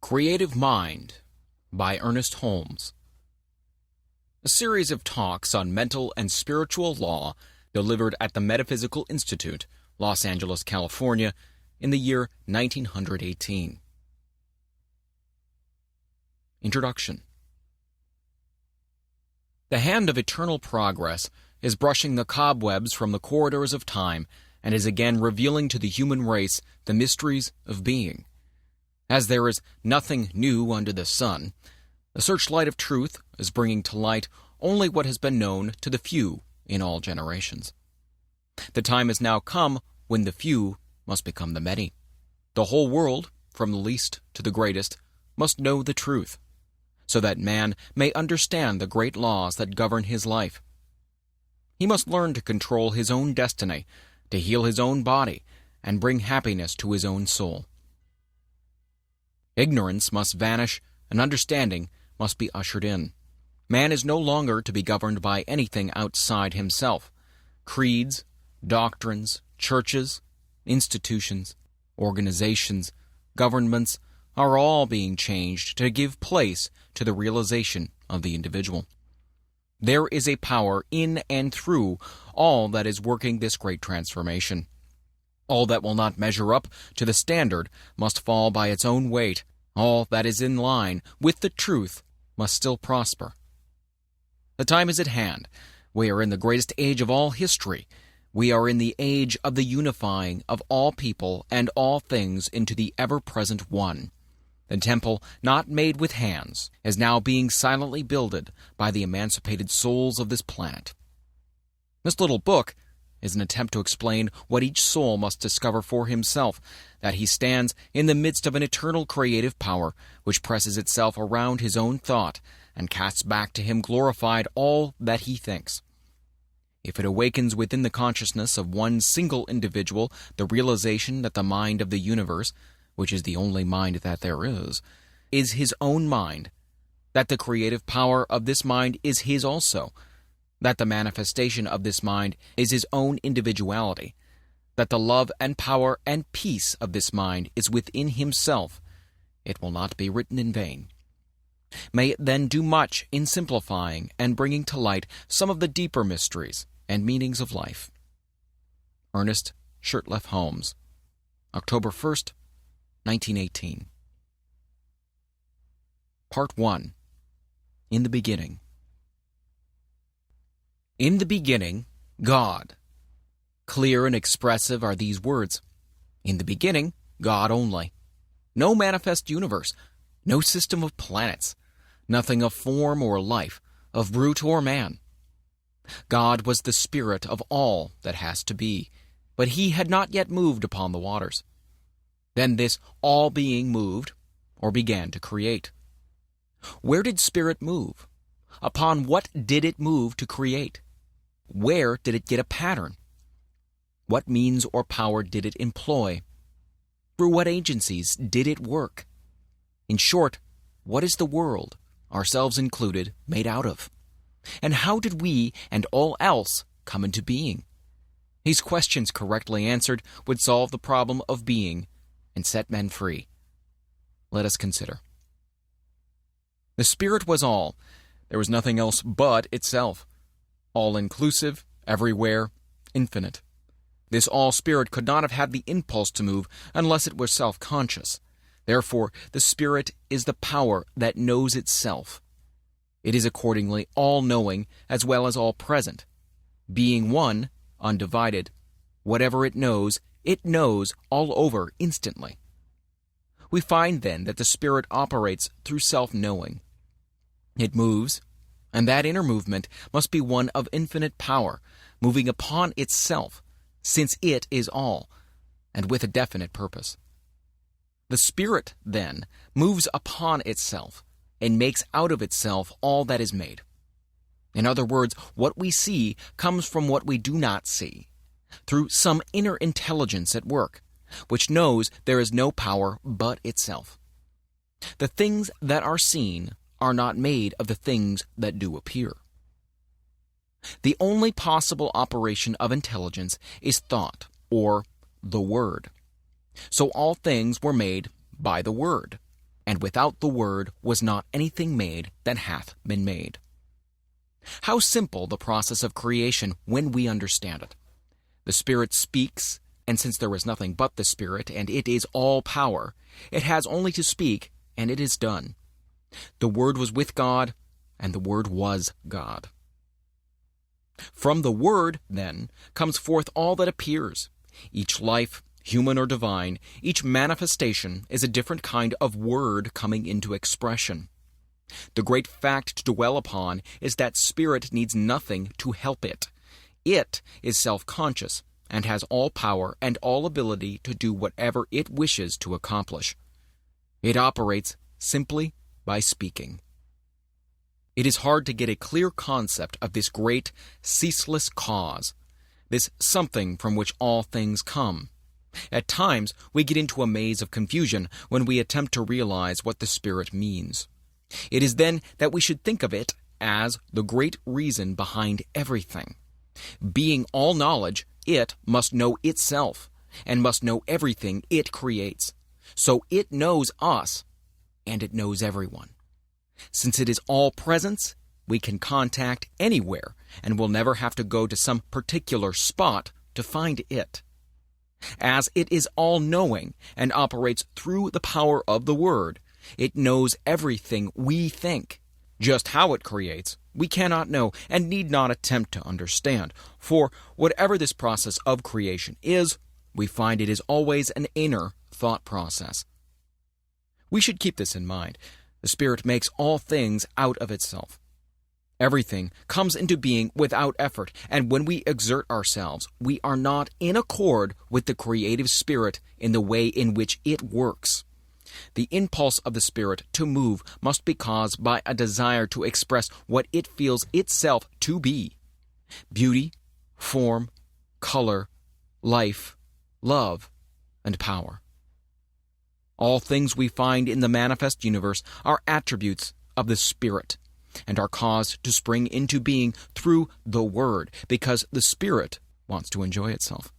Creative Mind by Ernest Holmes. A series of talks on mental and spiritual law delivered at the Metaphysical Institute, Los Angeles, California, in the year 1918. Introduction. The hand of eternal progress is brushing the cobwebs from the corridors of time and is again revealing to the human race the mysteries of being. As there is nothing new under the sun, the searchlight of truth is bringing to light only what has been known to the few in all generations. The time has now come when the few must become the many. The whole world, from the least to the greatest, must know the truth, so that man may understand the great laws that govern his life. He must learn to control his own destiny, to heal his own body, and bring happiness to his own soul. Ignorance must vanish, and understanding must be ushered in. Man is no longer to be governed by anything outside himself. Creeds, doctrines, churches, institutions, organizations, governments are all being changed to give place to the realization of the individual. There is a power in and through all that is working this great transformation. All that will not measure up to the standard must fall by its own weight. All that is in line with the truth must still prosper. The time is at hand. We are in the greatest age of all history. We are in the age of the unifying of all people and all things into the ever-present one. The temple, not made with hands, is now being silently builded by the emancipated souls of this planet. This little book is an attempt to explain what each soul must discover for himself, that he stands in the midst of an eternal creative power which presses itself around his own thought and casts back to him glorified all that he thinks. If it awakens within the consciousness of one single individual the realization that the mind of the universe, which is the only mind that there is his own mind, that the creative power of this mind is his also, that the manifestation of this mind is his own individuality, that the love and power and peace of this mind is within himself, it will not be written in vain. May it then do much in simplifying and bringing to light some of the deeper mysteries and meanings of life. Ernest Holmes, October 1st, 1918. Part 1. In the Beginning. In the beginning, God. Clear and expressive are these words. In the beginning, God only. No manifest universe, no system of planets, nothing of form or life, of brute or man. God was the spirit of all that has to be, but he had not yet moved upon the waters. Then this all-being moved, or began to create. Where did spirit move? Upon what did it move to create? Where did it get a pattern? What means or power did it employ? Through what agencies did it work? In short, what is the world, ourselves included, made out of? And how did we and all else come into being? These questions correctly answered would solve the problem of being and set men free. Let us consider. The Spirit was all. There was nothing else but itself. All-inclusive, everywhere, infinite. This all-spirit could not have had the impulse to move unless it were self-conscious. Therefore, the Spirit is the power that knows itself. It is accordingly all-knowing as well as all-present. Being one, undivided, whatever it knows all over instantly. We find then that the Spirit operates through self-knowing. It moves, and that inner movement must be one of infinite power, moving upon itself, since it is all, and with a definite purpose. The Spirit, then, moves upon itself, and makes out of itself all that is made. In other words, what we see comes from what we do not see, through some inner intelligence at work, which knows there is no power but itself. The things that are seen are not made of the things that do appear. The only possible operation of intelligence is thought, or the Word. So all things were made by the Word, and without the Word was not anything made that hath been made. How simple the process of creation when we understand it. The Spirit speaks, and since there is nothing but the Spirit, and it is all power, it has only to speak, and it is done. The Word was with God, and the Word was God. From the Word, then, comes forth all that appears. Each life, human or divine, each manifestation is a different kind of word coming into expression. The great fact to dwell upon is that spirit needs nothing to help it. It is self-conscious and has all power and all ability to do whatever it wishes to accomplish. It operates simply by speaking. It is hard to get a clear concept of this great, ceaseless cause, this something from which all things come. At times, we get into a maze of confusion when we attempt to realize what the Spirit means. It is then that we should think of it as the great reason behind everything. Being all knowledge, it must know itself, and must know everything it creates. So it knows us, and it knows everyone. Since it is all presence, we can contact anywhere, and will never have to go to some particular spot to find it. As it is all-knowing and operates through the power of the Word, it knows everything we think. Just how it creates, we cannot know and need not attempt to understand, for whatever this process of creation is, we find it is always an inner thought process. We should keep this in mind. The Spirit makes all things out of itself. Everything comes into being without effort, and when we exert ourselves, we are not in accord with the creative spirit in the way in which it works. The impulse of the Spirit to move must be caused by a desire to express what it feels itself to be: beauty, form, color, life, love, and power. All things we find in the manifest universe are attributes of the Spirit, and are caused to spring into being through the Word, because the Spirit wants to enjoy itself.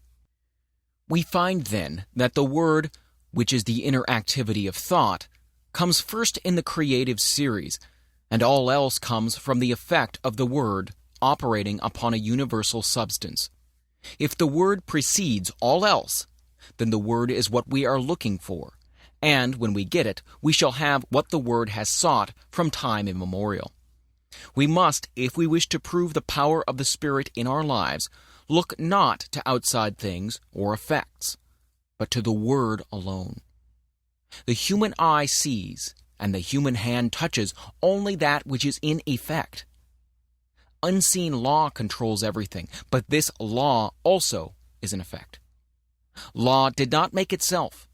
We find then that the Word, which is the inner activity of thought, comes first in the creative series, and all else comes from the effect of the Word operating upon a universal substance. If the Word precedes all else, then the Word is what we are looking for, and when we get it, we shall have what the Word has sought from time immemorial. We must, if we wish to prove the power of the Spirit in our lives, look not to outside things or effects, but to the Word alone. The human eye sees, and the human hand touches only that which is in effect. Unseen law controls everything, but this law also is in effect. Law did not make itself.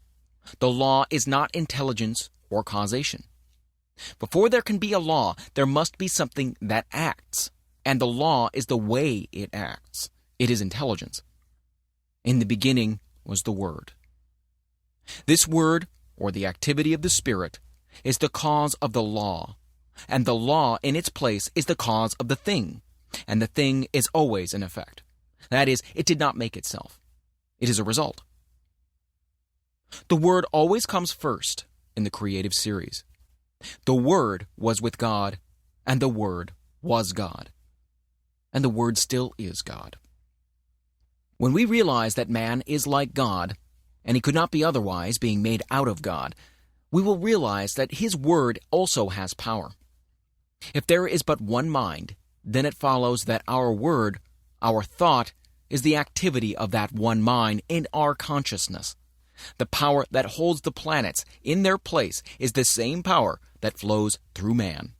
The law is not intelligence or causation. Before there can be a law, there must be something that acts, and the law is the way it acts. It is intelligence. In the beginning was the Word. This Word, or the activity of the Spirit, is the cause of the law, and the law in its place is the cause of the thing, and the thing is always in effect. That is, it did not make itself. It is a result. The Word always comes first in the creative series. The Word was with God, and the Word was God, and the Word still is God. When we realize that man is like God, and he could not be otherwise, being made out of God, we will realize that his Word also has power. If there is but one mind, then it follows that our word, our thought, is the activity of that one mind in our consciousness. The power that holds the planets in their place is the same power that flows through man.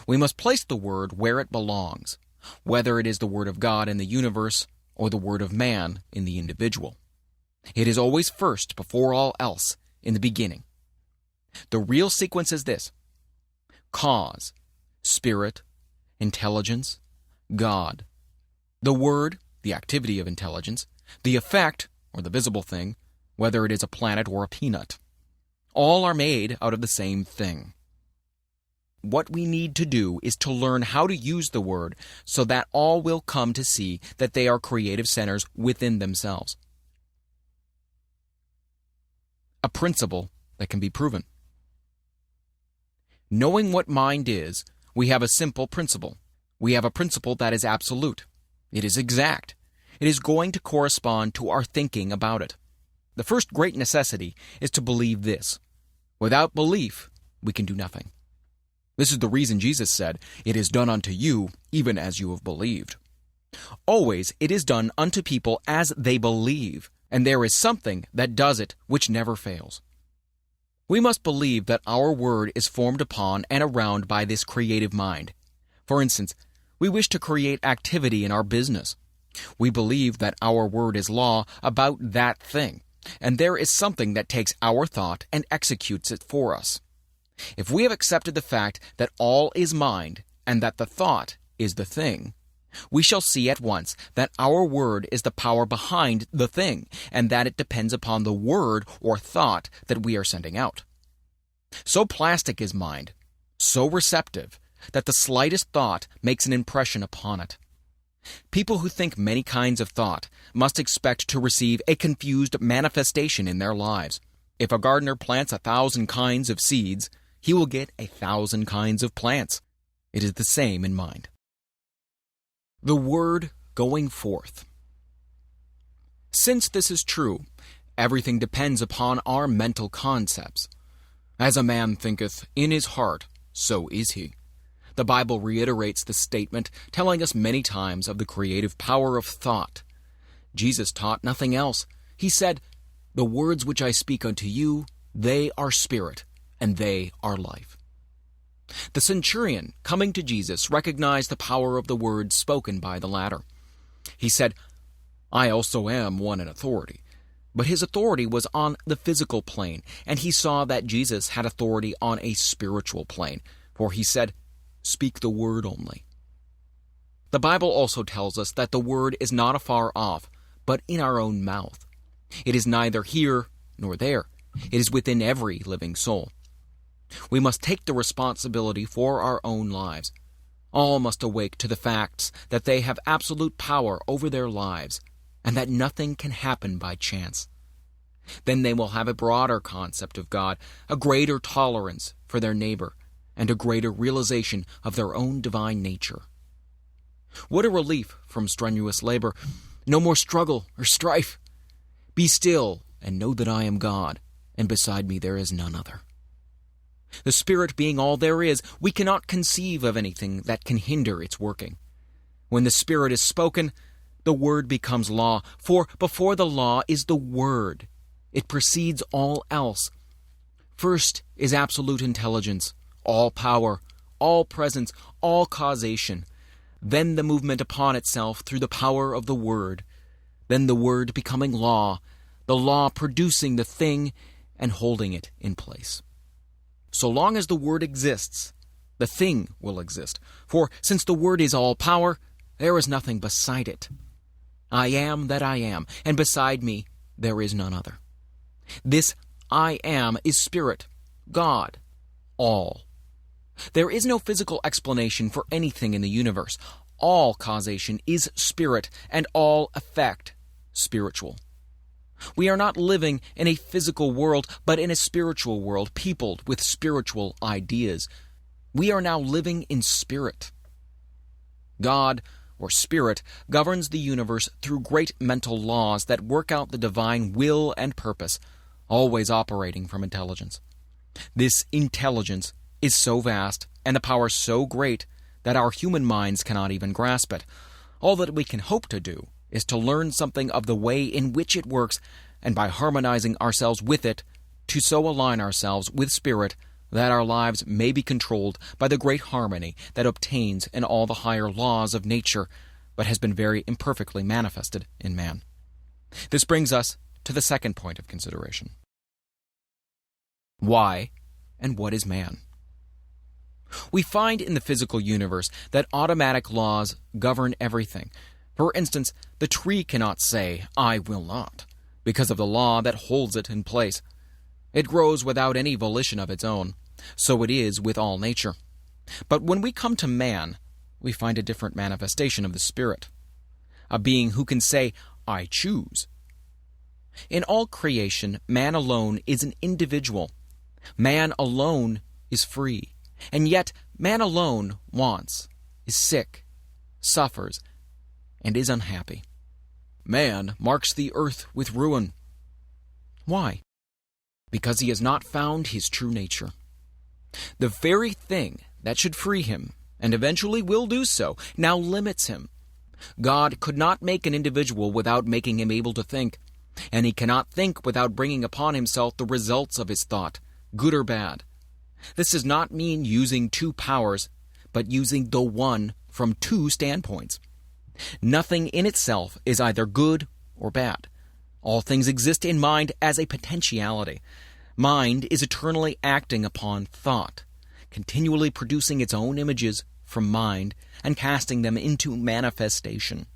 We must place the Word where it belongs, whether it is the Word of God in the universe or the Word of man in the individual. It is always first before all else, in the beginning. The real sequence is this: cause, spirit, intelligence, God. The Word, the activity of intelligence, the effect, or the visible thing, whether it is a planet or a peanut. All are made out of the same thing. What we need to do is to learn how to use the Word so that all will come to see that they are creative centers within themselves. A principle that can be proven. Knowing what mind is, we have a simple principle. We have a principle that is absolute. It is exact. It is going to correspond to our thinking about it. The first great necessity is to believe this. Without belief, we can do nothing. This is the reason Jesus said, "It is done unto you, even as you have believed." Always it is done unto people as they believe, and there is something that does it which never fails. We must believe that our word is formed upon and around by this creative mind. For instance, we wish to create activity in our business. We believe that our word is law about that thing, and there is something that takes our thought and executes it for us. If we have accepted the fact that all is mind and that the thought is the thing, we shall see at once that our word is the power behind the thing, and that it depends upon the word or thought that we are sending out. So plastic is mind, so receptive, that the slightest thought makes an impression upon it. People who think many kinds of thought must expect to receive a confused manifestation in their lives. If a gardener plants 1,000 kinds of seeds, he will get 1,000 kinds of plants. It is the same in mind. The word going forth. Since this is true, everything depends upon our mental concepts. As a man thinketh in his heart, so is he. The Bible reiterates this statement, telling us many times of the creative power of thought. Jesus taught nothing else. He said, "The words which I speak unto you, they are spirit, and they are life." The centurion, coming to Jesus, recognized the power of the words spoken by the latter. He said, "I also am one in authority." But his authority was on the physical plane, and he saw that Jesus had authority on a spiritual plane, for he said, "Speak the word only." The Bible also tells us that the word is not afar off, but in our own mouth. It is neither here nor there. It is within every living soul. We must take the responsibility for our own lives. All must awake to the facts that they have absolute power over their lives, and that nothing can happen by chance. Then they will have a broader concept of God, a greater tolerance for their neighbor, and a greater realization of their own divine nature. What a relief from strenuous labor! No more struggle or strife. Be still and know that I am God, and beside me there is none other. The Spirit being all there is, we cannot conceive of anything that can hinder its working. When the Spirit is spoken, the Word becomes law, for before the law is the Word. It precedes all else. First is absolute intelligence, all power, all presence, all causation. Then the movement upon itself through the power of the Word. Then the Word becoming law, the law producing the thing and holding it in place. So long as the Word exists, the thing will exist. For since the Word is all power, there is nothing beside it. I am that I am, and beside me there is none other. This I am is Spirit, God, all. There is no physical explanation for anything in the universe. All causation is spirit, and all effect spiritual. We are not living in a physical world, but in a spiritual world, peopled with spiritual ideas. We are now living in spirit. God, or Spirit, governs the universe through great mental laws that work out the divine will and purpose, always operating from intelligence. This intelligence is so vast, and the power so great, that our human minds cannot even grasp it. All that we can hope to do is to learn something of the way in which it works, and by harmonizing ourselves with it, to so align ourselves with Spirit that our lives may be controlled by the great harmony that obtains in all the higher laws of nature, but has been very imperfectly manifested in man. This brings us to the second point of consideration. Why and what is man? We find in the physical universe that automatic laws govern everything. For instance, the tree cannot say, "I will not," because of the law that holds it in place. It grows without any volition of its own. So it is with all nature. But when we come to man, we find a different manifestation of the Spirit, a being who can say, "I choose." In all creation, man alone is an individual. Man alone is free. And yet man alone wants, is sick, suffers, and is unhappy. Man marks the earth with ruin. Why? Because he has not found his true nature. The very thing that should free him, and eventually will do so, now limits him. God could not make an individual without making him able to think, and he cannot think without bringing upon himself the results of his thought, good or bad. This does not mean using two powers, but using the one from two standpoints. Nothing in itself is either good or bad. All things exist in mind as a potentiality. Mind is eternally acting upon thought, continually producing its own images from mind and casting them into manifestation.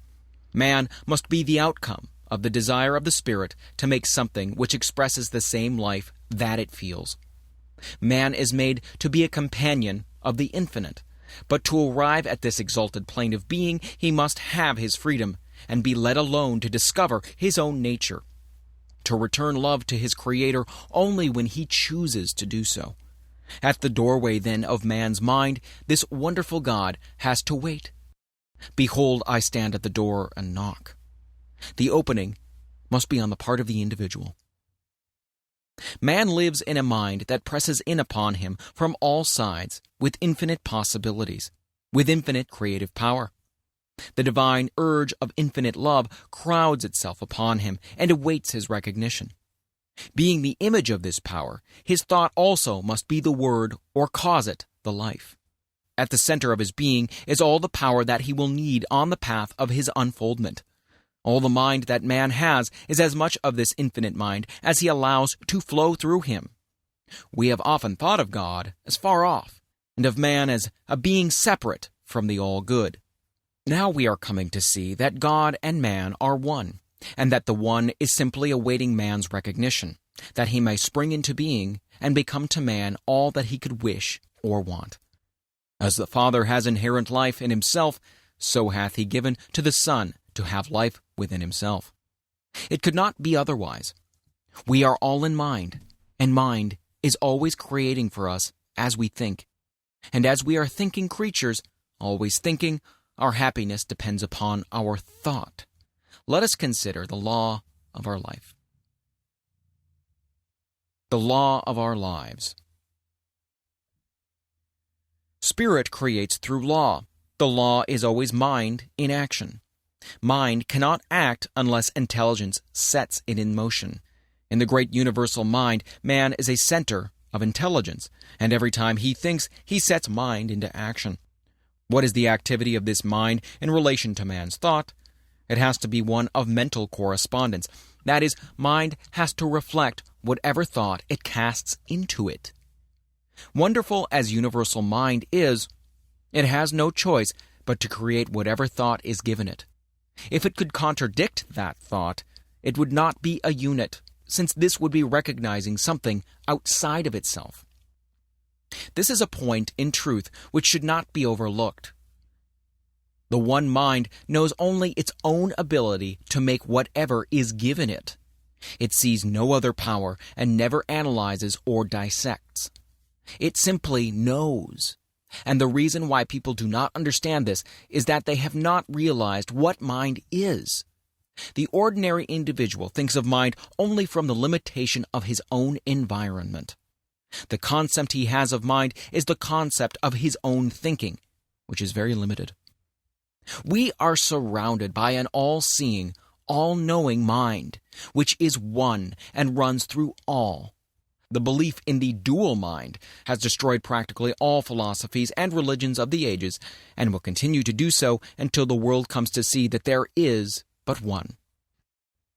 Man must be the outcome of the desire of the spirit to make something which expresses the same life that it feels. Man is made to be a companion of the infinite, but to arrive at this exalted plane of being, he must have his freedom and be let alone to discover his own nature, to return love to his Creator only when he chooses to do so. At the doorway, then, of man's mind, this wonderful God has to wait. Behold, I stand at the door and knock. The opening must be on the part of the individual. Man lives in a mind that presses in upon him from all sides with infinite possibilities, with infinite creative power. The divine urge of infinite love crowds itself upon him and awaits his recognition. Being the image of this power, his thought also must be the word or cause it the life. At the center of his being is all the power that he will need on the path of his unfoldment. All the mind that man has is as much of this infinite mind as he allows to flow through him. We have often thought of God as far off, and of man as a being separate from the all-good. Now we are coming to see that God and man are one, and that the one is simply awaiting man's recognition, that he may spring into being and become to man all that he could wish or want. As the Father has inherent life in himself, so hath he given to the Son to have life within himself. It could not be otherwise. We are all in mind, and mind is always creating for us as we think. And as we are thinking creatures, always thinking, our happiness depends upon our thought. Let us consider the law of our life. The law of our lives. Spirit creates through law. The law is always mind in action. Mind cannot act unless intelligence sets it in motion. In the great universal mind, man is a center of intelligence, and every time he thinks, he sets mind into action. What is the activity of this mind in relation to man's thought? It has to be one of mental correspondence. That is, mind has to reflect whatever thought it casts into it. Wonderful as universal mind is, it has no choice but to create whatever thought is given it. If it could contradict that thought, it would not be a unit, since this would be recognizing something outside of itself. This is a point, in truth, which should not be overlooked. The one mind knows only its own ability to make whatever is given it. It sees no other power and never analyzes or dissects. It simply knows. And the reason why people do not understand this is that they have not realized what mind is. The ordinary individual thinks of mind only from the limitation of his own environment. The concept he has of mind is the concept of his own thinking, which is very limited. We are surrounded by an all-seeing, all-knowing mind, which is one and runs through all. The belief in the dual mind has destroyed practically all philosophies and religions of the ages, and will continue to do so until the world comes to see that there is but one.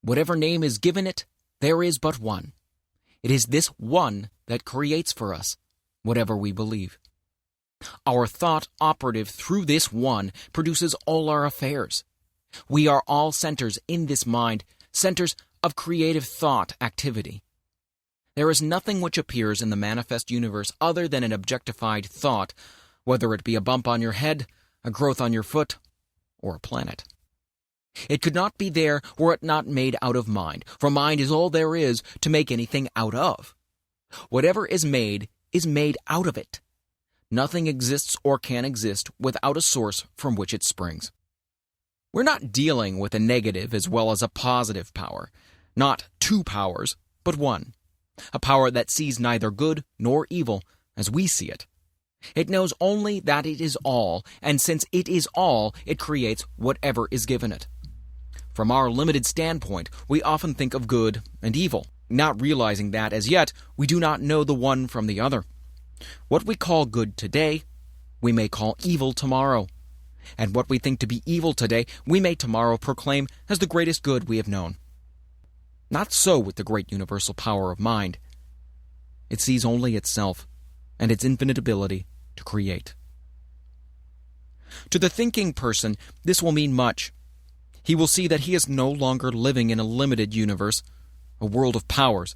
Whatever name is given it, there is but one. It is this one that creates for us whatever we believe. Our thought operative through this one produces all our affairs. We are all centers in this mind, centers of creative thought activity. There is nothing which appears in the manifest universe other than an objectified thought, whether it be a bump on your head, a growth on your foot, or a planet. It could not be there were it not made out of mind, for mind is all there is to make anything out of. Whatever is made out of it. Nothing exists or can exist without a source from which it springs. We're not dealing with a negative as well as a positive power, not two powers, but one, a power that sees neither good nor evil as we see it. It knows only that it is all, and since it is all, it creates whatever is given it. From our limited standpoint, we often think of good and evil, not realizing that, as yet, we do not know the one from the other. What we call good today, we may call evil tomorrow. And what we think to be evil today, we may tomorrow proclaim as the greatest good we have known. Not so with the great universal power of mind. It sees only itself and its infinite ability to create. To the thinking person, this will mean much. He will see that he is no longer living in a limited universe, a world of powers,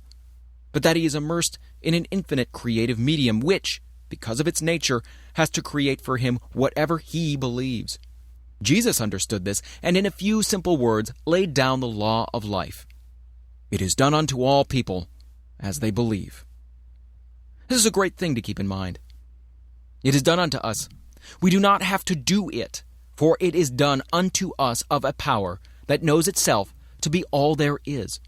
but that he is immersed in an infinite creative medium which, because of its nature, has to create for him whatever he believes. Jesus understood this, and in a few simple words laid down the law of life. It is done unto all people as they believe. This is a great thing to keep in mind. It is done unto us. We do not have to do it, for it is done unto us of a power that knows itself to be all there is.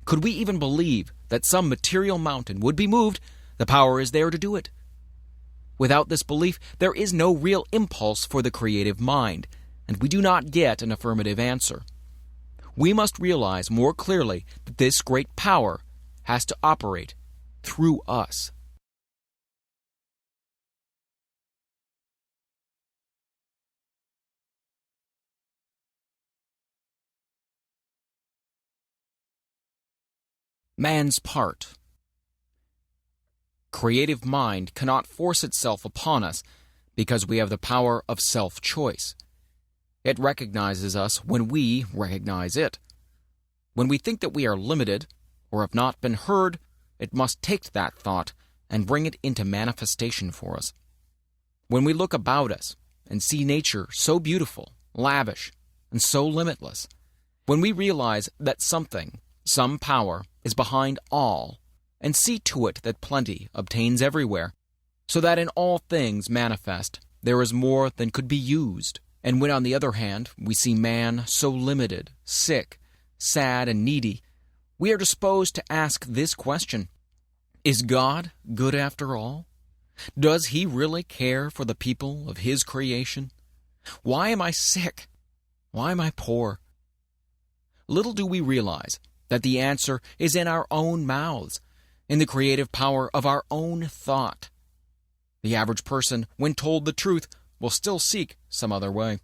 Could we even believe that some material mountain would be moved, the power is there to do it. Without this belief, there is no real impulse for the creative mind, and we do not get an affirmative answer. We must realize more clearly that this great power has to operate through us. Man's part. Creative mind cannot force itself upon us because we have the power of self-choice. It recognizes us when we recognize it. When we think that we are limited or have not been heard, it must take that thought and bring it into manifestation for us. When we look about us and see nature so beautiful, lavish, and so limitless, when we realize that something, some power, is behind all, and see to it that plenty obtains everywhere, so that in all things manifest there is more than could be used. And when, on the other hand, we see man so limited, sick, sad, and needy, we are disposed to ask this question: is God good after all? Does he really care for the people of his creation? Why am I sick? Why am I poor? Little do we realize that the answer is in our own mouths, in the creative power of our own thought. The average person, when told the truth, will still seek some other way.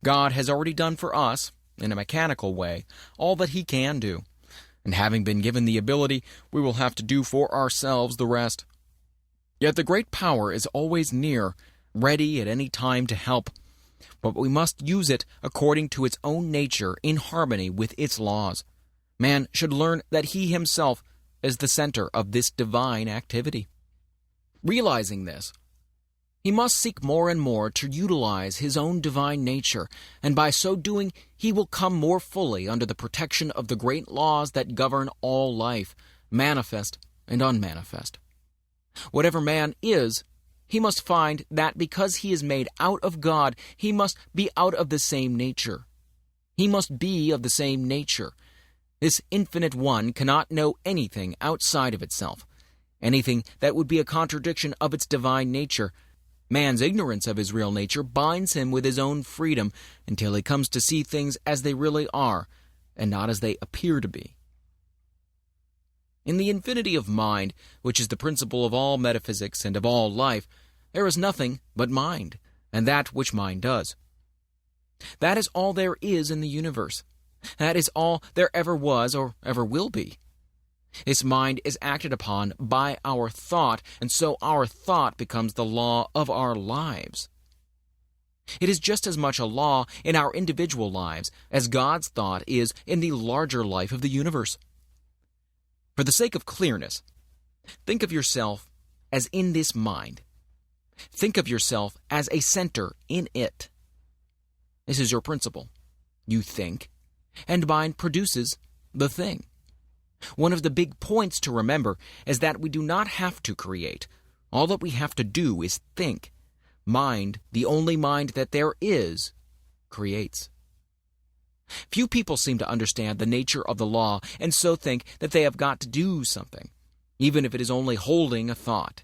God has already done for us, in a mechanical way, all that he can do, and having been given the ability, we will have to do for ourselves the rest. Yet the great power is always near, ready at any time to help, but we must use it according to its own nature in harmony with its laws. Man should learn that he himself is the center of this divine activity. Realizing this, he must seek more and more to utilize his own divine nature, and by so doing he will come more fully under the protection of the great laws that govern all life, manifest and unmanifest. Whatever man is, he must find that because he is made out of God, he must be out of the same nature. He must be of the same nature. This infinite one cannot know anything outside of itself, anything that would be a contradiction of its divine nature. Man's ignorance of his real nature binds him with his own freedom until he comes to see things as they really are, and not as they appear to be. In the infinity of mind, which is the principle of all metaphysics and of all life, there is nothing but mind, and that which mind does. That is all there is in the universe. That is all there ever was or ever will be. This mind is acted upon by our thought, and so our thought becomes the law of our lives. It is just as much a law in our individual lives as God's thought is in the larger life of the universe. For the sake of clearness, think of yourself as in this mind. Think of yourself as a center in it. This is your principle. You think, and mind produces the thing. One of the big points to remember is that we do not have to create. All that we have to do is think. Mind, the only mind that there is, creates. Few people seem to understand the nature of the law and so think that they have got to do something, even if it is only holding a thought.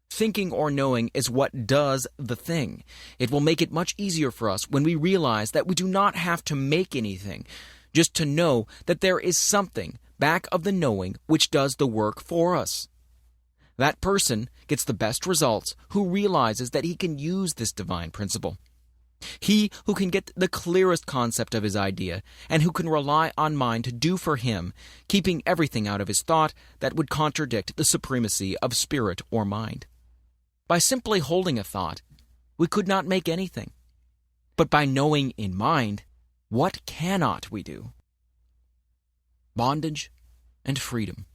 Thinking or knowing is what does the thing. It will make it much easier for us when we realize that we do not have to make anything, just to know that there is something back of the knowing which does the work for us. That person gets the best results who realizes that he can use this divine principle. He who can get the clearest concept of his idea and who can rely on mind to do for him, keeping everything out of his thought that would contradict the supremacy of spirit or mind. By simply holding a thought, we could not make anything. But by knowing in mind, what cannot we do? Bondage and freedom.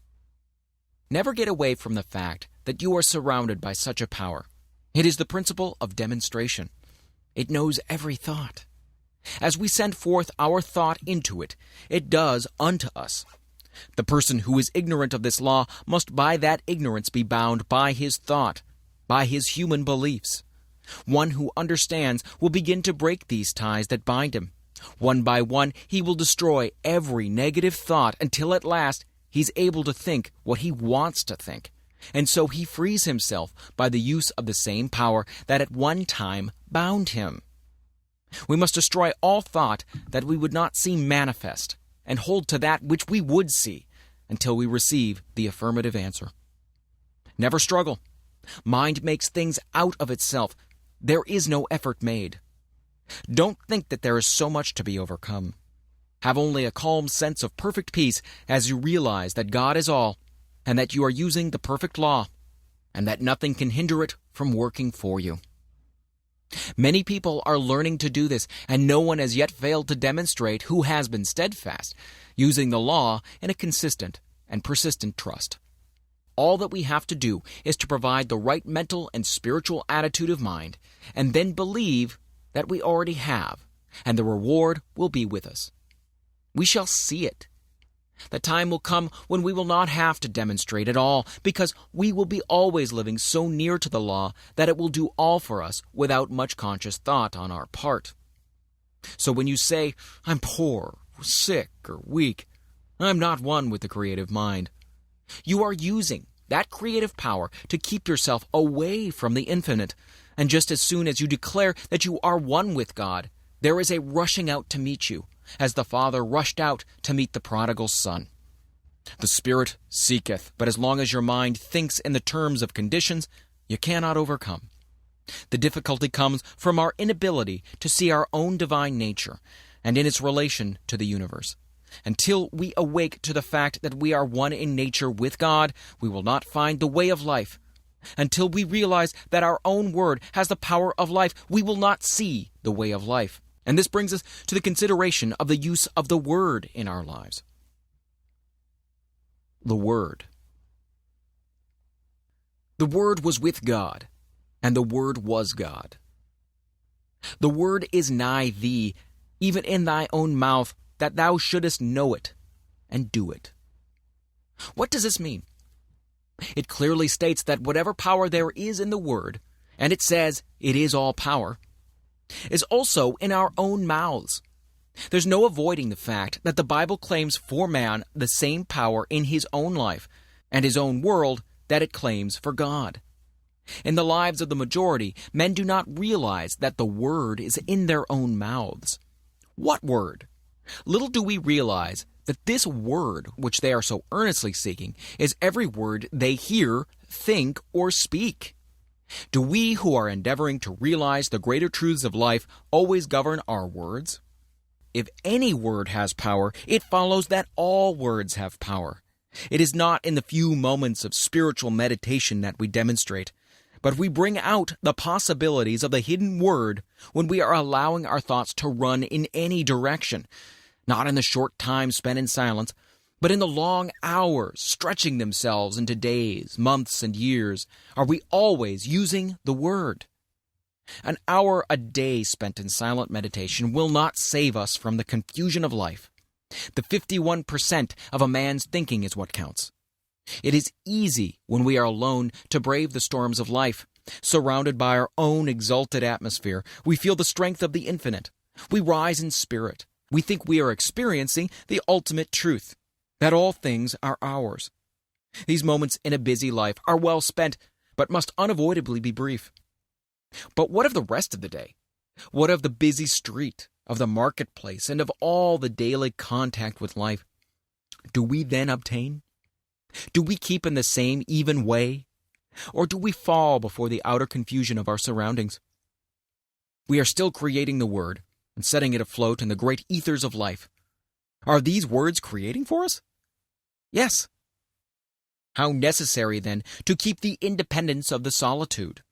Never get away from the fact that you are surrounded by such a power. It is the principle of demonstration. It knows every thought. As we send forth our thought into it, it does unto us. The person who is ignorant of this law must by that ignorance be bound by his thought, by his human beliefs. One who understands will begin to break these ties that bind him. One by one, he will destroy every negative thought until at last he's able to think what he wants to think. And so he frees himself by the use of the same power that at one time bound him. We must destroy all thought that we would not see manifest and hold to that which we would see until we receive the affirmative answer. Never struggle. Mind makes things out of itself. There is no effort made. Don't think that there is so much to be overcome. Have only a calm sense of perfect peace as you realize that God is all, and that you are using the perfect law, and that nothing can hinder it from working for you. Many people are learning to do this, and no one has yet failed to demonstrate who has been steadfast, using the law in a consistent and persistent trust. All that we have to do is to provide the right mental and spiritual attitude of mind, and then believe that we already have, and the reward will be with us. We shall see it. The time will come when we will not have to demonstrate at all, because we will be always living so near to the law that it will do all for us without much conscious thought on our part. So when you say, I'm poor, or sick, or weak, I'm not one with the creative mind. You are using that creative power to keep yourself away from the infinite, and just as soon as you declare that you are one with God, there is a rushing out to meet you, as the Father rushed out to meet the prodigal son. The Spirit seeketh, but as long as your mind thinks in the terms of conditions, you cannot overcome. The difficulty comes from our inability to see our own divine nature and in its relation to the universe. Until we awake to the fact that we are one in nature with God, we will not find the way of life. Until we realize that our own word has the power of life, we will not see the way of life. And this brings us to the consideration of the use of the Word in our lives. The Word. The Word was with God, and the Word was God. The Word is nigh thee, even in thy own mouth, that thou shouldest know it, and do it. What does this mean? It clearly states that whatever power there is in the Word, and it says it is all power, is also in our own mouths. There's no avoiding the fact that the Bible claims for man the same power in his own life and his own world that it claims for God. In the lives of the majority, men do not realize that the word is in their own mouths. What word? Little do we realize that this word, which they are so earnestly seeking, is every word they hear, think, or speak. Do we who are endeavoring to realize the greater truths of life always govern our words? If any word has power, it follows that all words have power. It is not in the few moments of spiritual meditation that we demonstrate, but we bring out the possibilities of the hidden word when we are allowing our thoughts to run in any direction, not in the short time spent in silence, but in the long hours stretching themselves into days, months, and years. Are we always using the Word? An hour a day spent in silent meditation will not save us from the confusion of life. The 51% of a man's thinking is what counts. It is easy when we are alone to brave the storms of life. Surrounded by our own exalted atmosphere, we feel the strength of the infinite. We rise in spirit. We think we are experiencing the ultimate truth, that all things are ours. These moments in a busy life are well spent, but must unavoidably be brief. But what of the rest of the day? What of the busy street, of the marketplace, and of all the daily contact with life? Do we then obtain? Do we keep in the same even way? Or do we fall before the outer confusion of our surroundings? We are still creating the Word and setting it afloat in the great ethers of life. Are these words creating for us? Yes. How necessary, then, to keep the independence of the solitude.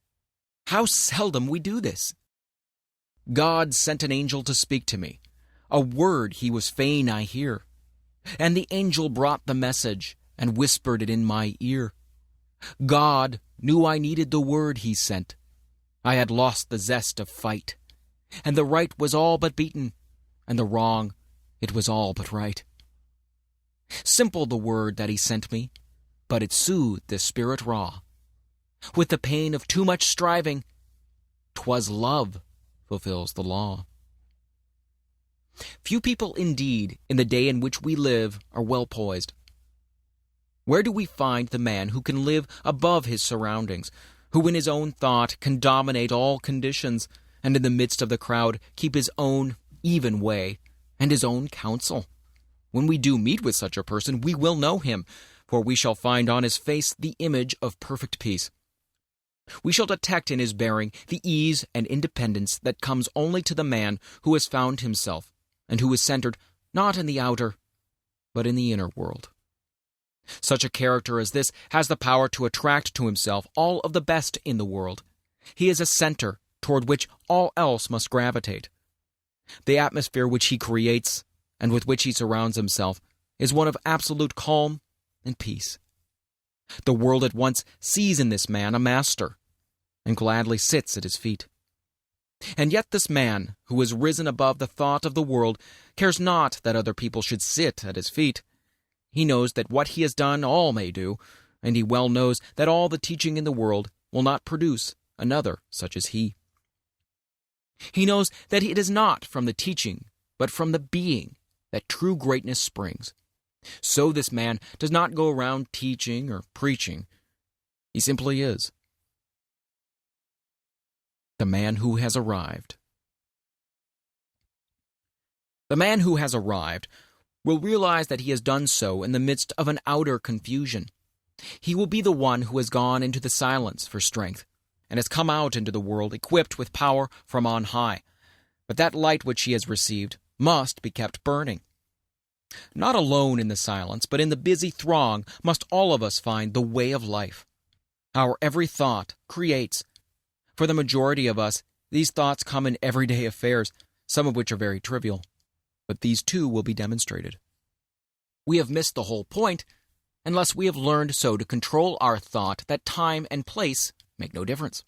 How seldom we do this. God sent an angel to speak to me, a word he was fain I hear. And the angel brought the message and whispered it in my ear. God knew I needed the word he sent. I had lost the zest of fight, and the right was all but beaten, and the wrong, it was all but right. Simple the word that he sent me, but it soothed the spirit raw. With the pain of too much striving, 'twas love fulfills the law. Few people indeed in the day in which we live are well poised. Where do we find the man who can live above his surroundings, who in his own thought can dominate all conditions, and in the midst of the crowd keep his own even way and his own counsel? When we do meet with such a person, we will know him, for we shall find on his face the image of perfect peace. We shall detect in his bearing the ease and independence that comes only to the man who has found himself, and who is centered not in the outer, but in the inner world. Such a character as this has the power to attract to himself all of the best in the world. He is a center toward which all else must gravitate. The atmosphere which he creates, and with which he surrounds himself, is one of absolute calm and peace. The world at once sees in this man a master, and gladly sits at his feet. And yet this man, who has risen above the thought of the world, cares not that other people should sit at his feet. He knows that what he has done all may do, and he well knows that all the teaching in the world will not produce another such as he. He knows that it is not from the teaching, but from the being, that true greatness springs. So this man does not go around teaching or preaching. He simply is. The man who has arrived. The man who has arrived will realize that he has done so in the midst of an outer confusion. He will be the one who has gone into the silence for strength, and has come out into the world equipped with power from on high. But that light which he has received must be kept burning. Not alone in the silence, but in the busy throng must all of us find the way of life. Our every thought creates. For the majority of us, these thoughts come in everyday affairs, some of which are very trivial. But these too will be demonstrated. We have missed the whole point unless we have learned so to control our thought that time and place make no difference.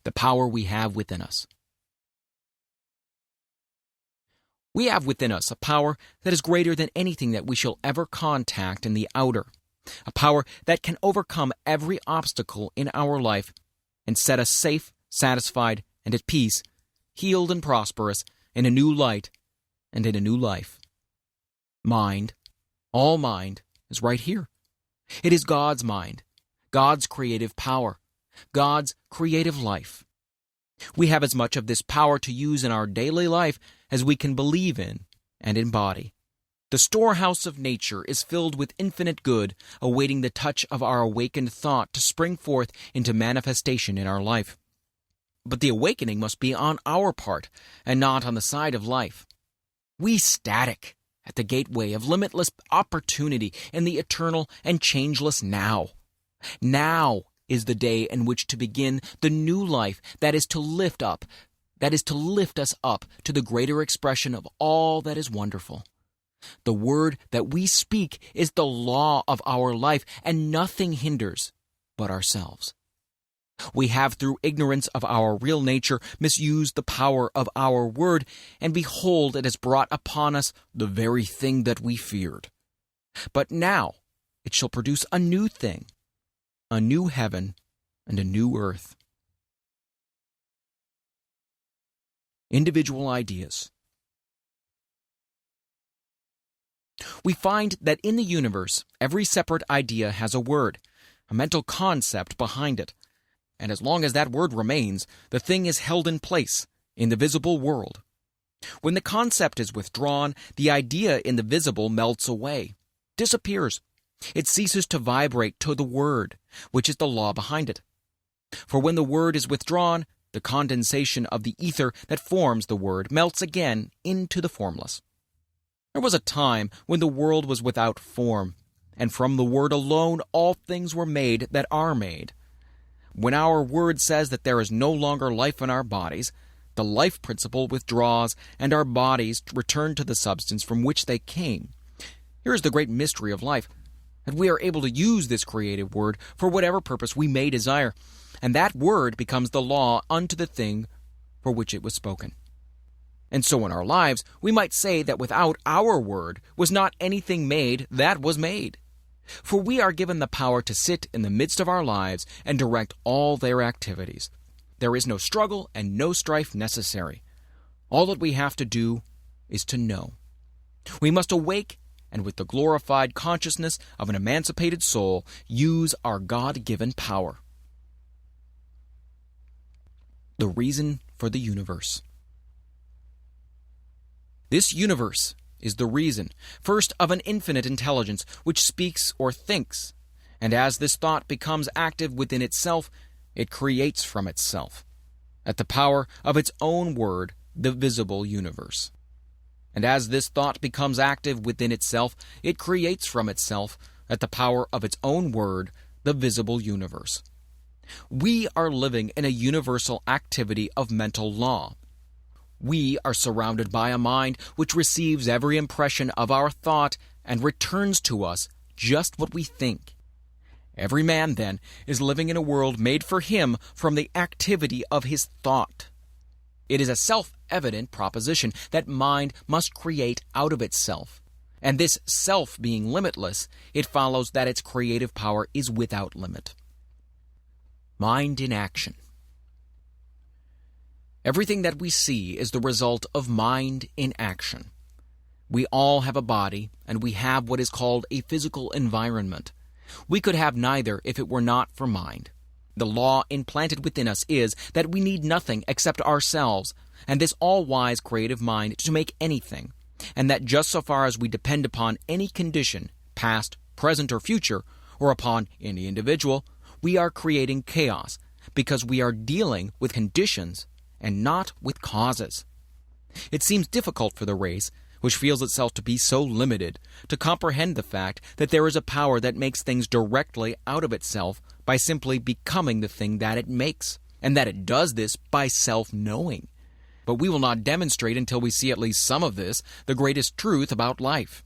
The power we have within us. We have within us a power that is greater than anything that we shall ever contact in the outer, a power that can overcome every obstacle in our life and set us safe, satisfied, and at peace, healed and prosperous, in a new light and in a new life. Mind, all mind, is right here. It is God's mind, God's creative power, God's creative life. We have as much of this power to use in our daily life as we can believe in and embody. The storehouse of nature is filled with infinite good, awaiting the touch of our awakened thought to spring forth into manifestation in our life. But the awakening must be on our part, and not on the side of life. We static at the gateway of limitless opportunity in the eternal and changeless now. Now is the day in which to begin the new life that is to lift us up to the greater expression of all that is wonderful. The word that we speak is the law of our life, and nothing hinders but ourselves. We have, through ignorance of our real nature, misused the power of our word, and behold, it has brought upon us the very thing that we feared. But now it shall produce a new thing, a new heaven and a new earth. Individual ideas. We find that in the universe, every separate idea has a word, a mental concept behind it. And as long as that word remains, the thing is held in place in the visible world. When the concept is withdrawn, the idea in the visible melts away, disappears. It ceases to vibrate to the word, which is the law behind it. For when the word is withdrawn, the condensation of the ether that forms the word melts again into the formless. There was a time when the world was without form, and from the word alone all things were made that are made. When our word says that there is no longer life in our bodies, the life principle withdraws, and our bodies return to the substance from which they came. Here is the great mystery of life, that we are able to use this creative word for whatever purpose we may desire, and that word becomes the law unto the thing for which it was spoken. And so in our lives, we might say that without our word was not anything made that was made. For we are given the power to sit in the midst of our lives and direct all their activities. There is no struggle and no strife necessary. All that we have to do is to know. We must awake and with the glorified consciousness of an emancipated soul, use our God-given power. The reason for the universe. This universe is the reason, first, of an infinite intelligence which speaks or thinks, and as this thought becomes active within itself, it creates from itself, at the power of its own word, the visible universe. And as this thought becomes active within itself, it creates from itself, at the power of its own word, the visible universe. We are living in a universal activity of mental law. We are surrounded by a mind which receives every impression of our thought and returns to us just what we think. Every man, then, is living in a world made for him from the activity of his thought. It is a self-evident proposition that mind must create out of itself. And this self being limitless, it follows that its creative power is without limit. Mind in action. Everything that we see is the result of mind in action. We all have a body, and we have what is called a physical environment. We could have neither if it were not for mind. The law implanted within us is that we need nothing except ourselves, and this all-wise creative mind to make anything, and that just so far as we depend upon any condition, past, present, or future, or upon any individual, we are creating chaos, because we are dealing with conditions and not with causes. It seems difficult for the race, which feels itself to be so limited, to comprehend the fact that there is a power that makes things directly out of itself by simply becoming the thing that it makes, and that it does this by self-knowing. But we will not demonstrate until we see at least some of this, the greatest truth about life.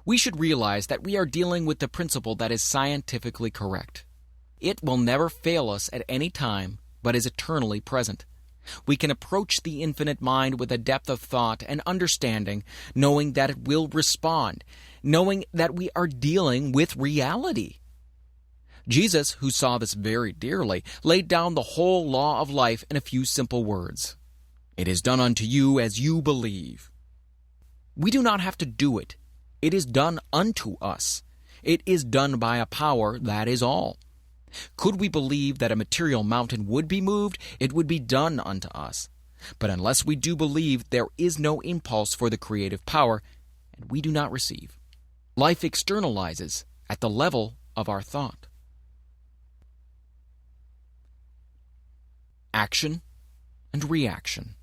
We should realize that we are dealing with the principle that is scientifically correct. It will never fail us at any time, but is eternally present. We can approach the infinite mind with a depth of thought and understanding, knowing that it will respond, knowing that we are dealing with reality. Jesus, who saw this very dearly, laid down the whole law of life in a few simple words. It is done unto you as you believe. We do not have to do it. It is done unto us. It is done by a power, that is all. Could we believe that a material mountain would be moved, it would be done unto us. But unless we do believe, there is no impulse for the creative power, and we do not receive. Life externalizes at the level of our thought. Action and reaction.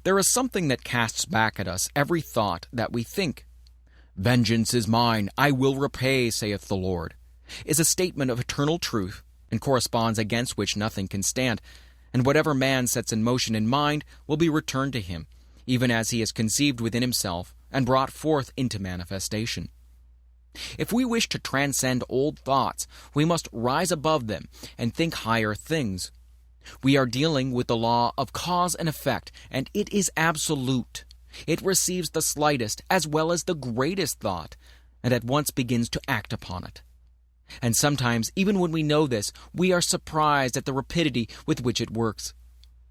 There is something that casts back at us every thought that we think. Vengeance is mine, I will repay, saith the Lord, is a statement of eternal truth, and corresponds against which nothing can stand, and whatever man sets in motion in mind will be returned to him, even as he has conceived within himself and brought forth into manifestation. If we wish to transcend old thoughts, we must rise above them and think higher things. We are dealing with the law of cause and effect, and it is absolute. It receives the slightest as well as the greatest thought, and at once begins to act upon it. And sometimes, even when we know this, we are surprised at the rapidity with which it works.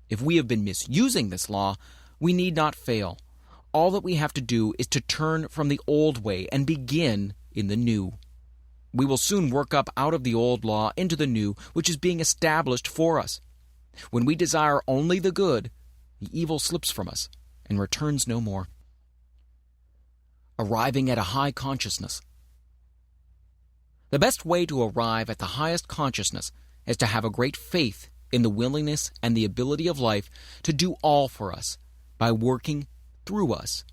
If we have been misusing this law, we need not fail. All that we have to do is to turn from the old way and begin in the new. We will soon work up out of the old law into the new, which is being established for us. When we desire only the good, the evil slips from us and returns no more. Arriving at a high consciousness. The best way to arrive at the highest consciousness is to have a great faith in the willingness and the ability of life to do all for us by working through us.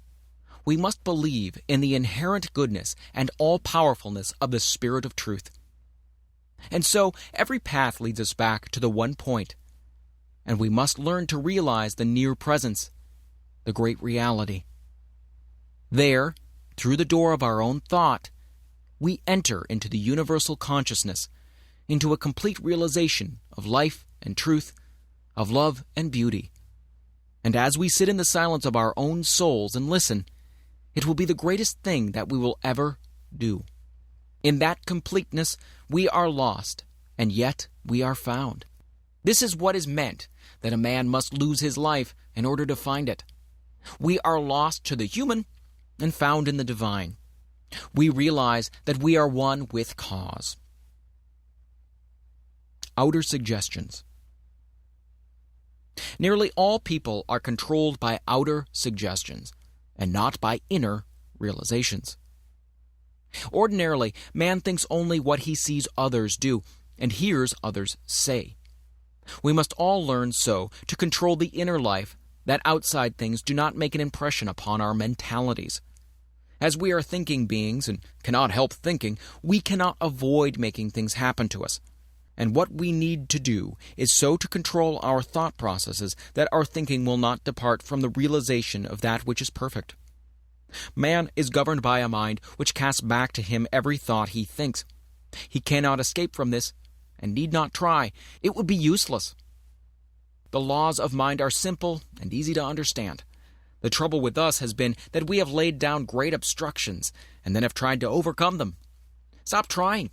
We must believe in the inherent goodness and all-powerfulness of the Spirit of Truth. And so every path leads us back to the one point, and we must learn to realize the near presence, the great reality. There, through the door of our own thought, we enter into the universal consciousness, into a complete realization of life and truth, of love and beauty. And as we sit in the silence of our own souls and listen, it will be the greatest thing that we will ever do. In that completeness, we are lost, and yet we are found. This is what is meant, that a man must lose his life in order to find it. We are lost to the human and found in the divine. We realize that we are one with cause. Outer suggestions. Nearly all people are controlled by outer suggestions, and not by inner realizations. Ordinarily, man thinks only what he sees others do, and hears others say. We must all learn so to control the inner life, that outside things do not make an impression upon our mentalities. As we are thinking beings and cannot help thinking, we cannot avoid making things happen to us. And what we need to do is so to control our thought processes that our thinking will not depart from the realization of that which is perfect. Man is governed by a mind which casts back to him every thought he thinks. He cannot escape from this, and need not try. It would be useless. The laws of mind are simple and easy to understand. The trouble with us has been that we have laid down great obstructions, and then have tried to overcome them. Stop trying.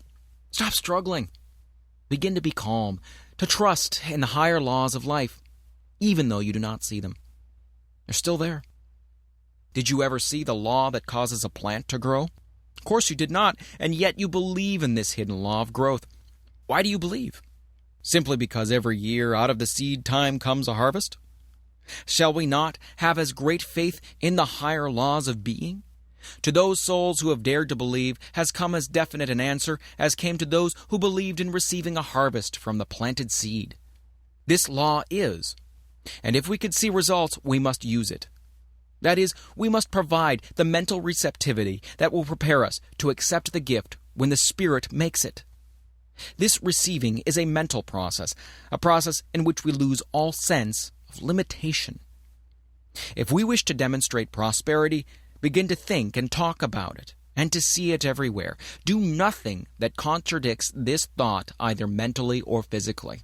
Stop struggling. Begin to be calm, to trust in the higher laws of life, even though you do not see them. They're still there. Did you ever see the law that causes a plant to grow? Of course you did not, and yet you believe in this hidden law of growth. Why do you believe? Simply because every year out of the seed time comes a harvest? Shall we not have as great faith in the higher laws of being? To those souls who have dared to believe has come as definite an answer as came to those who believed in receiving a harvest from the planted seed. This law is, and if we could see results, we must use it. That is, we must provide the mental receptivity that will prepare us to accept the gift when the Spirit makes it. This receiving is a mental process, a process in which we lose all sense of limitation. If we wish to demonstrate prosperity, begin to think and talk about it, and to see it everywhere. Do nothing that contradicts this thought either mentally or physically.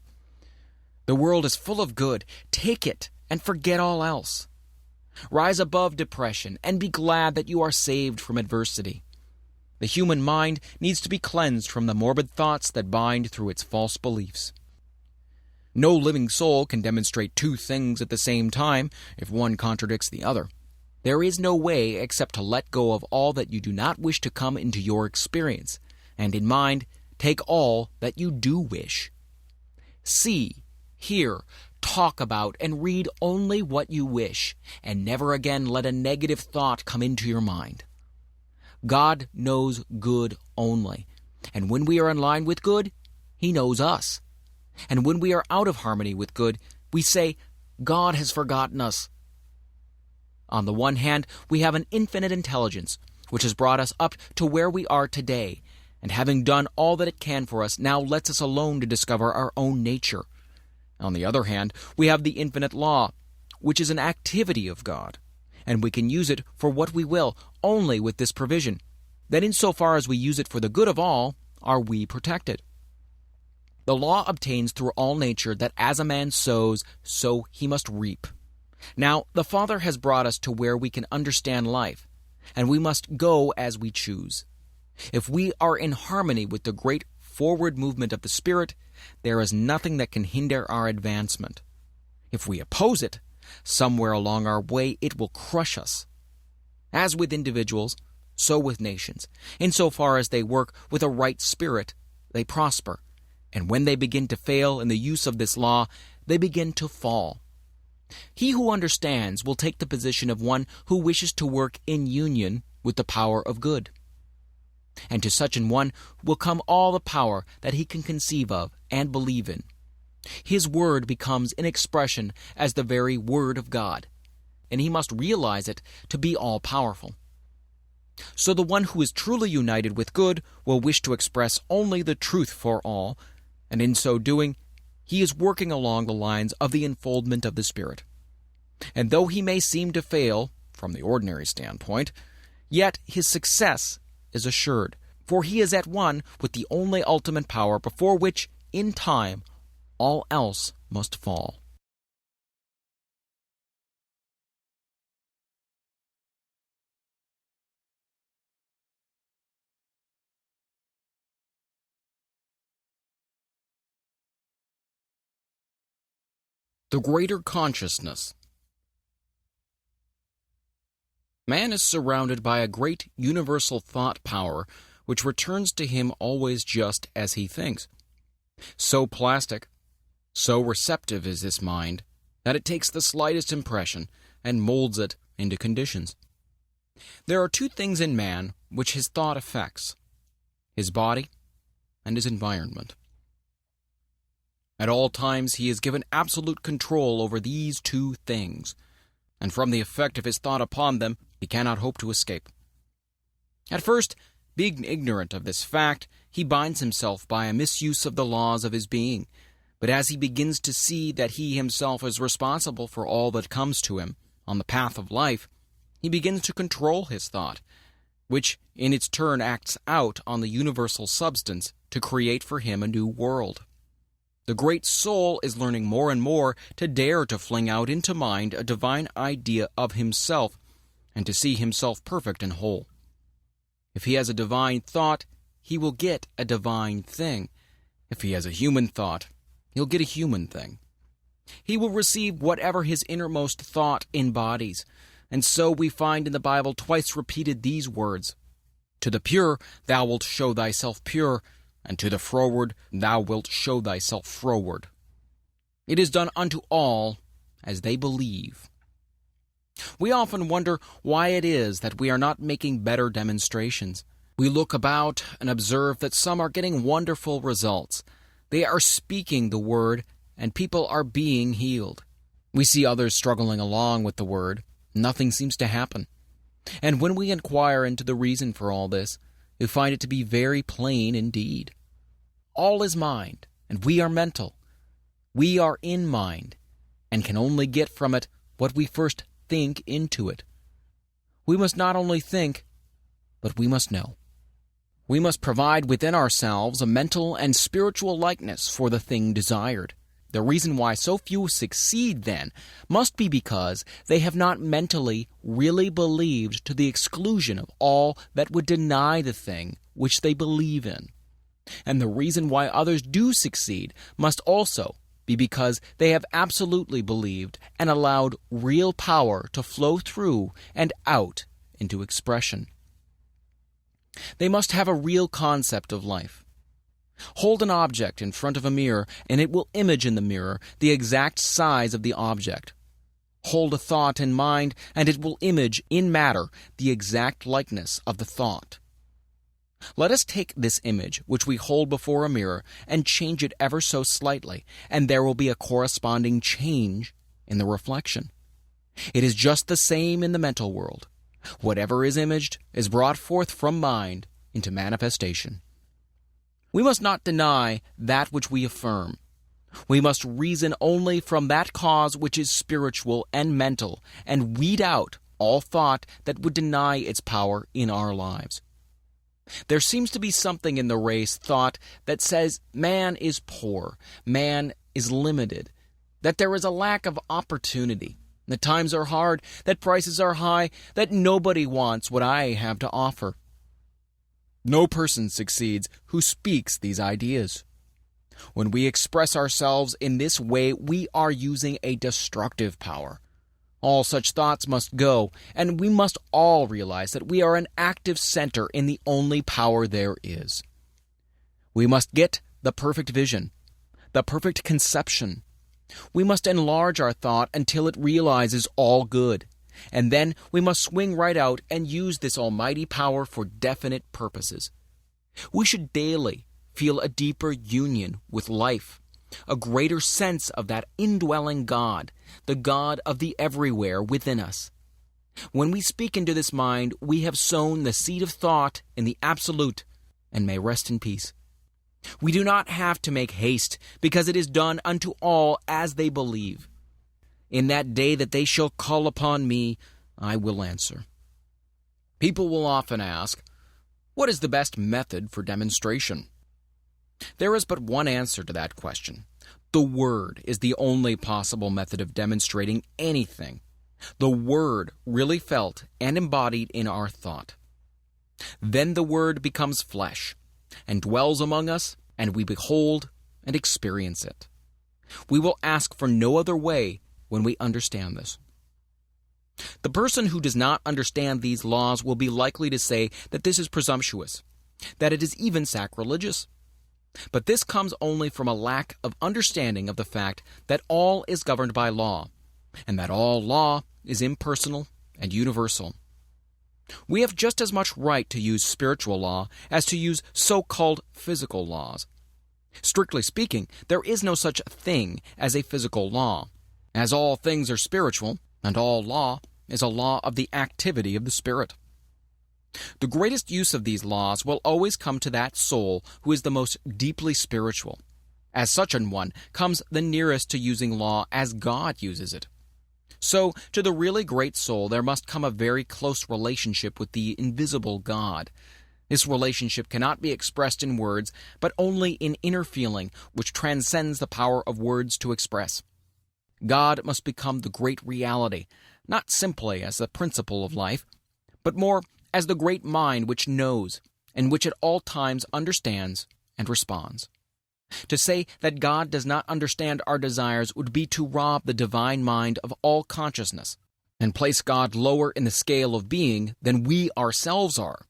The world is full of good. Take it and forget all else. Rise above depression and be glad that you are saved from adversity. The human mind needs to be cleansed from the morbid thoughts that bind through its false beliefs. No living soul can demonstrate two things at the same time if one contradicts the other. There is no way except to let go of all that you do not wish to come into your experience, and in mind, take all that you do wish. See, hear, talk about, and read only what you wish, and never again let a negative thought come into your mind. God knows good only, and when we are in line with good, He knows us. And when we are out of harmony with good, we say, God has forgotten us. On the one hand, we have an infinite intelligence, which has brought us up to where we are today, and having done all that it can for us, now lets us alone to discover our own nature. On the other hand, we have the infinite law, which is an activity of God, and we can use it for what we will, only with this provision, that insofar as we use it for the good of all, are we protected. The law obtains through all nature that as a man sows, so he must reap. Now, the Father has brought us to where we can understand life, and we must go as we choose. If we are in harmony with the great forward movement of the Spirit, there is nothing that can hinder our advancement. If we oppose it, somewhere along our way it will crush us. As with individuals, so with nations. Insofar as they work with a right spirit, they prosper, and when they begin to fail in the use of this law, they begin to fall. He who understands will take the position of one who wishes to work in union with the power of good. And to such an one will come all the power that he can conceive of and believe in. His word becomes an expression as the very word of God, and he must realize it to be all-powerful. So the one who is truly united with good will wish to express only the truth for all, and in so doing, he is working along the lines of the enfoldment of the Spirit. And though he may seem to fail, from the ordinary standpoint, yet his success is assured, for he is at one with the only ultimate power before which, in time, all else must fall. The greater consciousness. Man is surrounded by a great universal thought power which returns to him always just as he thinks. So plastic, so receptive is this mind that it takes the slightest impression and molds it into conditions. There are two things in man which his thought affects: his body and his environment. At all times he is given absolute control over these two things, and from the effect of his thought upon them he cannot hope to escape. At first, being ignorant of this fact, he binds himself by a misuse of the laws of his being, but as he begins to see that he himself is responsible for all that comes to him on the path of life, he begins to control his thought, which in its turn acts out on the universal substance to create for him a new world. The great soul is learning more and more to dare to fling out into mind a divine idea of himself and to see himself perfect and whole. If he has a divine thought, he will get a divine thing. If he has a human thought, he'll get a human thing. He will receive whatever his innermost thought embodies, and so we find in the Bible twice repeated these words: "To the pure thou wilt show thyself pure, and to the froward thou wilt show thyself froward." It is done unto all as they believe. We often wonder why it is that we are not making better demonstrations. We look about and observe that some are getting wonderful results. They are speaking the word, and people are being healed. We see others struggling along with the word. Nothing seems to happen. And when we inquire into the reason for all this, we find it to be very plain indeed. All is mind, and we are mental. We are in mind, and can only get from it what we first think into it. We must not only think, but we must know. We must provide within ourselves a mental and spiritual likeness for the thing desired. The reason why so few succeed, then, must be because they have not mentally really believed to the exclusion of all that would deny the thing which they believe in. And the reason why others do succeed must also be because they have absolutely believed and allowed real power to flow through and out into expression. They must have a real concept of life. Hold an object in front of a mirror, and it will image in the mirror the exact size of the object. Hold a thought in mind, and it will image in matter the exact likeness of the thought. Let us take this image, which we hold before a mirror, and change it ever so slightly, and there will be a corresponding change in the reflection. It is just the same in the mental world. Whatever is imaged is brought forth from mind into manifestation. We must not deny that which we affirm. We must reason only from that cause which is spiritual and mental, and weed out all thought that would deny its power in our lives. There seems to be something in the race thought that says man is poor, man is limited, that there is a lack of opportunity, that times are hard, that prices are high, that nobody wants what I have to offer. No person succeeds who speaks these ideas. When we express ourselves in this way, we are using a destructive power. All such thoughts must go, and we must all realize that we are an active center in the only power there is. We must get the perfect vision, the perfect conception. We must enlarge our thought until it realizes all good, and then we must swing right out and use this almighty power for definite purposes. We should daily feel a deeper union with life, a greater sense of that indwelling God, the God of the everywhere within us. When we speak into this mind, we have sown the seed of thought in the absolute and may rest in peace. We do not have to make haste, because it is done unto all as they believe. In that day that they shall call upon me, I will answer. People will often ask, what is the best method for demonstration? There is but one answer to that question. The Word is the only possible method of demonstrating anything. The Word really felt and embodied in our thought. Then the Word becomes flesh and dwells among us, and we behold and experience it. We will ask for no other way when we understand this. The person who does not understand these laws will be likely to say that this is presumptuous, that it is even sacrilegious. But this comes only from a lack of understanding of the fact that all is governed by law, and that all law is impersonal and universal. We have just as much right to use spiritual law as to use so-called physical laws. Strictly speaking, there is no such thing as a physical law, as all things are spiritual, and all law is a law of the activity of the Spirit. The greatest use of these laws will always come to that soul who is the most deeply spiritual. As such an one comes the nearest to using law as God uses it. So, to the really great soul, there must come a very close relationship with the invisible God. This relationship cannot be expressed in words, but only in inner feeling, which transcends the power of words to express. God must become the great reality, not simply as the principle of life, but more as the great mind which knows, and which at all times understands and responds. To say that God does not understand our desires would be to rob the divine mind of all consciousness, and place God lower in the scale of being than we ourselves are.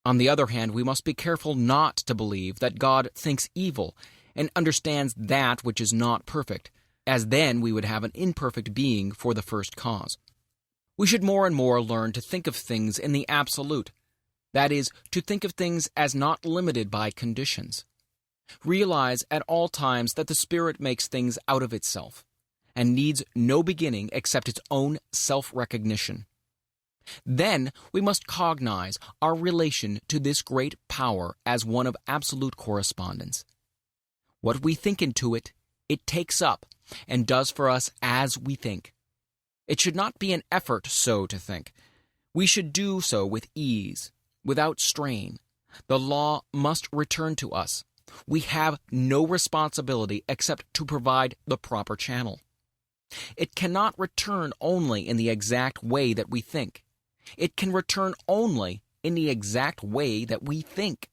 On the other hand, we must be careful not to believe that God thinks evil and understands that which is not perfect, as then we would have an imperfect being for the first cause. We should more and more learn to think of things in the absolute, that is, to think of things as not limited by conditions. Realize at all times that the Spirit makes things out of itself, and needs no beginning except its own self-recognition. Then we must cognize our relation to this great power as one of absolute correspondence. What we think into it, it takes up, and does for us as we think. It should not be an effort so to think. We should do so with ease, without strain. The law must return to us. We have no responsibility except to provide the proper channel. It cannot return only in the exact way that we think. It can return only in the exact way that we think.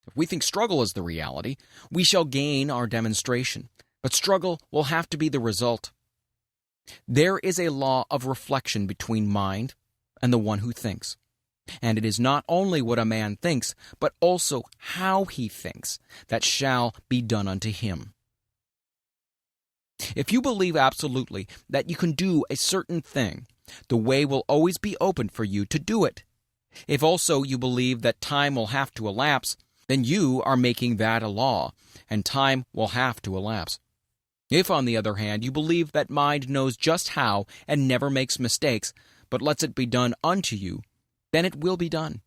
If we think struggle is the reality, we shall gain our demonstration, but struggle will have to be the result. There is a law of reflection between mind and the one who thinks. And it is not only what a man thinks, but also how he thinks, that shall be done unto him. If you believe absolutely that you can do a certain thing, the way will always be open for you to do it. If also you believe that time will have to elapse, then you are making that a law, and time will have to elapse. If, on the other hand, you believe that mind knows just how and never makes mistakes, but lets it be done unto you, then it will be done.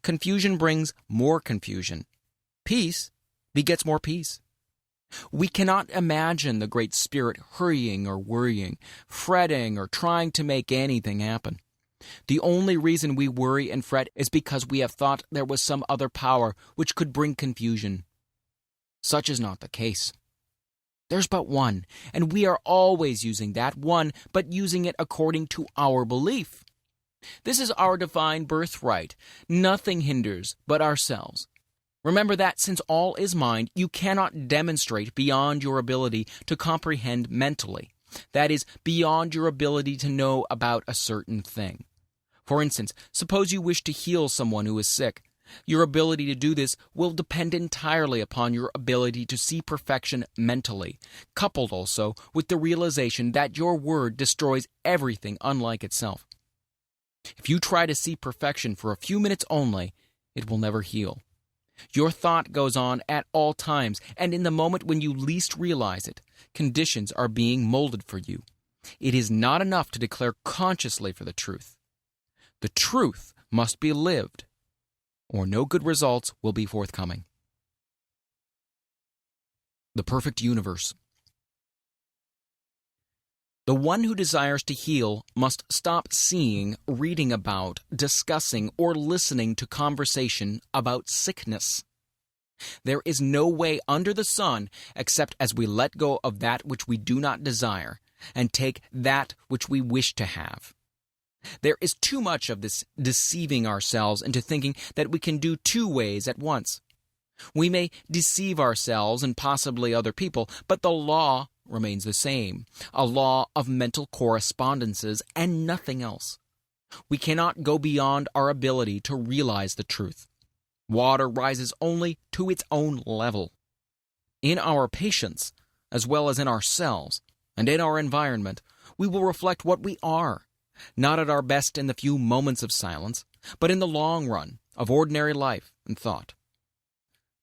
Confusion brings more confusion. Peace begets more peace. We cannot imagine the Great Spirit hurrying or worrying, fretting or trying to make anything happen. The only reason we worry and fret is because we have thought there was some other power which could bring confusion. Such is not the case. There's but one, and we are always using that one, but using it according to our belief. This is our divine birthright. Nothing hinders but ourselves. Remember that since all is mind, you cannot demonstrate beyond your ability to comprehend mentally. That is, beyond your ability to know about a certain thing. For instance, suppose you wish to heal someone who is sick. Your ability to do this will depend entirely upon your ability to see perfection mentally, coupled also with the realization that your word destroys everything unlike itself. If you try to see perfection for a few minutes only, it will never heal. Your thought goes on at all times, and in the moment when you least realize it, conditions are being molded for you. It is not enough to declare consciously for the truth. The truth must be lived, or no good results will be forthcoming. The perfect universe. The one who desires to heal must stop seeing, reading about, discussing, or listening to conversation about sickness. There is no way under the sun except as we let go of that which we do not desire and take that which we wish to have. There is too much of this deceiving ourselves into thinking that we can do two ways at once. We may deceive ourselves and possibly other people, but the law remains the same, a law of mental correspondences and nothing else. We cannot go beyond our ability to realize the truth. Water rises only to its own level. In our patients, as well as in ourselves and in our environment, we will reflect what we are, not at our best in the few moments of silence, but in the long run of ordinary life and thought.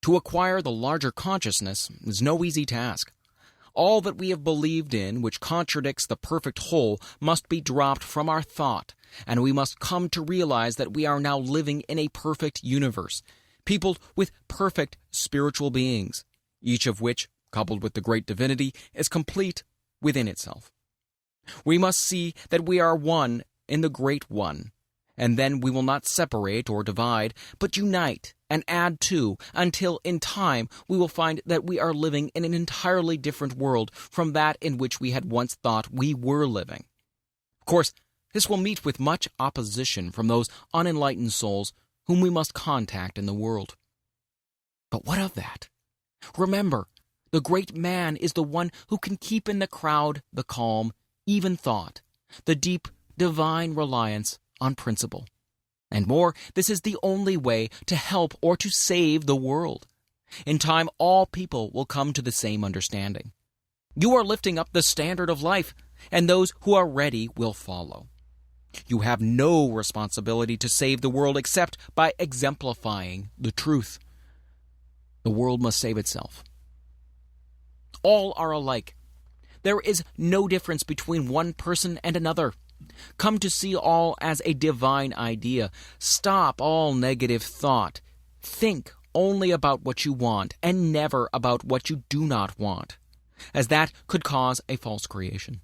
To acquire the larger consciousness is no easy task. All that we have believed in which contradicts the perfect whole must be dropped from our thought, and we must come to realize that we are now living in a perfect universe, peopled with perfect spiritual beings, each of which, coupled with the great divinity, is complete within itself. We must see that we are one in the Great One, and then we will not separate or divide, but unite and add to, until in time we will find that we are living in an entirely different world from that in which we had once thought we were living. Of course, this will meet with much opposition from those unenlightened souls whom we must contact in the world. But what of that? Remember, the great man is the one who can keep in the crowd the calm, even thought, the deep, divine reliance on principle. And more, this is the only way to help or to save the world. In time, all people will come to the same understanding. You are lifting up the standard of life, and those who are ready will follow. You have no responsibility to save the world except by exemplifying the truth. The world must save itself. All are alike. There is no difference between one person and another. Come to see all as a divine idea. Stop all negative thought. Think only about what you want and never about what you do not want, as that could cause a false creation.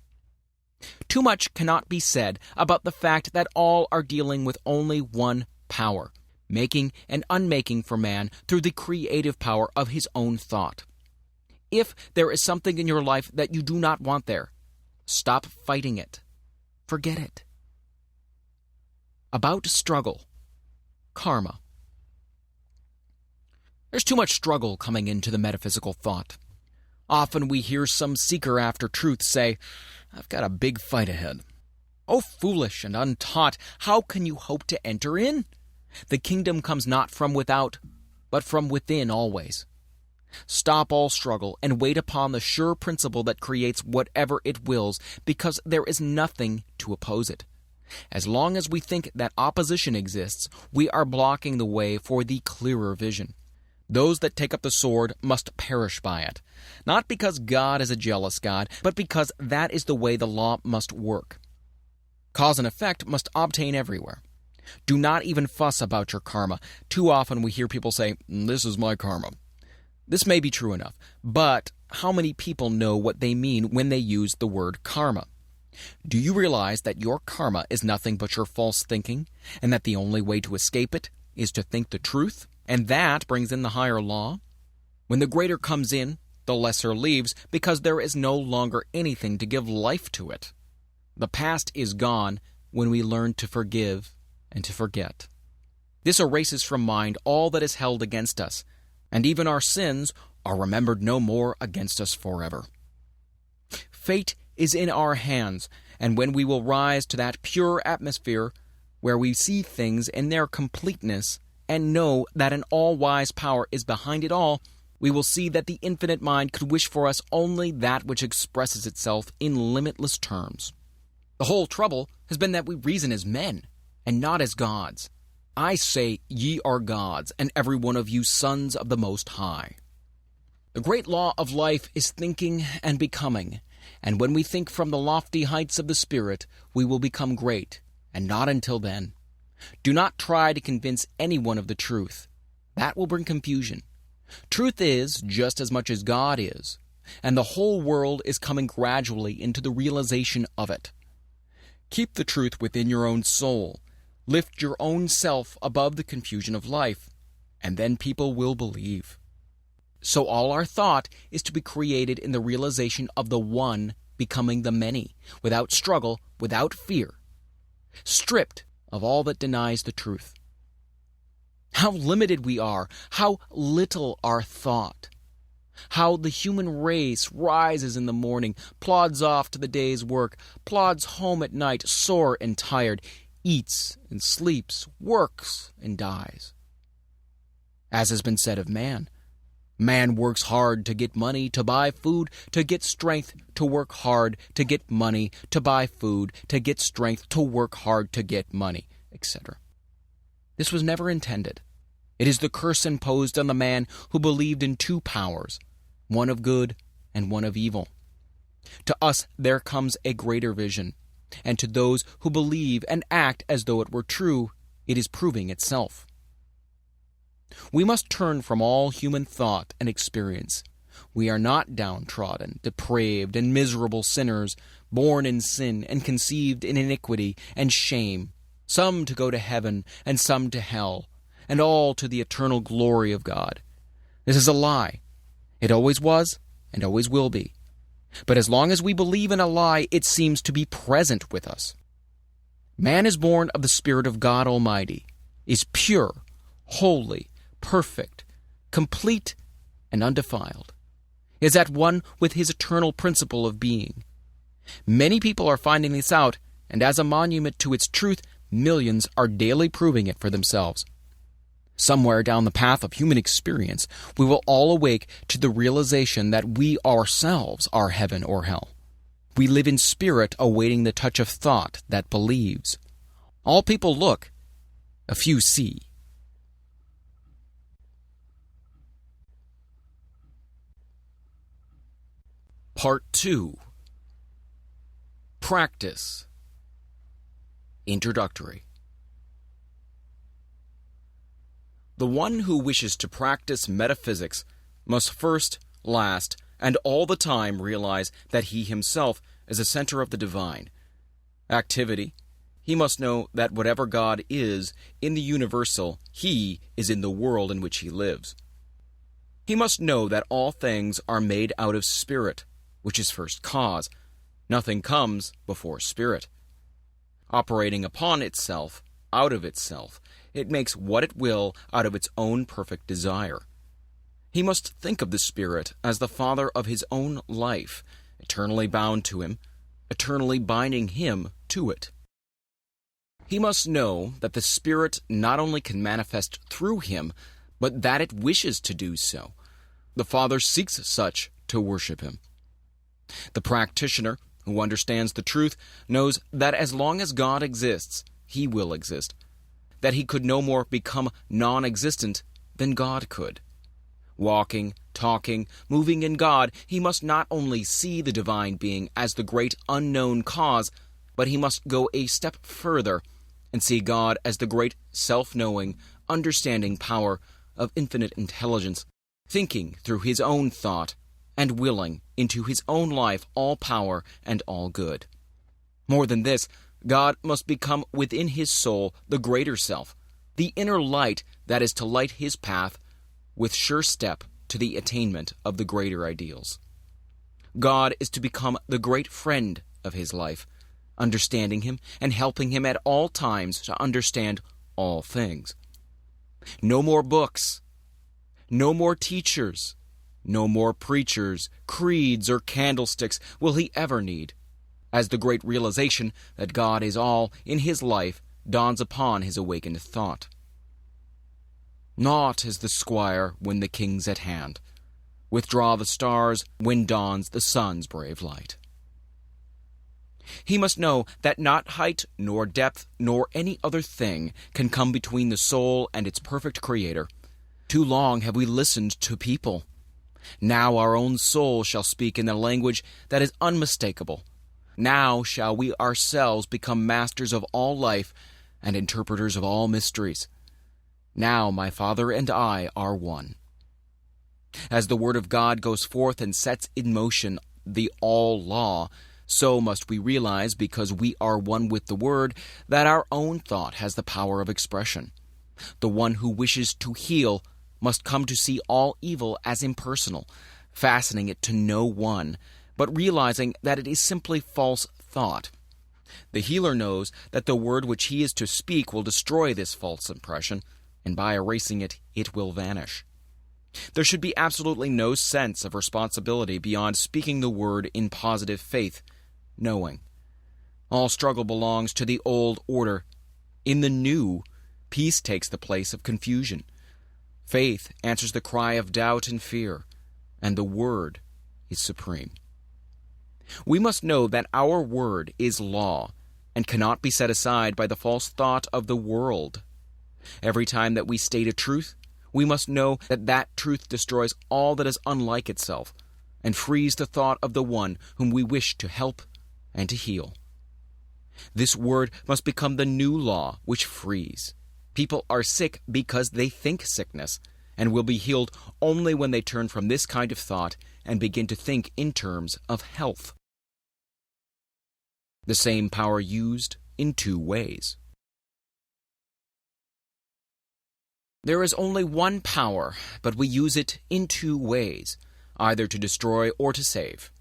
Too much cannot be said about the fact that all are dealing with only one power, making and unmaking for man through the creative power of his own thought. If there is something in your life that you do not want there, stop fighting it. Forget it. About struggle. Karma. There's too much struggle coming into the metaphysical thought. Often we hear some seeker after truth say, "I've got a big fight ahead." Oh, foolish and untaught, how can you hope to enter in? The kingdom comes not from without, but from within always. Stop all struggle and wait upon the sure principle that creates whatever it wills, because there is nothing to oppose it. As long as we think that opposition exists, we are blocking the way for the clearer vision. Those that take up the sword must perish by it, not because God is a jealous God, but because that is the way the law must work. Cause and effect must obtain everywhere. Do not even fuss about your karma. Too often we hear people say, "This is my karma." This may be true enough, but how many people know what they mean when they use the word karma? Do you realize that your karma is nothing but your false thinking, and that the only way to escape it is to think the truth, and that brings in the higher law? When the greater comes in, The lesser leaves because there is no longer anything to give life to it. The past is gone when we learn to forgive and to forget. This erases from mind all that is held against us, and even our sins are remembered no more against us forever. Fate is in our hands, and when we will rise to that pure atmosphere where we see things in their completeness and know that an all-wise power is behind it all, we will see that the infinite mind could wish for us only that which expresses itself in limitless terms. The whole trouble has been that we reason as men, and not as gods. I say, ye are gods, and every one of you sons of the Most High. The great law of life is thinking and becoming, and when we think from the lofty heights of the spirit, we will become great, and not until then. Do not try to convince anyone of the truth. That will bring confusion. Truth is just as much as God is, and the whole world is coming gradually into the realization of it. Keep the truth within your own soul. Lift your own self above the confusion of life, and then people will believe. So all our thought is to be created in the realization of the one becoming the many, without struggle, without fear, stripped of all that denies the truth. How limited we are, how little our thought, how the human race rises in the morning, plods off to the day's work, plods home at night, sore and tired, eats and sleeps, works and dies. As has been said of man, man works hard to get money, to buy food, to get strength, to work hard, to get money, to buy food, to get strength, to work hard, to get money, etc. This was never intended. It is the curse imposed on the man who believed in two powers, one of good and one of evil. To us there comes a greater vision, and to those who believe and act as though it were true, it is proving itself. We must turn from all human thought and experience. We are not downtrodden, depraved, and miserable sinners, born in sin and conceived in iniquity and shame, some to go to heaven and some to hell, and all to the eternal glory of God. This is a lie. It always was and always will be. But as long as we believe in a lie, it seems to be present with us. Man is born of the Spirit of God Almighty, is pure, holy, perfect, complete, and undefiled, is at one with his eternal principle of being. Many people are finding this out, and as a monument to its truth, millions are daily proving it for themselves. Somewhere down the path of human experience, we will all awake to the realization that we ourselves are heaven or hell. We live in spirit, awaiting the touch of thought that believes. All people look, a few see. Part 2. Practice. Introductory. The one who wishes to practice metaphysics must first, last, and all the time realize that he himself is a center of the divine. Activity. He must know that whatever God is in the universal, he is in the world in which he lives. He must know that all things are made out of spirit, which is first cause. Nothing comes before spirit. Operating upon itself, out of itself, it makes what it will out of its own perfect desire. He must think of the Spirit as the father of his own life, eternally bound to him, eternally binding him to it. He must know that the Spirit not only can manifest through him, but that it wishes to do so. The Father seeks such to worship him. The practitioner, who understands the truth, knows that as long as God exists, he will exist. That he could no more become non-existent than God could. Walking, talking, moving in God, he must not only see the divine being as the great unknown cause, but he must go a step further and see God as the great self-knowing, understanding power of infinite intelligence, thinking through his own thought and willing into his own life all power and all good. More than this, God must become within his soul the greater self, the inner light that is to light his path with sure step to the attainment of the greater ideals. God is to become the great friend of his life, understanding him and helping him at all times to understand all things. No more books, no more teachers, no more preachers, creeds, or candlesticks will he ever need, as the great realization that God is all in his life dawns upon his awakened thought. Naught is the squire when the king's at hand. Withdraw the stars when dawns the sun's brave light. He must know that not height, nor depth, nor any other thing can come between the soul and its perfect Creator. Too long have we listened to people. Now our own soul shall speak in the language that is unmistakable. Now shall we ourselves become masters of all life and interpreters of all mysteries. Now my Father and I are one. As the Word of God goes forth and sets in motion the all-law, so must we realize, because we are one with the Word, that our own thought has the power of expression. The one who wishes to heal must come to see all evil as impersonal, fastening it to no one, but realizing that it is simply false thought. The healer knows that the word which he is to speak will destroy this false impression, and by erasing it, it will vanish. There should be absolutely no sense of responsibility beyond speaking the word in positive faith, knowing. All struggle belongs to the old order. In the new, peace takes the place of confusion. Faith answers the cry of doubt and fear, and the word is supreme. We must know that our word is law and cannot be set aside by the false thought of the world. Every time that we state a truth, we must know that that truth destroys all that is unlike itself and frees the thought of the one whom we wish to help and to heal. This word must become the new law which frees. People are sick because they think sickness, and will be healed only when they turn from this kind of thought and begin to think in terms of health. The same power used in two ways. There is only one power, but we use it in two ways, either to destroy or to save.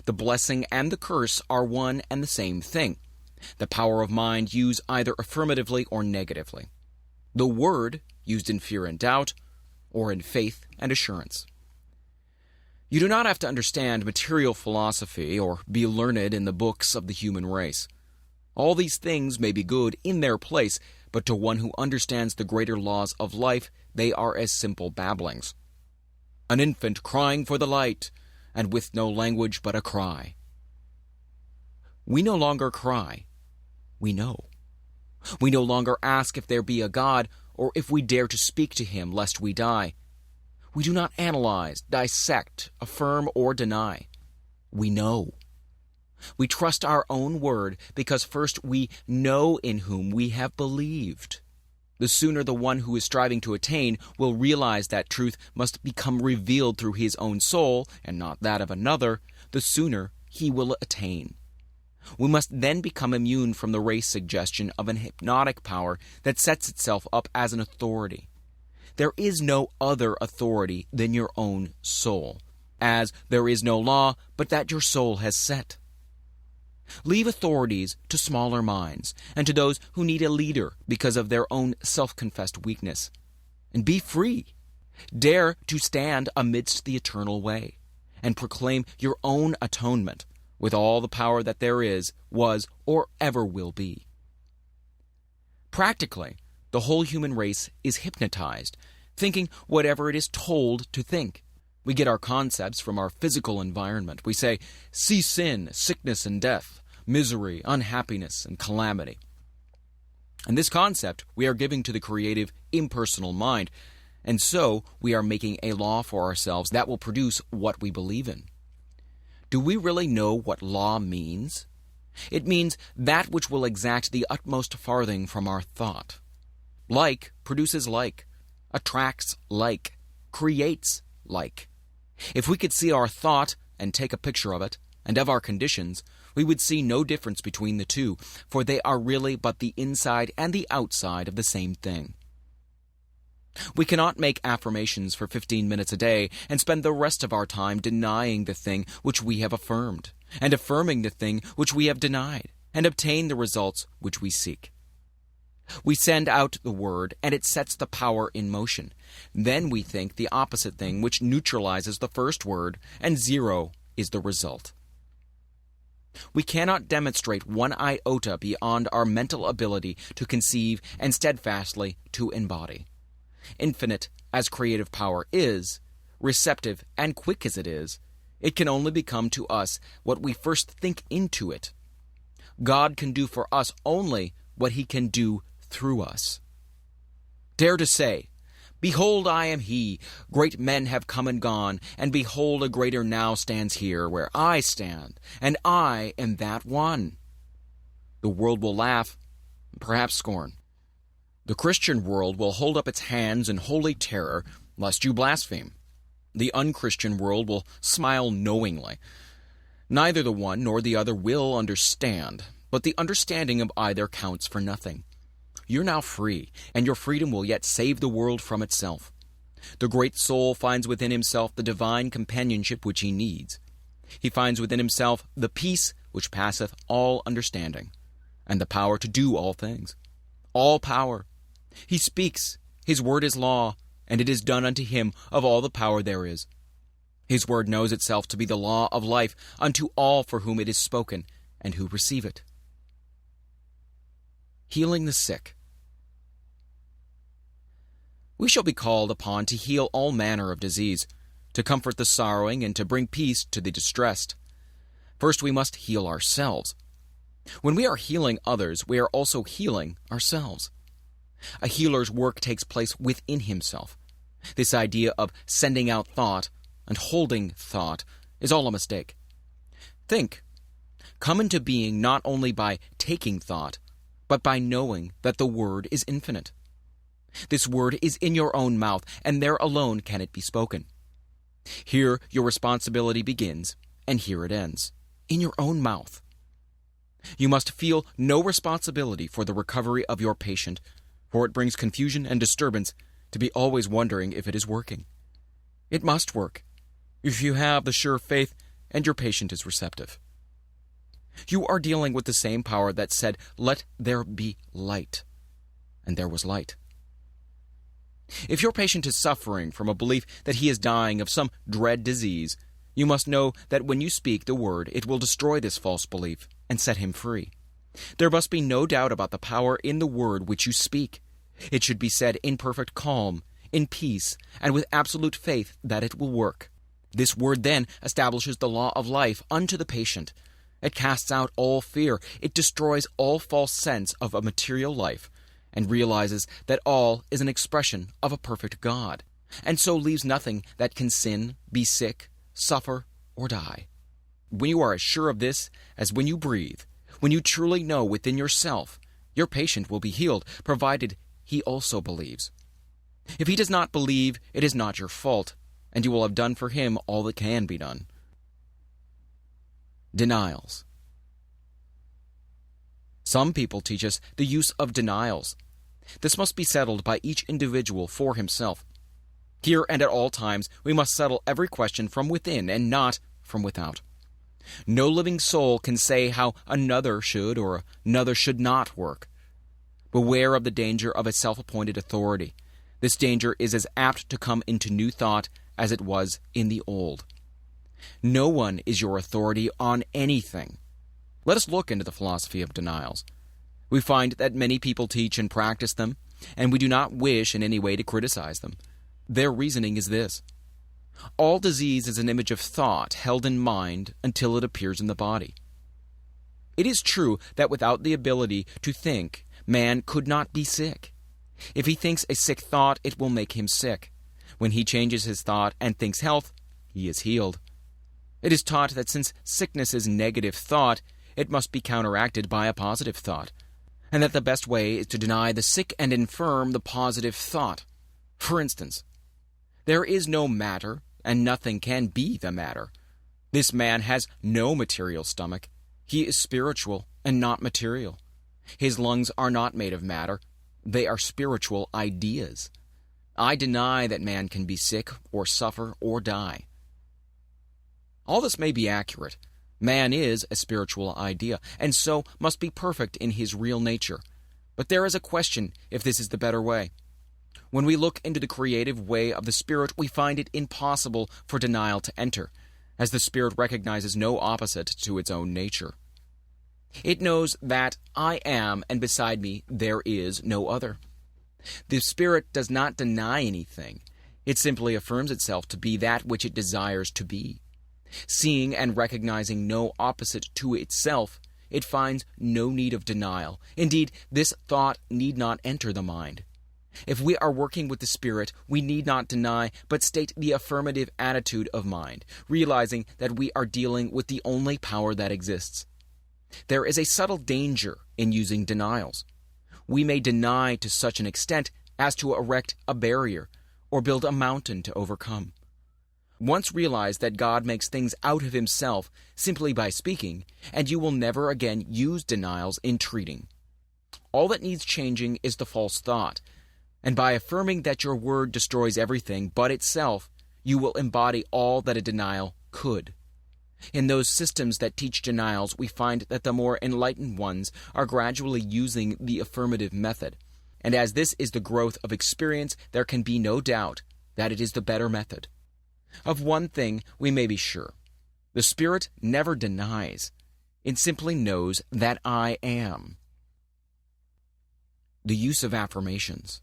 The blessing and the curse are one and the same thing. The power of mind used either affirmatively or negatively. The word used in fear and doubt, or in faith and assurance. You do not have to understand material philosophy or be learned in the books of the human race. All these things may be good in their place, but to one who understands the greater laws of life, they are as simple babblings. An infant crying for the light, and with no language but a cry. We no longer cry. We know. We no longer ask if there be a God, or if we dare to speak to him lest we die. We do not analyze, dissect, affirm, or deny. We know. We trust our own word because first we know in whom we have believed. The sooner the one who is striving to attain will realize that truth must become revealed through his own soul and not that of another, the sooner he will attain. We must then become immune from the race suggestion of an hypnotic power that sets itself up as an authority. There is no other authority than your own soul, as there is no law but that your soul has set. Leave authorities to smaller minds and to those who need a leader because of their own self-confessed weakness. And be free. Dare to stand amidst the eternal way and proclaim your own atonement with all the power that there is, was, or ever will be. Practically, the whole human race is hypnotized, thinking whatever it is told to think. We get our concepts from our physical environment. We say, see sin, sickness and death, misery, unhappiness, and calamity. And this concept we are giving to the creative, impersonal mind, and so we are making a law for ourselves that will produce what we believe in. Do we really know what law means? It means that which will exact the utmost farthing from our thought. Like produces like, attracts like, creates like. If we could see our thought and take a picture of it, and of our conditions, we would see no difference between the two, for they are really but the inside and the outside of the same thing. We cannot make affirmations for 15 minutes a day and spend the rest of our time denying the thing which we have affirmed, and affirming the thing which we have denied, and obtain the results which we seek. We send out the word, and it sets the power in motion. Then we think the opposite thing, which neutralizes the first word, and zero is the result. We cannot demonstrate one iota beyond our mental ability to conceive and steadfastly to embody. Infinite as creative power is, receptive and quick as it is, it can only become to us what we first think into it. God can do for us only what he can do through us. Dare to say, "Behold, I am he. Great men have come and gone, and behold, a greater now stands here where I stand, and I am that one." The world will laugh, perhaps scorn. The Christian world will hold up its hands in holy terror lest you blaspheme. The unchristian world will smile knowingly. Neither the one nor the other will understand, but the understanding of either counts for nothing. You're now free, and your freedom will yet save the world from itself. The great soul finds within himself the divine companionship which he needs. He finds within himself the peace which passeth all understanding, and the power to do all things. All power. He speaks, his word is law, and it is done unto him of all the power there is. His word knows itself to be the law of life unto all for whom it is spoken, and who receive it. Healing the sick. We shall be called upon to heal all manner of disease, to comfort the sorrowing, and to bring peace to the distressed. First, we must heal ourselves. When we are healing others, we are also healing ourselves. A healer's work takes place within himself. This idea of sending out thought and holding thought is all a mistake. Think. Come into being not only by taking thought, but by knowing that the word is infinite. This word is in your own mouth, and there alone can it be spoken. Here your responsibility begins, and here it ends, in your own mouth. You must feel no responsibility for the recovery of your patient, for it brings confusion and disturbance to be always wondering if it is working. It must work, if you have the sure faith and your patient is receptive. You are dealing with the same power that said, "Let there be light," and there was light. If your patient is suffering from a belief that he is dying of some dread disease, you must know that when you speak the word, it will destroy this false belief and set him free. There must be no doubt about the power in the word which you speak. It should be said in perfect calm, in peace, and with absolute faith that it will work. This word then establishes the law of life unto the patient. It casts out all fear. It destroys all false sense of a material life, and realizes that all is an expression of a perfect God, and so leaves nothing that can sin, be sick, suffer, or die. When you are as sure of this as when you breathe, when you truly know within yourself, your patient will be healed, provided he also believes. If he does not believe, it is not your fault, and you will have done for him all that can be done. Denials. Some people teach us the use of denials. This must be settled by each individual for himself. Here and at all times, we must settle every question from within and not from without. No living soul can say how another should or another should not work. Beware of the danger of a self-appointed authority. This danger is as apt to come into new thought as it was in the old. No one is your authority on anything. Let us look into the philosophy of denials. We find that many people teach and practice them, and we do not wish in any way to criticize them. Their reasoning is this: all disease is an image of thought held in mind until it appears in the body. It is true that without the ability to think, man could not be sick. If he thinks a sick thought, it will make him sick. When he changes his thought and thinks health, he is healed. It is taught that since sickness is negative thought, it must be counteracted by a positive thought, and that the best way is to deny the sick and infirm the positive thought. For instance, there is no matter, and nothing can be the matter. This man has no material stomach. He is spiritual and not material. His lungs are not made of matter. They are spiritual ideas. I deny that man can be sick or suffer or die. All this may be accurate. Man is a spiritual idea, and so must be perfect in his real nature. But there is a question if this is the better way. When we look into the creative way of the Spirit, we find it impossible for denial to enter, as the Spirit recognizes no opposite to its own nature. It knows that I am, and beside me there is no other. The Spirit does not deny anything. It simply affirms itself to be that which it desires to be. Seeing and recognizing no opposite to itself, it finds no need of denial. Indeed, this thought need not enter the mind. If we are working with the Spirit, we need not deny, but state the affirmative attitude of mind, realizing that we are dealing with the only power that exists. There is a subtle danger in using denials. We may deny to such an extent as to erect a barrier or build a mountain to overcome. Once realize that God makes things out of himself simply by speaking, and you will never again use denials in treating. All that needs changing is the false thought, and by affirming that your word destroys everything but itself, you will embody all that a denial could. In those systems that teach denials, we find that the more enlightened ones are gradually using the affirmative method, and as this is the growth of experience, there can be no doubt that it is the better method. Of one thing we may be sure. The Spirit never denies. It simply knows that I am. The use of affirmations.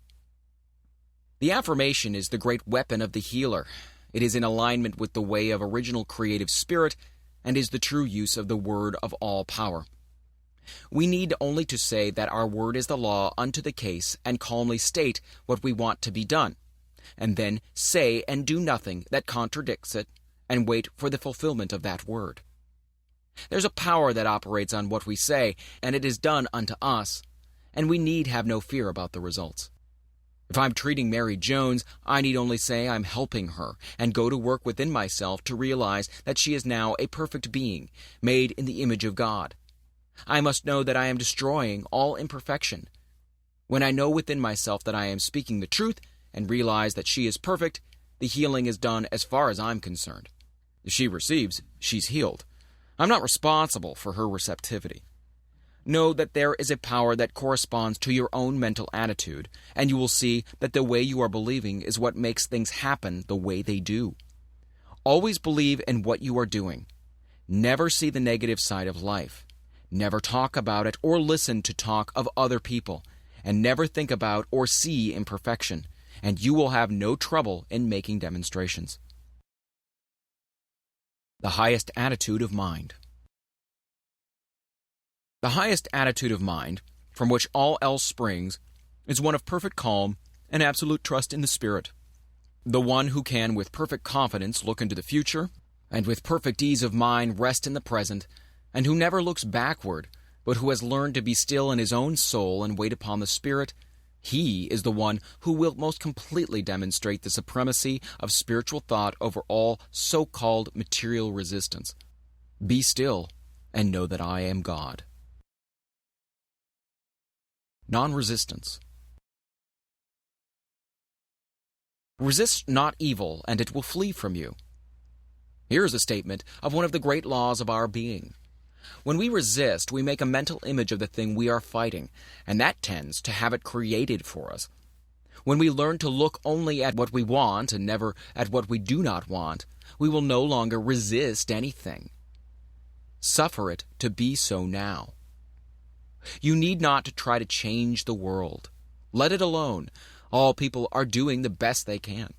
The affirmation is the great weapon of the healer. It is in alignment with the way of original creative spirit and is the true use of the word of all power. We need only to say that our word is the law unto the case and calmly state what we want to be done, and then say and do nothing that contradicts it and wait for the fulfillment of that word. There's a power that operates on what we say, and it is done unto us, and we need have no fear about the results. If I'm treating Mary Jones, I need only say I'm helping her and go to work within myself to realize that she is now a perfect being, made in the image of God. I must know that I am destroying all imperfection. When I know within myself that I am speaking the truth and realize that she is perfect, the healing is done as far as I'm concerned. If she receives, she's healed. I'm not responsible for her receptivity. Know that there is a power that corresponds to your own mental attitude, and you will see that the way you are believing is what makes things happen the way they do. Always believe in what you are doing. Never see the negative side of life. Never talk about it or listen to talk of other people, and never think about or see imperfection, and you will have no trouble in making demonstrations. The highest attitude of mind. The highest attitude of mind, from which all else springs, is one of perfect calm and absolute trust in the Spirit. The one who can with perfect confidence look into the future, and with perfect ease of mind rest in the present, and who never looks backward, but who has learned to be still in his own soul and wait upon the Spirit, he is the one who will most completely demonstrate the supremacy of spiritual thought over all so-called material resistance. Be still, and know that I am God. Non-resistance. Resist not evil, and it will flee from you. Here is a statement of one of the great laws of our being. When we resist, we make a mental image of the thing we are fighting, and that tends to have it created for us. When we learn to look only at what we want and never at what we do not want, we will no longer resist anything. Suffer it to be so now. You need not to try to change the world. Let it alone. All people are doing the best they can.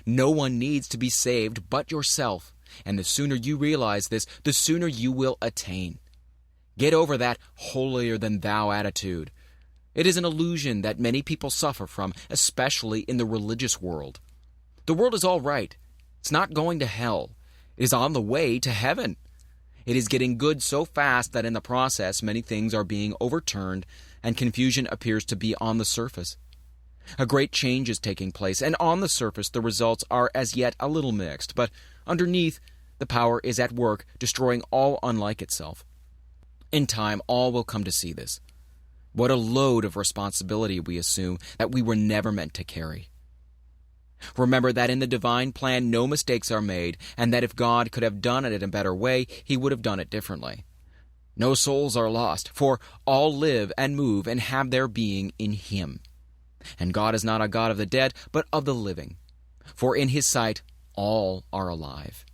No one needs to be saved but yourself, and the sooner you realize this, the sooner you will attain. Get over that holier-than-thou attitude. It is an illusion that many people suffer from, especially in the religious world. The world is all right. It's not going to hell. It is on the way to heaven. It is getting good so fast that in the process many things are being overturned and confusion appears to be on the surface. A great change is taking place, and on the surface the results are as yet a little mixed, but underneath the power is at work, destroying all unlike itself. In time, all will come to see this. What a load of responsibility we assume that we were never meant to carry. Remember that in the divine plan no mistakes are made, and that if God could have done it in a better way, he would have done it differently. No souls are lost, for all live and move and have their being in him. And God is not a God of the dead, but of the living. For in his sight all are alive.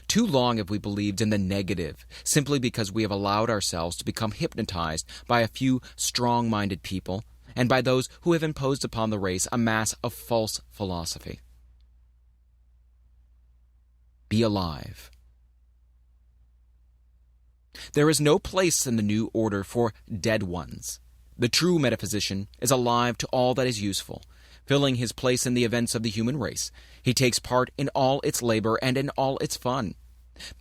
Too long have we believed in the negative, simply because we have allowed ourselves to become hypnotized by a few strong-minded people, and by those who have imposed upon the race a mass of false philosophy. Be alive. There is no place in the new order for dead ones. The true metaphysician is alive to all that is useful, filling his place in the events of the human race. He takes part in all its labor and in all its fun.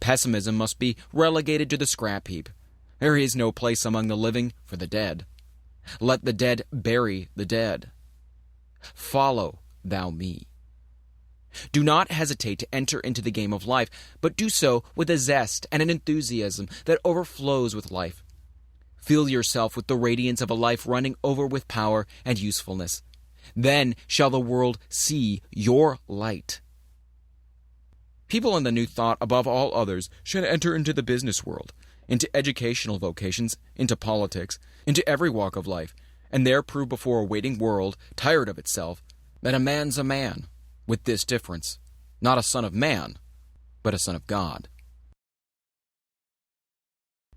Pessimism must be relegated to the scrap heap. There is no place among the living for the dead. Let the dead bury the dead. Follow thou me. Do not hesitate to enter into the game of life, but do so with a zest and an enthusiasm that overflows with life. Fill yourself with the radiance of a life running over with power and usefulness. Then shall the world see your light. People in the New Thought, above all others, should enter into the business world, into educational vocations, into politics, into every walk of life, and there prove before a waiting world, tired of itself, that a man's a man, with this difference, not a son of man, but a son of God.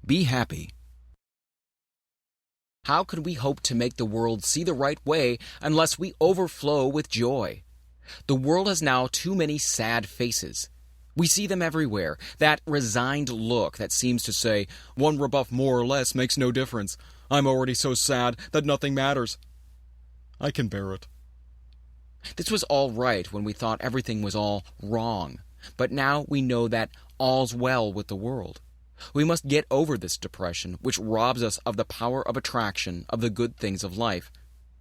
Be happy. How can we hope to make the world see the right way unless we overflow with joy? The world has now too many sad faces. We see them everywhere, that resigned look that seems to say, one rebuff more or less makes no difference. I'm already so sad that nothing matters. I can bear it. This was all right when we thought everything was all wrong, but now we know that all's well with the world. We must get over this depression, which robs us of the power of attraction of the good things of life,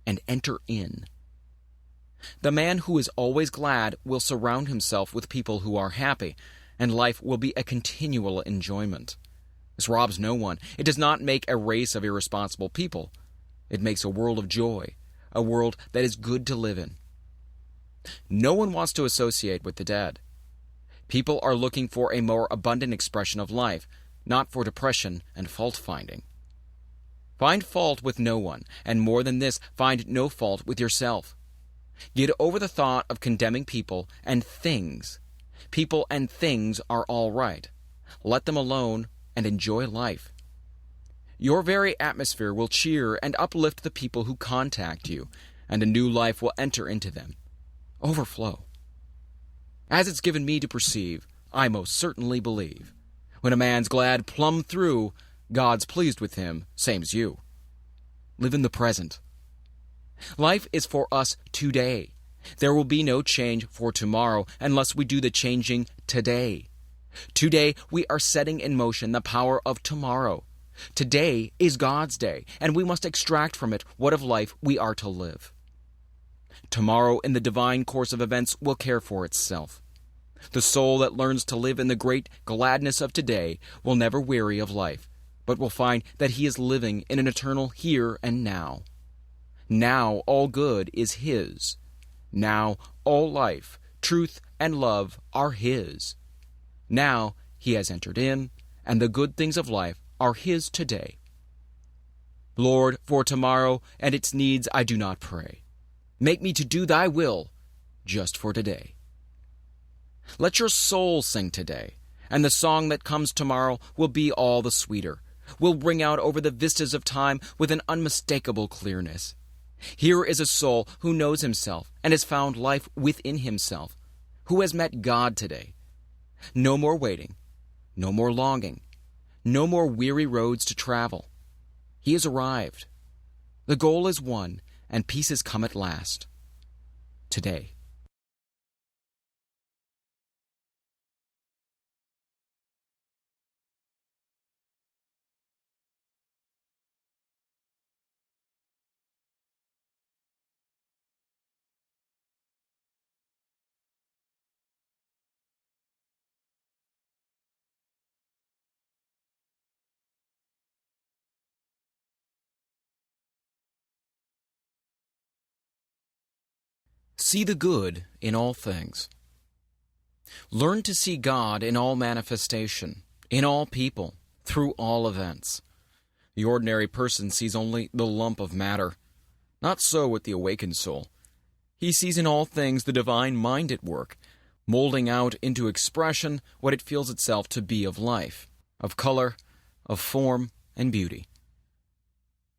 and enter in. The man who is always glad will surround himself with people who are happy, and life will be a continual enjoyment. This robs no one. It does not make a race of irresponsible people. It makes a world of joy, a world that is good to live in. No one wants to associate with the dead. People are looking for a more abundant expression of life, not for depression and fault-finding. Find fault with no one, and more than this, find no fault with yourself. Get over the thought of condemning people and things. People and things are all right. Let them alone and enjoy life. Your very atmosphere will cheer and uplift the people who contact you, and a new life will enter into them. Overflow. As it's given me to perceive, I most certainly believe. When a man's glad plumb through, God's pleased with him, same's you. Live in the present. Life is for us today. There will be no change for tomorrow unless we do the changing today. Today we are setting in motion the power of tomorrow. Today is God's day, and we must extract from it what of life we are to live. Tomorrow, in the divine course of events, will care for itself. The soul that learns to live in the great gladness of today will never weary of life, but will find that he is living in an eternal here and now. Now all good is his. Now all life, truth, and love are his. Now he has entered in, and the good things of life are his today. Lord, for tomorrow and its needs I do not pray. Make me to do thy will just for today. Let your soul sing today, and the song that comes tomorrow will be all the sweeter, will ring out over the vistas of time with an unmistakable clearness. Here is a soul who knows himself and has found life within himself, who has met God today. No more waiting, no more longing, no more weary roads to travel. He has arrived. The goal is won, and peace has come at last. Today. See the good in all things. Learn to see God in all manifestation, in all people, through all events. The ordinary person sees only the lump of matter. Not so with the awakened soul. He sees in all things the divine mind at work, molding out into expression what it feels itself to be of life, of color, of form, and beauty.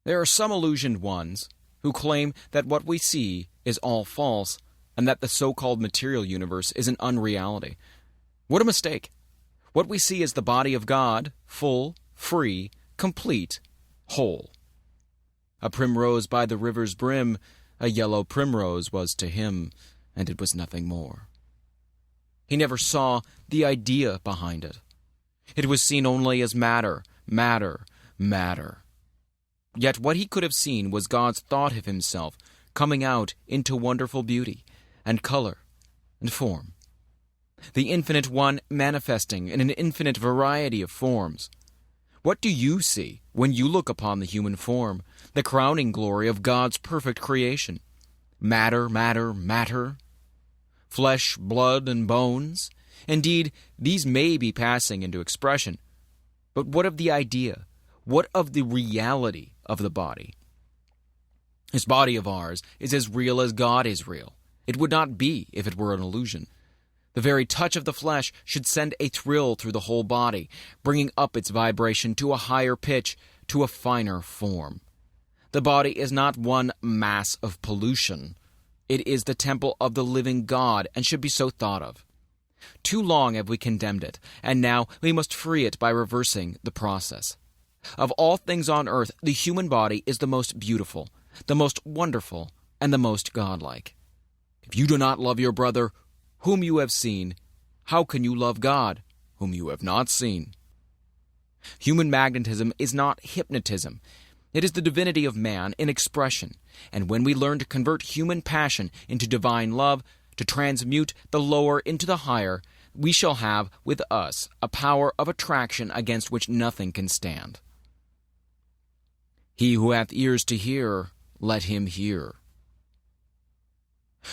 There are some illusioned ones who claim that what we see is all false and that the so-called material universe is an unreality. What a mistake! What we see is the body of God, full, free, complete, whole. A primrose by the river's brim, a yellow primrose was to him, and it was nothing more. He never saw the idea behind it. It was seen only as matter, matter, matter. Yet what he could have seen was God's thought of himself coming out into wonderful beauty and color and form. The infinite one manifesting in an infinite variety of forms. What do you see when you look upon the human form, the crowning glory of God's perfect creation? Matter, matter, matter. Flesh, blood, and bones. Indeed, these may be passing into expression. But what of the idea? What of the reality of the body? This body of ours is as real as God is real. It would not be if it were an illusion. The very touch of the flesh should send a thrill through the whole body, bringing up its vibration to a higher pitch, to a finer form. The body is not one mass of pollution. It is the temple of the living God and should be so thought of. Too long have we condemned it, and now we must free it by reversing the process. Of all things on earth, the human body is the most beautiful, the most wonderful, and the most godlike. If you do not love your brother, whom you have seen, how can you love God, whom you have not seen? Human magnetism is not hypnotism. It is the divinity of man in expression, and when we learn to convert human passion into divine love, to transmute the lower into the higher, we shall have with us a power of attraction against which nothing can stand. He who hath ears to hear, let him hear.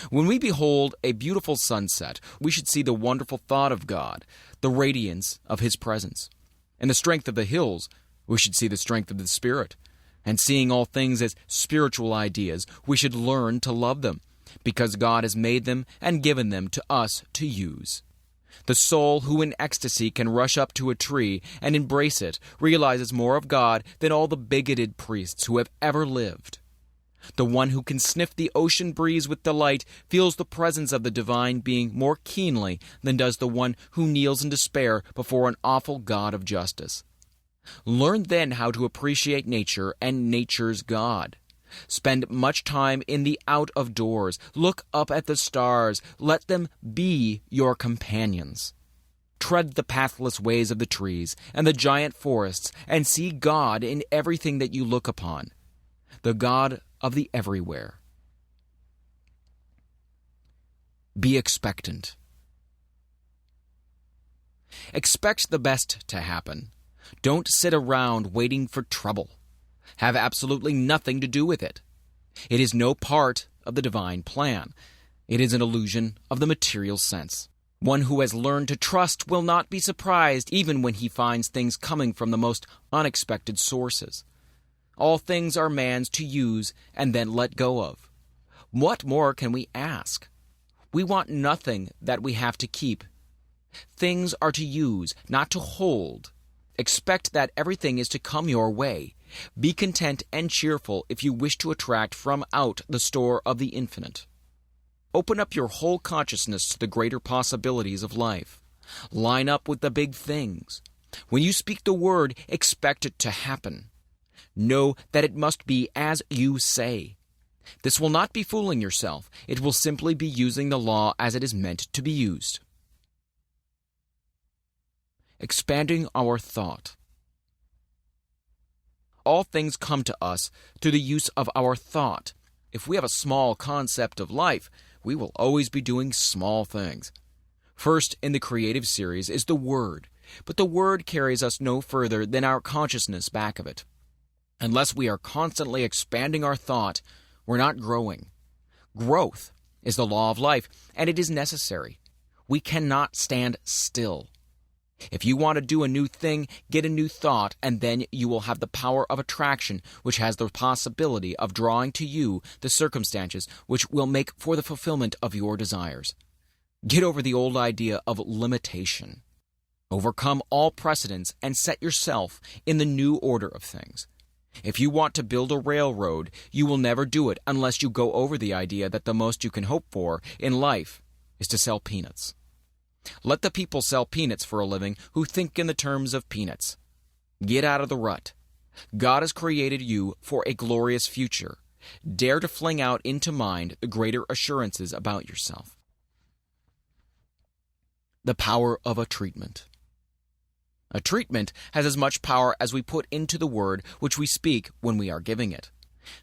When we behold a beautiful sunset, we should see the wonderful thought of God, the radiance of His presence. In the strength of the hills, we should see the strength of the Spirit. And seeing all things as spiritual ideas, we should learn to love them, because God has made them and given them to us to use. The soul who in ecstasy can rush up to a tree and embrace it realizes more of God than all the bigoted priests who have ever lived. The one who can sniff the ocean breeze with delight feels the presence of the divine being more keenly than does the one who kneels in despair before an awful God of justice. Learn then how to appreciate nature and nature's God. Spend much time in the out of doors. Look up at the stars. Let them be your companions. Tread the pathless ways of the trees and the giant forests and see God in everything that you look upon. The God of the everywhere. Be expectant. Expect the best to happen. Don't sit around waiting for trouble. Have absolutely nothing to do with it. It is no part of the divine plan. It is an illusion of the material sense. One who has learned to trust will not be surprised even when he finds things coming from the most unexpected sources. All things are man's to use and then let go of. What more can we ask? We want nothing that we have to keep. Things are to use, not to hold. Expect that everything is to come your way. Be content and cheerful if you wish to attract from out the store of the infinite. Open up your whole consciousness to the greater possibilities of life. Line up with the big things. When you speak the word, expect it to happen. Know that it must be as you say. This will not be fooling yourself. It will simply be using the law as it is meant to be used. Expanding our thought. All things come to us through the use of our thought. If we have a small concept of life, we will always be doing small things. First in the creative series is the Word, but the Word carries us no further than our consciousness back of it. Unless we are constantly expanding our thought, we're not growing. Growth is the law of life, and it is necessary. We cannot stand still. If you want to do a new thing, get a new thought, and then you will have the power of attraction, which has the possibility of drawing to you the circumstances which will make for the fulfillment of your desires. Get over the old idea of limitation. Overcome all precedents and set yourself in the new order of things. If you want to build a railroad, you will never do it unless you go over the idea that the most you can hope for in life is to sell peanuts. Let the people sell peanuts for a living who think in the terms of peanuts. Get out of the rut. God has created you for a glorious future. Dare to fling out into mind the greater assurances about yourself. The power of a treatment. A treatment has as much power as we put into the word which we speak when we are giving it.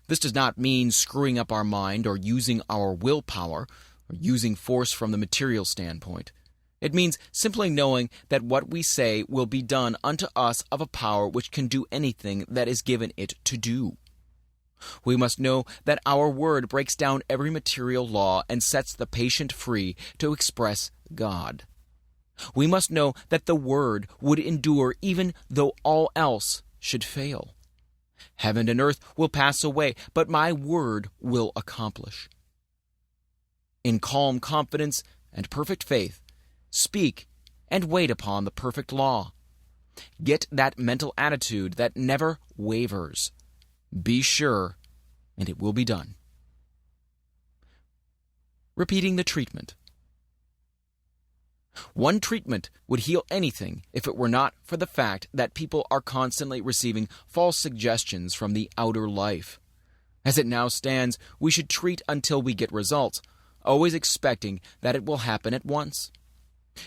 This does not mean screwing up our mind or using our willpower or using force from the material standpoint. It means simply knowing that what we say will be done unto us of a power which can do anything that is given it to do. We must know that our word breaks down every material law and sets the patient free to express God. We must know that the word would endure even though all else should fail. Heaven and earth will pass away, but my word will accomplish. In calm confidence and perfect faith, speak and wait upon the perfect law. Get that mental attitude that never wavers. Be sure, and it will be done. Repeating the treatment. One treatment would heal anything if it were not for the fact that people are constantly receiving false suggestions from the outer life. As it now stands, we should treat until we get results, always expecting that it will happen at once.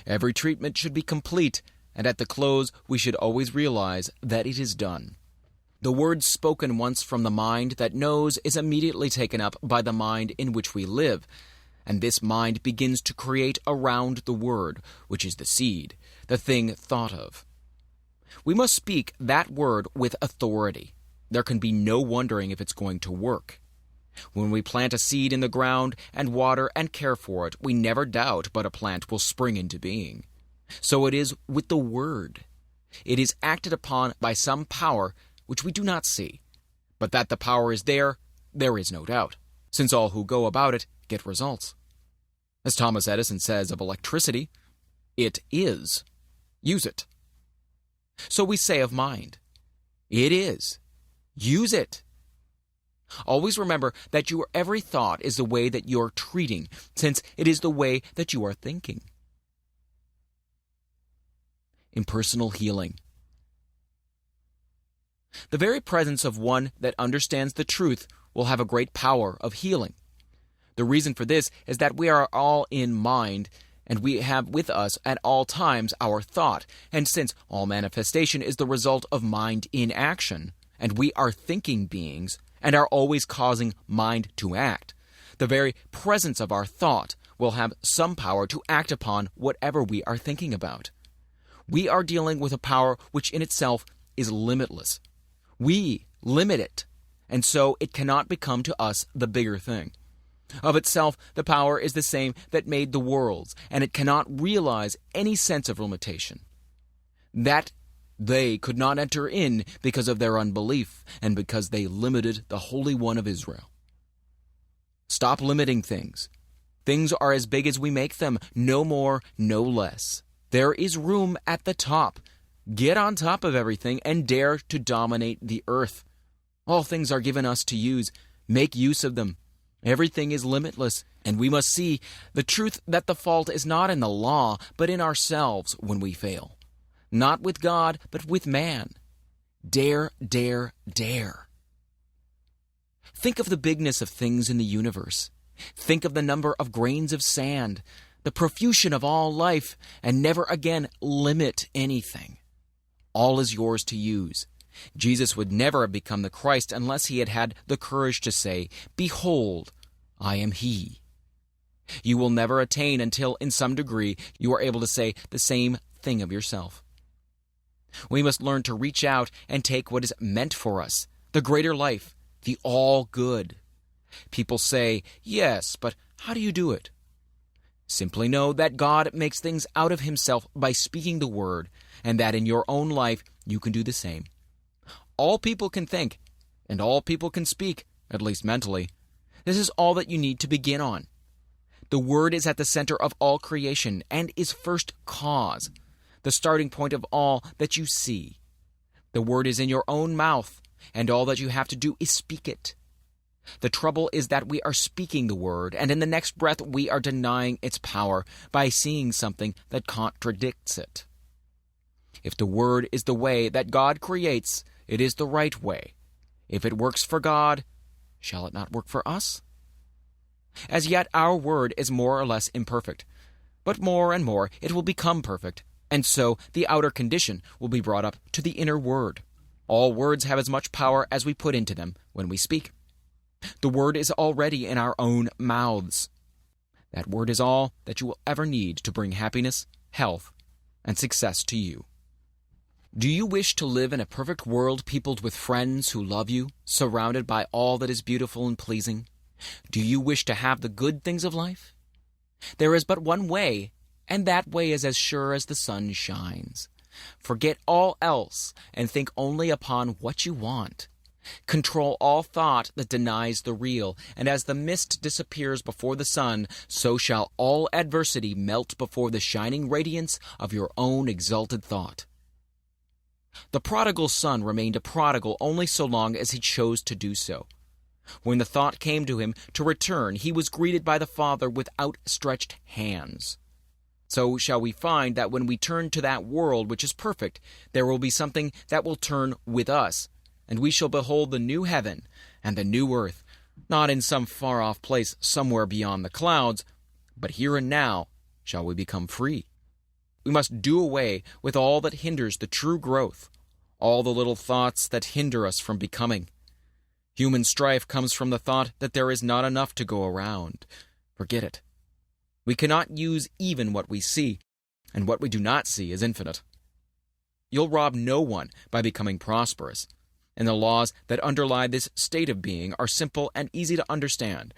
Every treatment should be complete, and at the close we should always realize that it is done. The word spoken once from the mind that knows is immediately taken up by the mind in which we live, and this mind begins to create around the word, which is the seed, the thing thought of. We must speak that word with authority. There can be no wondering if it's going to work. When we plant a seed in the ground and water and care for it, we never doubt but a plant will spring into being. So it is with the word. It is acted upon by some power which we do not see. But that the power is there is no doubt, since all who go about it get results. As Thomas Edison says of electricity, it is. Use it. So we say of mind, it is. Use it. Always remember that your every thought is the way that you're treating, since it is the way that you are thinking. Impersonal healing. The very presence of one that understands the truth will have a great power of healing. The reason for this is that we are all in mind, and we have with us at all times our thought, and since all manifestation is the result of mind in action, and we are thinking beings, and are always causing mind to act, the very presence of our thought will have some power to act upon whatever we are thinking about. We are dealing with a power which in itself is limitless. We limit it, and so it cannot become to us the bigger thing. Of itself, the power is the same that made the worlds, and it cannot realize any sense of limitation. That they could not enter in because of their unbelief and because they limited the Holy One of Israel. Stop limiting things. Things are as big as we make them, no more, no less. There is room at the top. Get on top of everything and dare to dominate the earth. All things are given us to use. Make use of them. Everything is limitless, and we must see the truth that the fault is not in the law, but in ourselves when we fail. Not with God, but with man. Dare, dare, dare. Think of the bigness of things in the universe. Think of the number of grains of sand, the profusion of all life, and never again limit anything. All is yours to use. Jesus would never have become the Christ unless he had had the courage to say, "Behold, I am he." You will never attain until, in some degree, you are able to say the same thing of yourself. We must learn to reach out and take what is meant for us, the greater life, the all good. People say, "Yes, but how do you do it?" Simply know that God makes things out of himself by speaking the word, and that in your own life you can do the same. All people can think, and all people can speak, at least mentally. This is all that you need to begin on. The Word is at the center of all creation and is first cause, the starting point of all that you see. The Word is in your own mouth, and all that you have to do is speak it. The trouble is that we are speaking the Word, and in the next breath we are denying its power by seeing something that contradicts it. If the Word is the way that God creates, it is the right way. If it works for God, shall it not work for us? As yet, our word is more or less imperfect, but more and more it will become perfect, and so the outer condition will be brought up to the inner word. All words have as much power as we put into them when we speak. The word is already in our own mouths. That word is all that you will ever need to bring happiness, health, and success to you. Do you wish to live in a perfect world peopled with friends who love you, surrounded by all that is beautiful and pleasing? Do you wish to have the good things of life? There is but one way, and that way is as sure as the sun shines. Forget all else and think only upon what you want. Control all thought that denies the real, and as the mist disappears before the sun, so shall all adversity melt before the shining radiance of your own exalted thought. The prodigal son remained a prodigal only so long as he chose to do so. When the thought came to him to return, he was greeted by the Father with outstretched hands. So shall we find that when we turn to that world which is perfect, there will be something that will turn with us, and we shall behold the new heaven and the new earth, not in some far-off place somewhere beyond the clouds, but here and now shall we become free. We must do away with all that hinders the true growth, all the little thoughts that hinder us from becoming. Human strife comes from the thought that there is not enough to go around. Forget it. We cannot use even what we see, and what we do not see is infinite. You'll rob no one by becoming prosperous, and the laws that underlie this state of being are simple and easy to understand,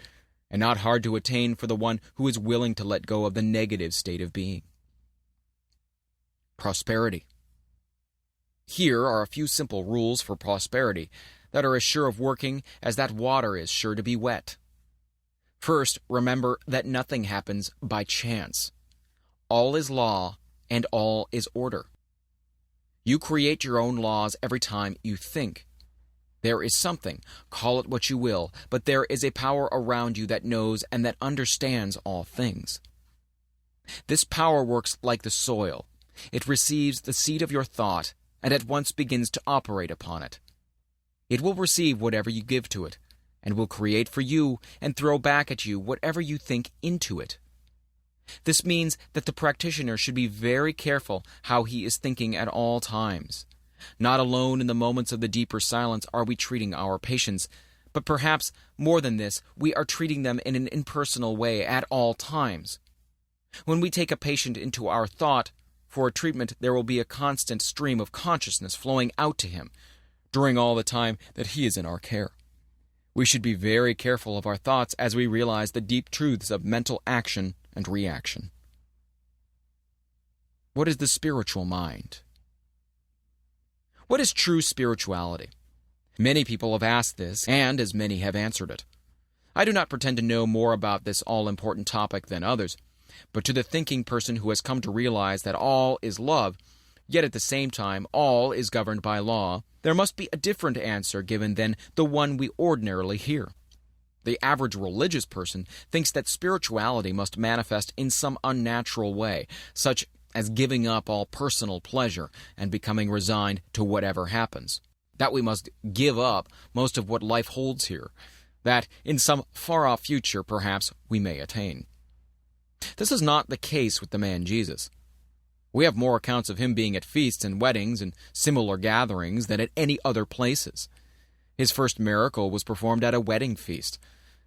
and not hard to attain for the one who is willing to let go of the negative state of being. Prosperity. Here are a few simple rules for prosperity that are as sure of working as that water is sure to be wet. First, remember that nothing happens by chance. All is law and all is order. You create your own laws every time you think. There is something, call it what you will, but there is a power around you that knows and that understands all things. This power works like the soil. It receives the seed of your thought and at once begins to operate upon it. It will receive whatever you give to it, and will create for you and throw back at you whatever you think into it. This means that the practitioner should be very careful how he is thinking at all times. Not alone in the moments of the deeper silence are we treating our patients, but perhaps more than this, we are treating them in an impersonal way at all times. When we take a patient into our thought, for a treatment there will be a constant stream of consciousness flowing out to him during all the time that he is in our care. We should be very careful of our thoughts as we realize the deep truths of mental action and reaction. What is the spiritual mind? What is true spirituality? Many people have asked this, and as many have answered it. I do not pretend to know more about this all-important topic than others, but to the thinking person who has come to realize that all is love, yet at the same time all is governed by law, there must be a different answer given than the one we ordinarily hear. The average religious person thinks that spirituality must manifest in some unnatural way, such as giving up all personal pleasure and becoming resigned to whatever happens. That we must give up most of what life holds here, that in some far-off future perhaps we may attain. This is not the case with the man Jesus. We have more accounts of him being at feasts and weddings and similar gatherings than at any other places. His first miracle was performed at a wedding feast,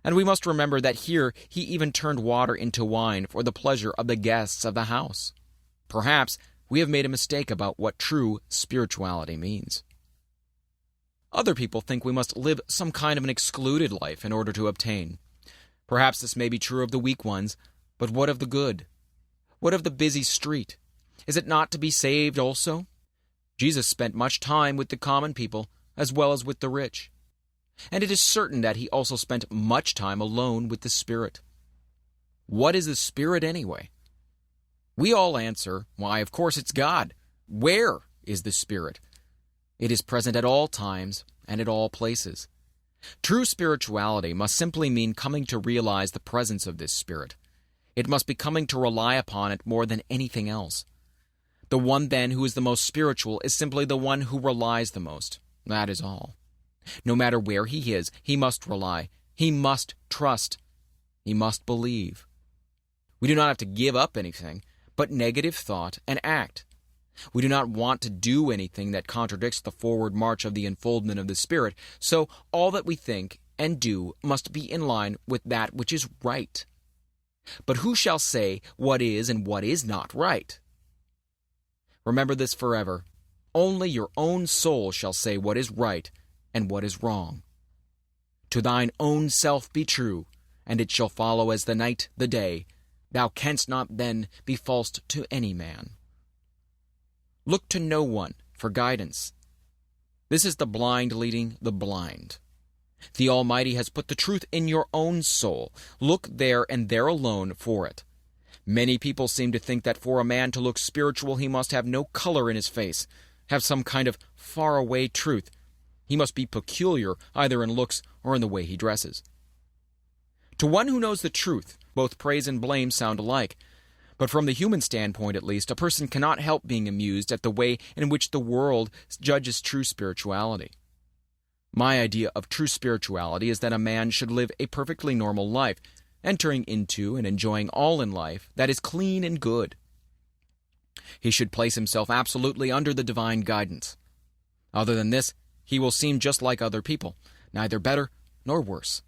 and we must remember that here he even turned water into wine for the pleasure of the guests of the house. Perhaps we have made a mistake about what true spirituality means. Other people think we must live some kind of an excluded life in order to obtain. Perhaps this may be true of the weak ones, but what of the good? What of the busy street? Is it not to be saved also? Jesus spent much time with the common people as well as with the rich. And it is certain that he also spent much time alone with the Spirit. What is the Spirit anyway? We all answer, why, of course it's God. Where is the Spirit? It is present at all times and at all places. True spirituality must simply mean coming to realize the presence of this Spirit. It must be coming to rely upon it more than anything else. The one, then, who is the most spiritual is simply the one who relies the most. That is all. No matter where he is, he must rely. He must trust. He must believe. We do not have to give up anything but negative thought and act. We do not want to do anything that contradicts the forward march of the unfoldment of the Spirit, so all that we think and do must be in line with that which is right. But who shall say what is and what is not right? Remember this forever. Only your own soul shall say what is right and what is wrong. To thine own self be true, and it shall follow as the night the day. Thou canst not then be false to any man. Look to no one for guidance. This is the blind leading the blind. The Almighty has put the truth in your own soul. Look there and there alone for it. Many people seem to think that for a man to look spiritual he must have no color in his face, have some kind of faraway truth. He must be peculiar either in looks or in the way he dresses. To one who knows the truth, both praise and blame sound alike. But from the human standpoint, at least, a person cannot help being amused at the way in which the world judges true spirituality. My idea of true spirituality is that a man should live a perfectly normal life, entering into and enjoying all in life that is clean and good. He should place himself absolutely under the divine guidance. Other than this, he will seem just like other people, neither better nor worse.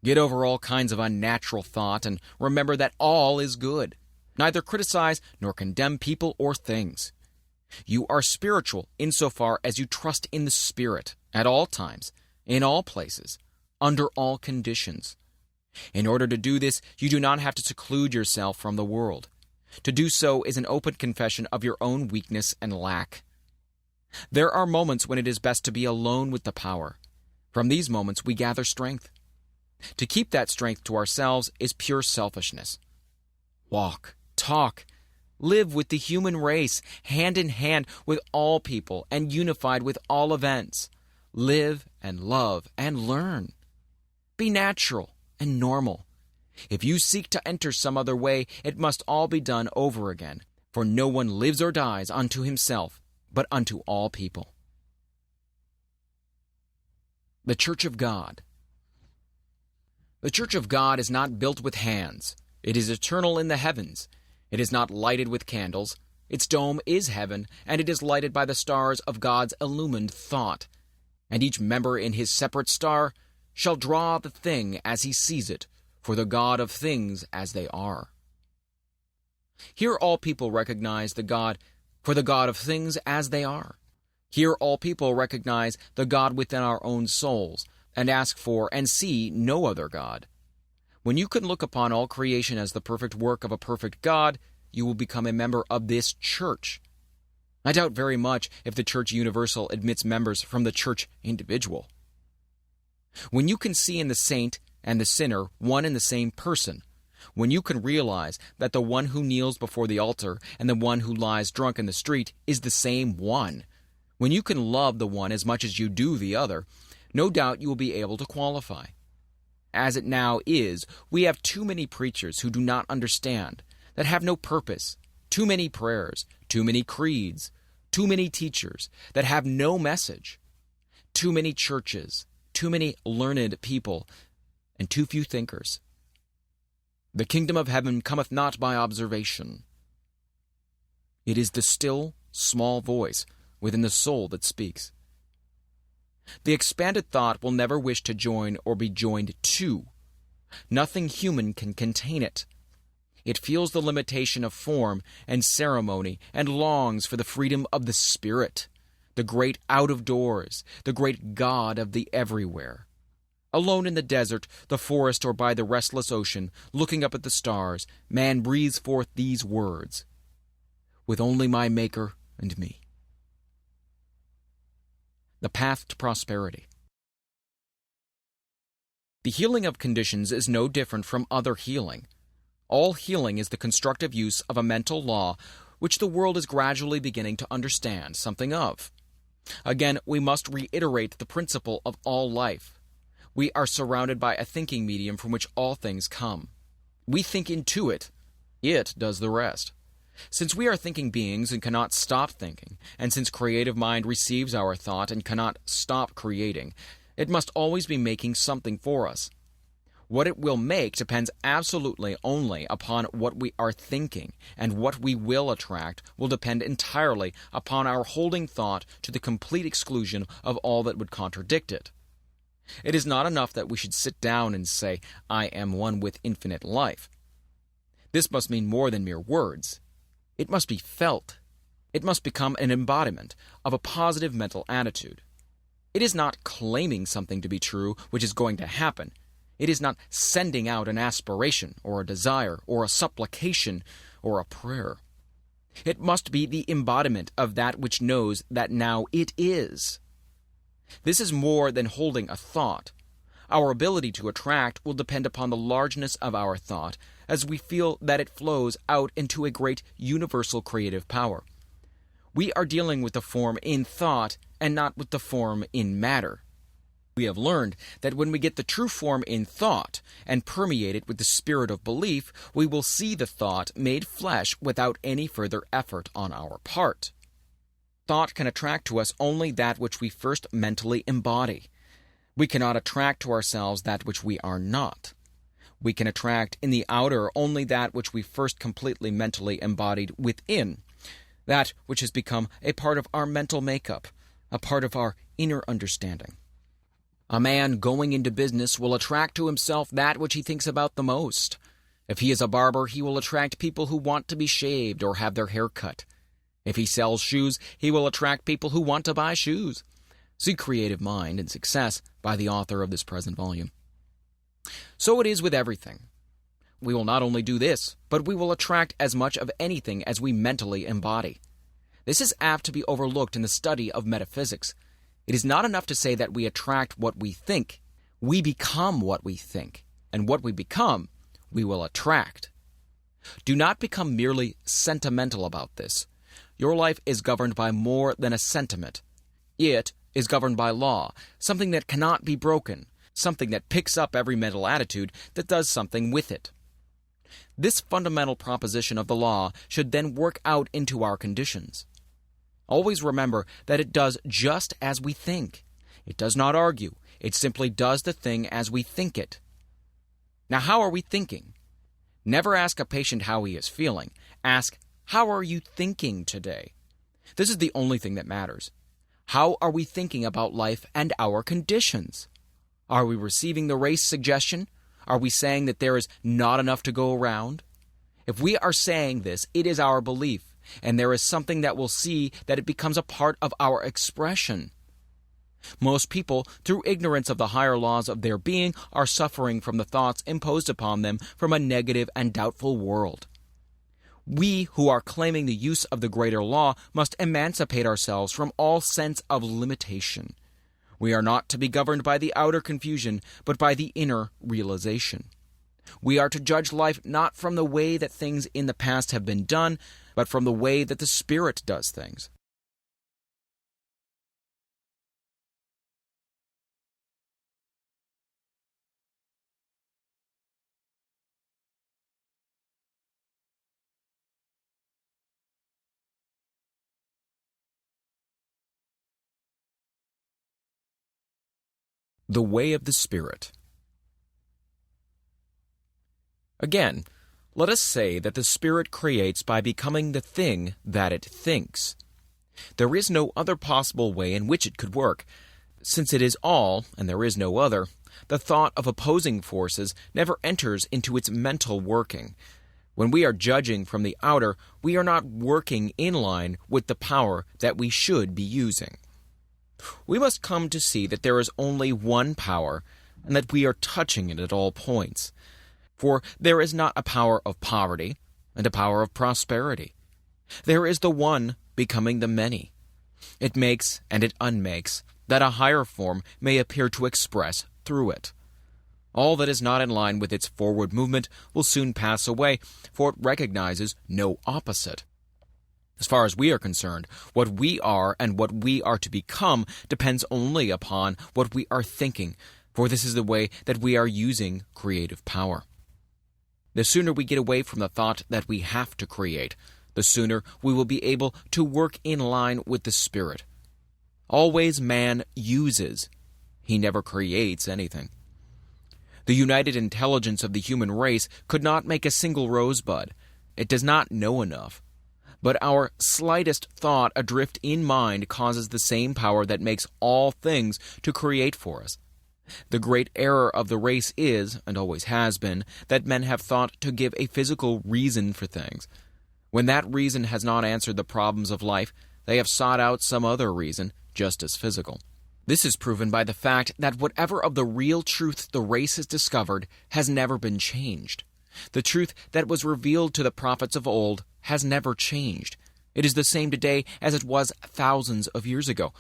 Get over all kinds of unnatural thought and remember that all is good. Neither criticize nor condemn people or things. You are spiritual insofar as you trust in the Spirit at all times, in all places, under all conditions. In order to do this, you do not have to seclude yourself from the world. To do so is an open confession of your own weakness and lack. There are moments when it is best to be alone with the power. From these moments we gather strength. To keep that strength to ourselves is pure selfishness. Walk, talk, live with the human race, hand in hand with all people and unified with all events. Live and love and learn. Be natural and normal. If you seek to enter some other way, it must all be done over again, for no one lives or dies unto himself, but unto all people. The Church of God. The Church of God is not built with hands. It is eternal in the heavens. It is not lighted with candles. Its dome is heaven, and it is lighted by the stars of God's illumined thought. And each member in his separate star shall draw the thing as he sees it, for the God of things as they are. Here all people recognize the God for the God of things as they are. Here all people recognize the God within our own souls, and ask for and see no other God. When you can look upon all creation as the perfect work of a perfect God, you will become a member of this church. I doubt very much if the Church Universal admits members from the Church Individual. When you can see in the saint and the sinner one and the same person, when you can realize that the one who kneels before the altar and the one who lies drunk in the street is the same one, when you can love the one as much as you do the other, no doubt you will be able to qualify. As it now is, we have too many preachers who do not understand, that have no purpose, too many prayers, too many creeds, too many teachers that have no message, too many churches, too many learned people, and too few thinkers. The kingdom of heaven cometh not by observation. It is the still, small voice within the soul that speaks. The expanded thought will never wish to join or be joined to. Nothing human can contain it. It feels the limitation of form and ceremony and longs for the freedom of the Spirit, the great out-of-doors, the great God of the everywhere. Alone in the desert, the forest, or by the restless ocean, looking up at the stars, man breathes forth these words, "With only my Maker and me." The path to prosperity. The healing of conditions is no different from other healing. All healing is the constructive use of a mental law which the world is gradually beginning to understand something of. Again, we must reiterate the principle of all life. We are surrounded by a thinking medium from which all things come. We think into it. It does the rest. Since we are thinking beings and cannot stop thinking, and since creative mind receives our thought and cannot stop creating, it must always be making something for us. What it will make depends absolutely only upon what we are thinking, and what we will attract will depend entirely upon our holding thought to the complete exclusion of all that would contradict it. It is not enough that we should sit down and say, "I am one with infinite life." This must mean more than mere words. It must be felt. It must become an embodiment of a positive mental attitude. It is not claiming something to be true which is going to happen. It is not sending out an aspiration or a desire or a supplication or a prayer. It must be the embodiment of that which knows that now it is. This is more than holding a thought. Our ability to attract will depend upon the largeness of our thought, as we feel that it flows out into a great universal creative power. We are dealing with the form in thought and not with the form in matter. We have learned that when we get the true form in thought and permeate it with the spirit of belief, we will see the thought made flesh without any further effort on our part. Thought can attract to us only that which we first mentally embody. We cannot attract to ourselves that which we are not. We can attract in the outer only that which we first completely mentally embodied within, that which has become a part of our mental makeup, a part of our inner understanding. A man going into business will attract to himself that which he thinks about the most. If he is a barber, he will attract people who want to be shaved or have their hair cut. If he sells shoes, he will attract people who want to buy shoes. See Creative Mind and Success by the author of this present volume. So it is with everything. We will not only do this, but we will attract as much of anything as we mentally embody. This is apt to be overlooked in the study of metaphysics. It is not enough to say that we attract what we think. We become what we think, and what we become, we will attract. Do not become merely sentimental about this. Your life is governed by more than a sentiment. It is governed by law, something that cannot be broken, something that picks up every mental attitude that does something with it. This fundamental proposition of the law should then work out into our conditions. Always remember that it does just as we think. It does not argue. It simply does the thing as we think it. Now, how are we thinking? Never ask a patient how he is feeling. Ask, how are you thinking today? This is the only thing that matters. How are we thinking about life and our conditions? Are we receiving the race suggestion? Are we saying that there is not enough to go around? If we are saying this, it is our belief, and there is something that will see that it becomes a part of our expression. Most people, through ignorance of the higher laws of their being, are suffering from the thoughts imposed upon them from a negative and doubtful world. We who are claiming the use of the greater law must emancipate ourselves from all sense of limitation. We are not to be governed by the outer confusion, but by the inner realization. We are to judge life not from the way that things in the past have been done, but from the way that the Spirit does things. The way of the Spirit. Again, let us say that the Spirit creates by becoming the thing that it thinks. There is no other possible way in which it could work. Since it is all, and there is no other, the thought of opposing forces never enters into its mental working. When we are judging from the outer, we are not working in line with the power that we should be using. We must come to see that there is only one power, and that we are touching it at all points. For there is not a power of poverty and a power of prosperity. There is the one becoming the many. It makes and it unmakes, that a higher form may appear to express through it. All that is not in line with its forward movement will soon pass away, for it recognizes no opposite. As far as we are concerned, what we are and what we are to become depends only upon what we are thinking, for this is the way that we are using creative power. The sooner we get away from the thought that we have to create, the sooner we will be able to work in line with the Spirit. Always man uses. He never creates anything. The united intelligence of the human race could not make a single rosebud. It does not know enough. But our slightest thought adrift in mind causes the same power that makes all things to create for us. The great error of the race is, and always has been, that men have thought to give a physical reason for things. When that reason has not answered the problems of life, they have sought out some other reason, just as physical. This is proven by the fact that whatever of the real truth the race has discovered has never been changed. The truth that was revealed to the prophets of old has never changed. It is the same today as it was thousands of years ago.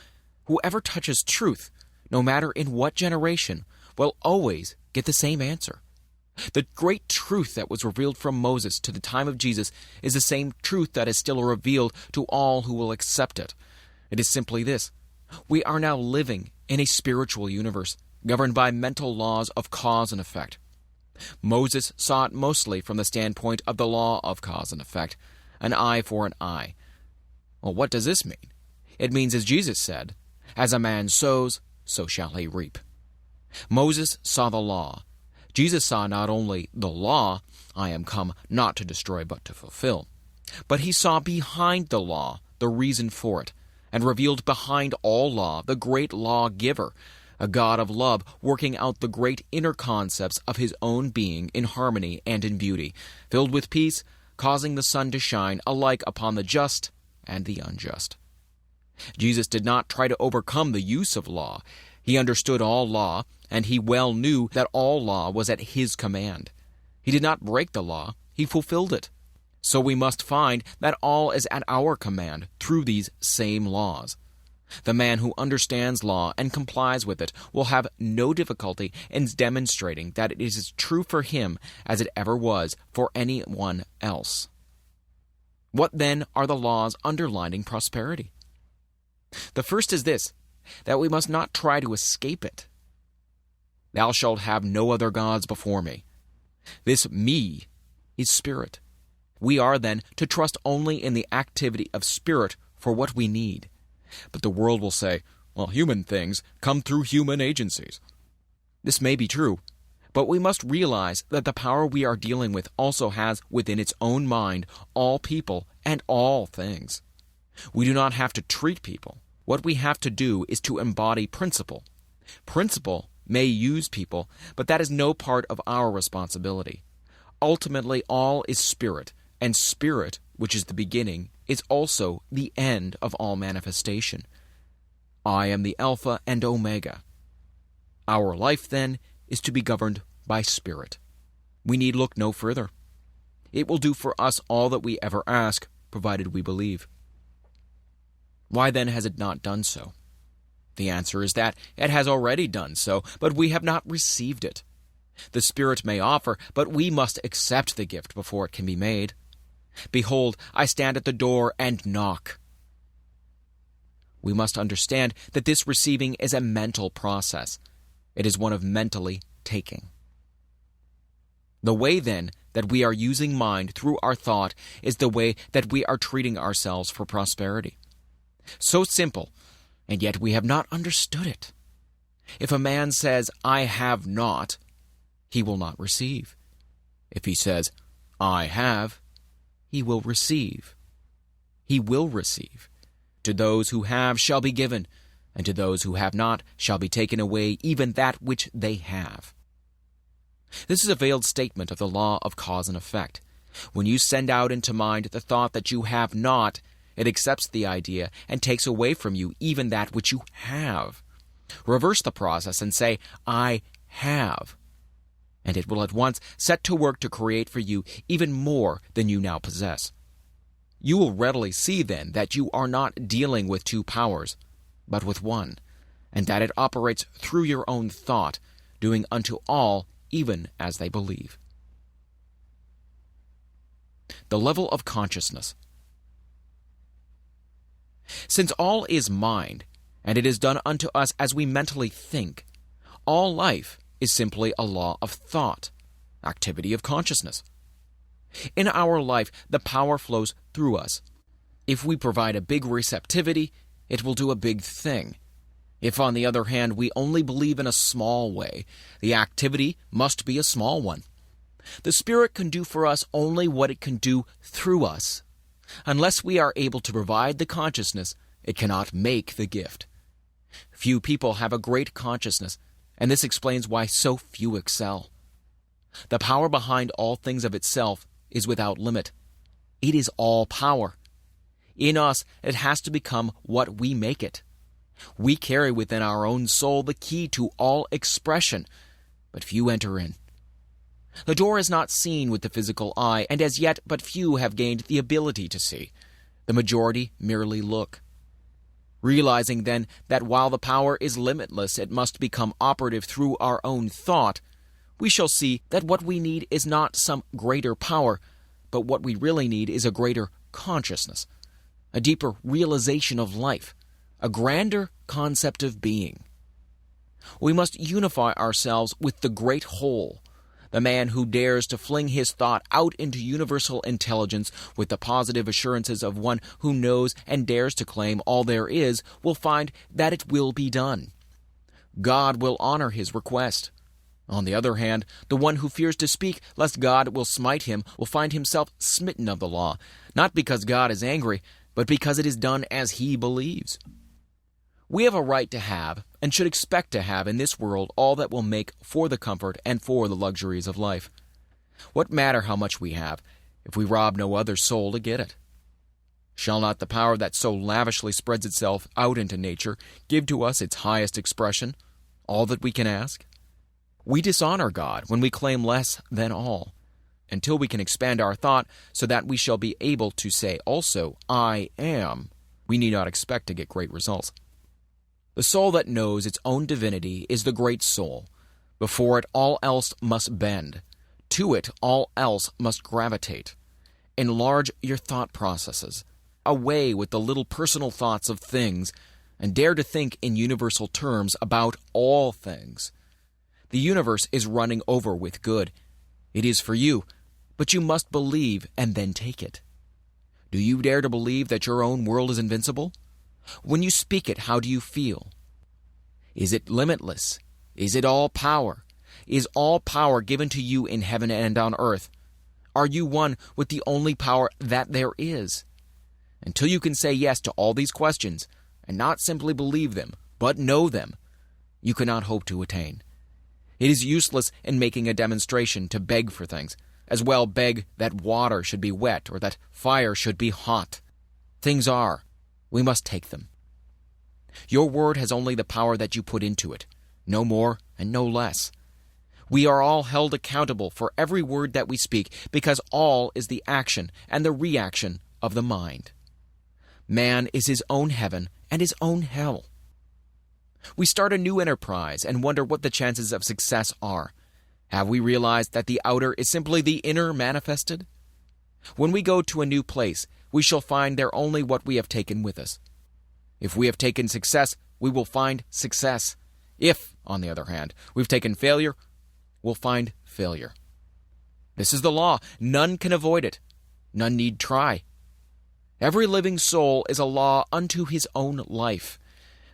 Whoever touches truth, no matter in what generation, will always get the same answer. The great truth that was revealed from Moses to the time of Jesus is the same truth that is still revealed to all who will accept it. It is simply this: we are now living in a spiritual universe, governed by mental laws of cause and effect. Moses saw it mostly from the standpoint of the law of cause and effect, an eye for an eye. Well, what does this mean? It means, as Jesus said, "As a man sows, so shall he reap." Moses saw the law. Jesus saw not only the law, "I am come not to destroy but to fulfill," but he saw behind the law the reason for it, and revealed behind all law the great lawgiver, a God of love working out the great inner concepts of his own being in harmony and in beauty, filled with peace, causing the sun to shine alike upon the just and the unjust. Jesus did not try to overcome the use of law. He understood all law, and he well knew that all law was at his command. He did not break the law, he fulfilled it. So we must find that all is at our command through these same laws. The man who understands law and complies with it will have no difficulty in demonstrating that it is as true for him as it ever was for anyone else. What then are the laws underlining prosperity? The first is this, that we must not try to escape it. "Thou shalt have no other gods before me." This me is spirit. We are then to trust only in the activity of spirit for what we need. But the world will say, well, human things come through human agencies. This may be true, but we must realize that the power we are dealing with also has within its own mind all people and all things. We do not have to treat people. What we have to do is to embody principle. Principle may use people, but that is no part of our responsibility. Ultimately, all is spirit, and spirit, which is the beginning, is also the end of all manifestation. I am the Alpha and Omega. Our life, then, is to be governed by spirit. We need look no further. It will do for us all that we ever ask, provided we believe. Why then has it not done so? The answer is that it has already done so, but we have not received it. The Spirit may offer, but we must accept the gift before it can be made. Behold, I stand at the door and knock. We must understand that this receiving is a mental process. It is one of mentally taking. The way, then, that we are using mind through our thought is the way that we are treating ourselves for prosperity. So simple, and yet we have not understood it. If a man says, I have not, he will not receive. If he says, I have, he will receive. He will receive. To those who have shall be given, and to those who have not shall be taken away even that which they have. This is a veiled statement of the law of cause and effect. When you send out into mind the thought that you have not, It accepts the idea and takes away from you even that which you have. Reverse the process and say, I have. And it will at once set to work to create for you even more than you now possess. You will readily see then that you are not dealing with two powers, but with one, and that it operates through your own thought, doing unto all even as they believe. The level of consciousness. Since all is mind, and it is done unto us as we mentally think, all life is simply a law of thought, activity of consciousness. In our life, the power flows through us. If we provide a big receptivity, it will do a big thing. If, on the other hand, we only believe in a small way, the activity must be a small one. The Spirit can do for us only what it can do through us. Unless we are able to provide the consciousness, it cannot make the gift. Few people have a great consciousness, and this explains why so few excel. The power behind all things of itself is without limit. It is all power. In us, it has to become what we make it. We carry within our own soul the key to all expression, but few enter in. The door is not seen with the physical eye, and as yet but few have gained the ability to see. The majority merely look. Realizing then that while the power is limitless, it must become operative through our own thought, we shall see that what we need is not some greater power, but what we really need is a greater consciousness, a deeper realization of life, a grander concept of being. We must unify ourselves with the great whole. The man who dares to fling his thought out into universal intelligence with the positive assurances of one who knows and dares to claim all there is will find that it will be done. God will honor his request. On the other hand, the one who fears to speak lest God will smite him will find himself smitten of the law, not because God is angry, but because it is done as he believes. We have a right to have, and should expect to have in this world all that will make for the comfort and for the luxuries of life. What matter how much we have, if we rob no other soul to get it? Shall not the power that so lavishly spreads itself out into nature give to us its highest expression, all that we can ask? We dishonor God when we claim less than all. Until we can expand our thought so that we shall be able to say also, I am, we need not expect to get great results. The soul that knows its own divinity is the great soul. Before it, all else must bend. To it, all else must gravitate. Enlarge your thought processes. Away with the little personal thoughts of things, and dare to think in universal terms about all things. The universe is running over with good. It is for you, but you must believe and then take it. Do you dare to believe that your own world is invincible? When you speak it, how do you feel? Is it limitless? Is it all power? Is all power given to you in heaven and on earth? Are you one with the only power that there is? Until you can say yes to all these questions, and not simply believe them, but know them, you cannot hope to attain. It is useless in making a demonstration to beg for things. As well beg that water should be wet or that fire should be hot. Things are. We must take them. Your word has only the power that you put into it, no more and no less. We are all held accountable for every word that we speak because all is the action and the reaction of the mind. Man is his own heaven and his own hell. We start a new enterprise and wonder what the chances of success are. Have we realized that the outer is simply the inner manifested? When we go to a new place, we shall find there only what we have taken with us. If we have taken success, we will find success. If, on the other hand, we've taken failure, we'll find failure. This is the law. None can avoid it. None need try. Every living soul is a law unto his own life.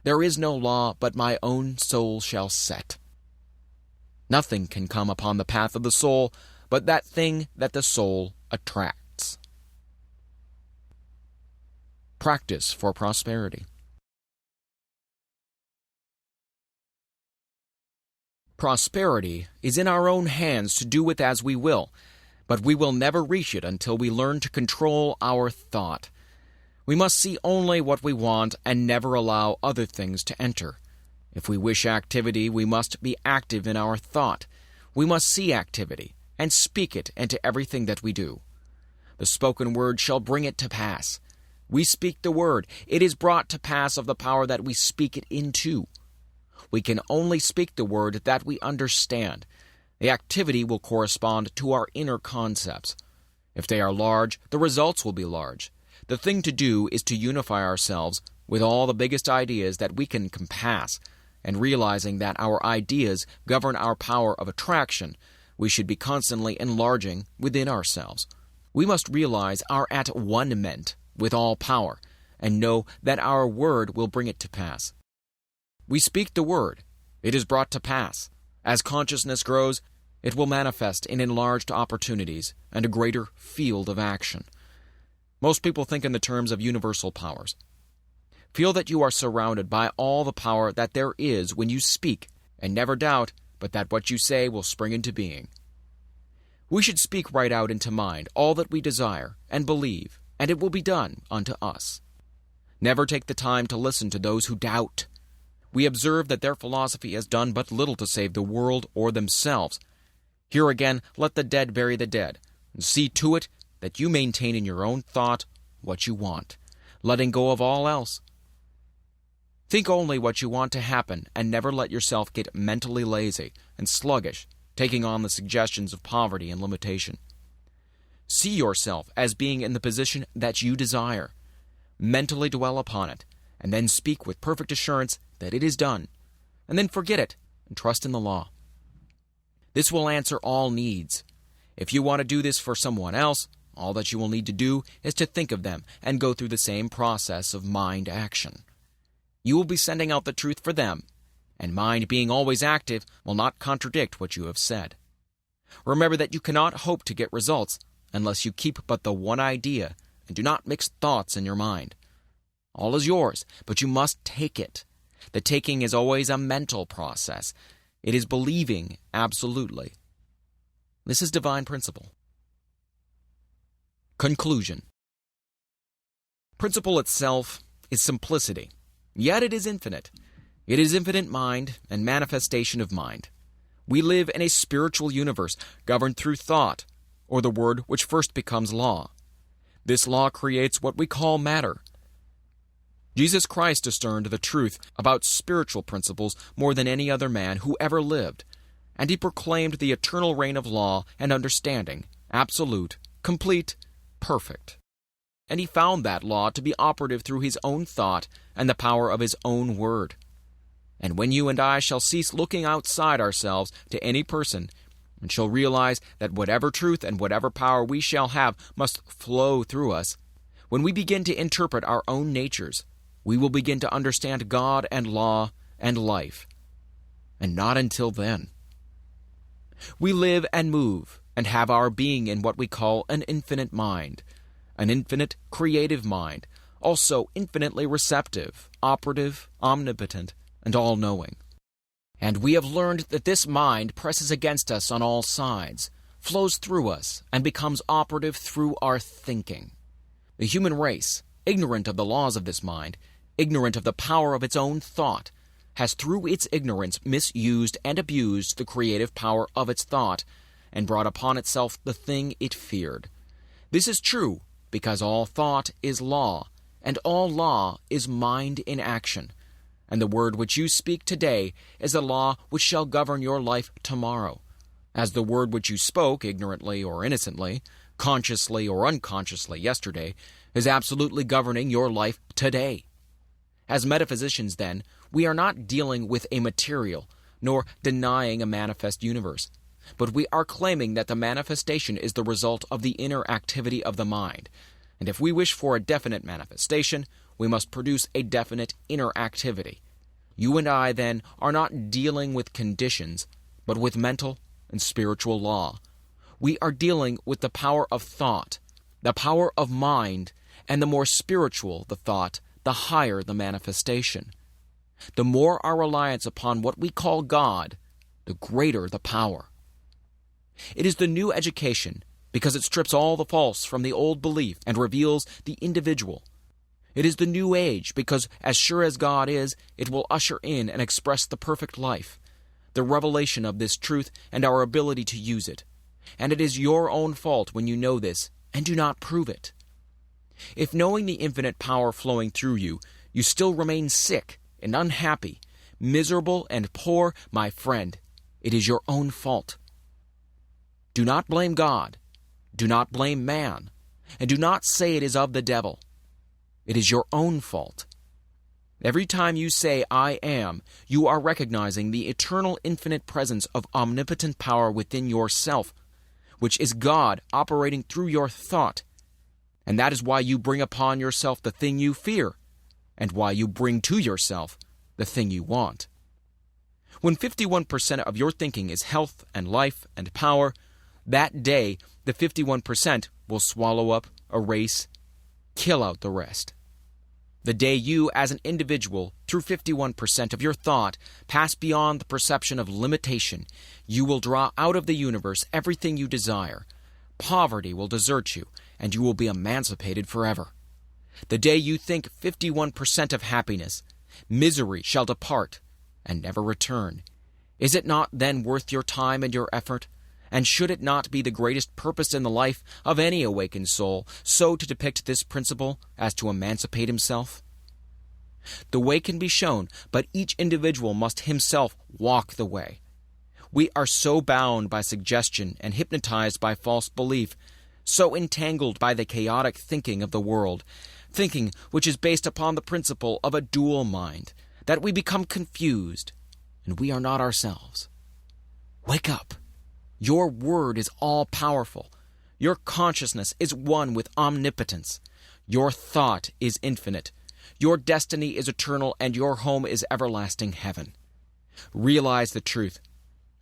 There is no law but my own soul shall set. Nothing can come upon the path of the soul but that thing that the soul attracts. Practice for prosperity. Prosperity is in our own hands to do with as we will, but we will never reach it until we learn to control our thought. We must see only what we want and never allow other things to enter. If we wish activity, we must be active in our thought. We must see activity and speak it into everything that we do. The spoken word shall bring it to pass. We speak the word. It is brought to pass of the power that we speak it into. We can only speak the word that we understand. The activity will correspond to our inner concepts. If they are large, the results will be large. The thing to do is to unify ourselves with all the biggest ideas that we can compass, and realizing that our ideas govern our power of attraction, we should be constantly enlarging within ourselves. We must realize our at one-ment with all power, and know that our word will bring it to pass. We speak the word. It is brought to pass. As consciousness grows, it will manifest in enlarged opportunities and a greater field of action. Most people think in the terms of universal powers. Feel that you are surrounded by all the power that there is when you speak, and never doubt but that what you say will spring into being. We should speak right out into mind all that we desire and believe, and it will be done unto us. Never take the time to listen to those who doubt. We observe that their philosophy has done but little to save the world or themselves. Here again, let the dead bury the dead, and see to it that you maintain in your own thought what you want, letting go of all else. Think only what you want to happen, and never let yourself get mentally lazy and sluggish, taking on the suggestions of poverty and limitation. See yourself as being in the position that you desire. Mentally dwell upon it, and then speak with perfect assurance that it is done, and then forget it and trust in the law. This will answer all needs. If you want to do this for someone else, all that you will need to do is to think of them and go through the same process of mind action. You will be sending out the truth for them, and mind being always active will not contradict what you have said. Remember that you cannot hope to get results unless you keep but the one idea and do not mix thoughts in your mind. All is yours, but you must take it. The taking is always a mental process. It is believing absolutely. This is divine principle. Conclusion. Principle itself is simplicity, yet it is infinite. It is infinite mind and manifestation of mind. We live in a spiritual universe governed through thought, or the word which first becomes law. This law creates what we call matter. Jesus Christ discerned the truth about spiritual principles more than any other man who ever lived, and he proclaimed the eternal reign of law and understanding, absolute, complete, perfect. And he found that law to be operative through his own thought and the power of his own word. And when you and I shall cease looking outside ourselves to any person, and shall realize that whatever truth and whatever power we shall have must flow through us, when we begin to interpret our own natures, we will begin to understand God and law and life. And not until then. We live and move and have our being in what we call an infinite mind, an infinite creative mind, also infinitely receptive, operative, omnipotent, and all-knowing. And we have learned that this mind presses against us on all sides, flows through us, and becomes operative through our thinking. The human race, ignorant of the laws of this mind, ignorant of the power of its own thought, has through its ignorance misused and abused the creative power of its thought, and brought upon itself the thing it feared. This is true because all thought is law, and all law is mind in action. And the word which you speak today is the law which shall govern your life tomorrow, as the word which you spoke ignorantly or innocently, consciously or unconsciously yesterday, is absolutely governing your life today. As metaphysicians, then, we are not dealing with a material, nor denying a manifest universe, but we are claiming that the manifestation is the result of the inner activity of the mind, and if we wish for a definite manifestation, we must produce a definite inner activity. You and I, then, are not dealing with conditions, but with mental and spiritual law. We are dealing with the power of thought, the power of mind, and the more spiritual the thought, the higher the manifestation. The more our reliance upon what we call God, the greater the power. It is the new education because it strips all the false from the old belief and reveals the individual. It is the new age because, as sure as God is, it will usher in and express the perfect life, the revelation of this truth and our ability to use it. And it is your own fault when you know this and do not prove it. If knowing the infinite power flowing through you, you still remain sick and unhappy, miserable and poor, my friend, it is your own fault. Do not blame God. Do not blame man. And do not say it is of the devil. It is your own fault. Every time you say, I am, you are recognizing the eternal infinite presence of omnipotent power within yourself, which is God operating through your thought. And that is why you bring upon yourself the thing you fear, and why you bring to yourself the thing you want. When 51% of your thinking is health and life and power, that day the 51% will swallow up, erase, kill out the rest. The day you, as an individual, through 51% of your thought, pass beyond the perception of limitation, you will draw out of the universe everything you desire. Poverty will desert you, and you will be emancipated forever. The day you think 51% of happiness, misery shall depart and never return. Is it not then worth your time and your effort? And should it not be the greatest purpose in the life of any awakened soul so to depict this principle as to emancipate himself? The way can be shown, but each individual must himself walk the way. We are so bound by suggestion and hypnotized by false belief, so entangled by the chaotic thinking of the world, thinking which is based upon the principle of a dual mind, that we become confused, and we are not ourselves. Wake up. Your word is all-powerful. Your consciousness is one with omnipotence. Your thought is infinite. Your destiny is eternal, and your home is everlasting heaven. Realize the truth.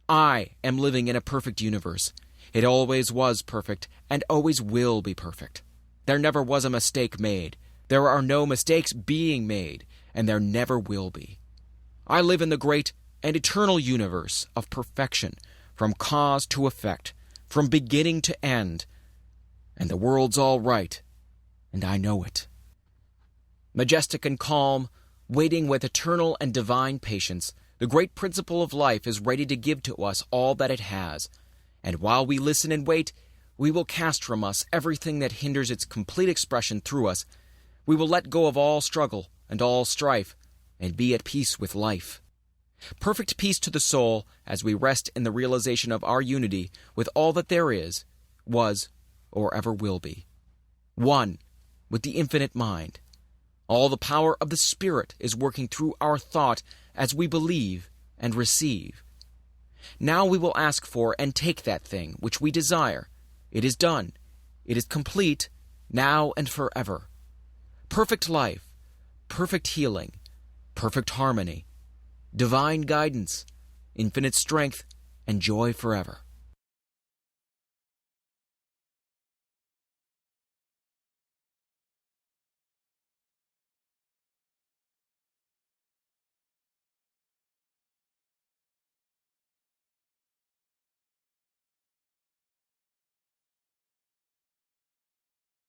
I am living in a perfect universe. It always was perfect, and always will be perfect. There never was a mistake made. There are no mistakes being made, and there never will be. I live in the great and eternal universe of perfection, from cause to effect, from beginning to end. And the world's all right, and I know it. Majestic and calm, waiting with eternal and divine patience, the great principle of life is ready to give to us all that it has. And while we listen and wait, we will cast from us everything that hinders its complete expression through us. We will let go of all struggle and all strife, and be at peace with life. Perfect peace to the soul as we rest in the realization of our unity with all that there is, was, or ever will be. One with the infinite mind. All the power of the Spirit is working through our thought as we believe and receive. Now we will ask for and take that thing which we desire. It is done. It is complete, now and forever. Perfect life, perfect healing, perfect harmony, divine guidance, infinite strength, and joy forever.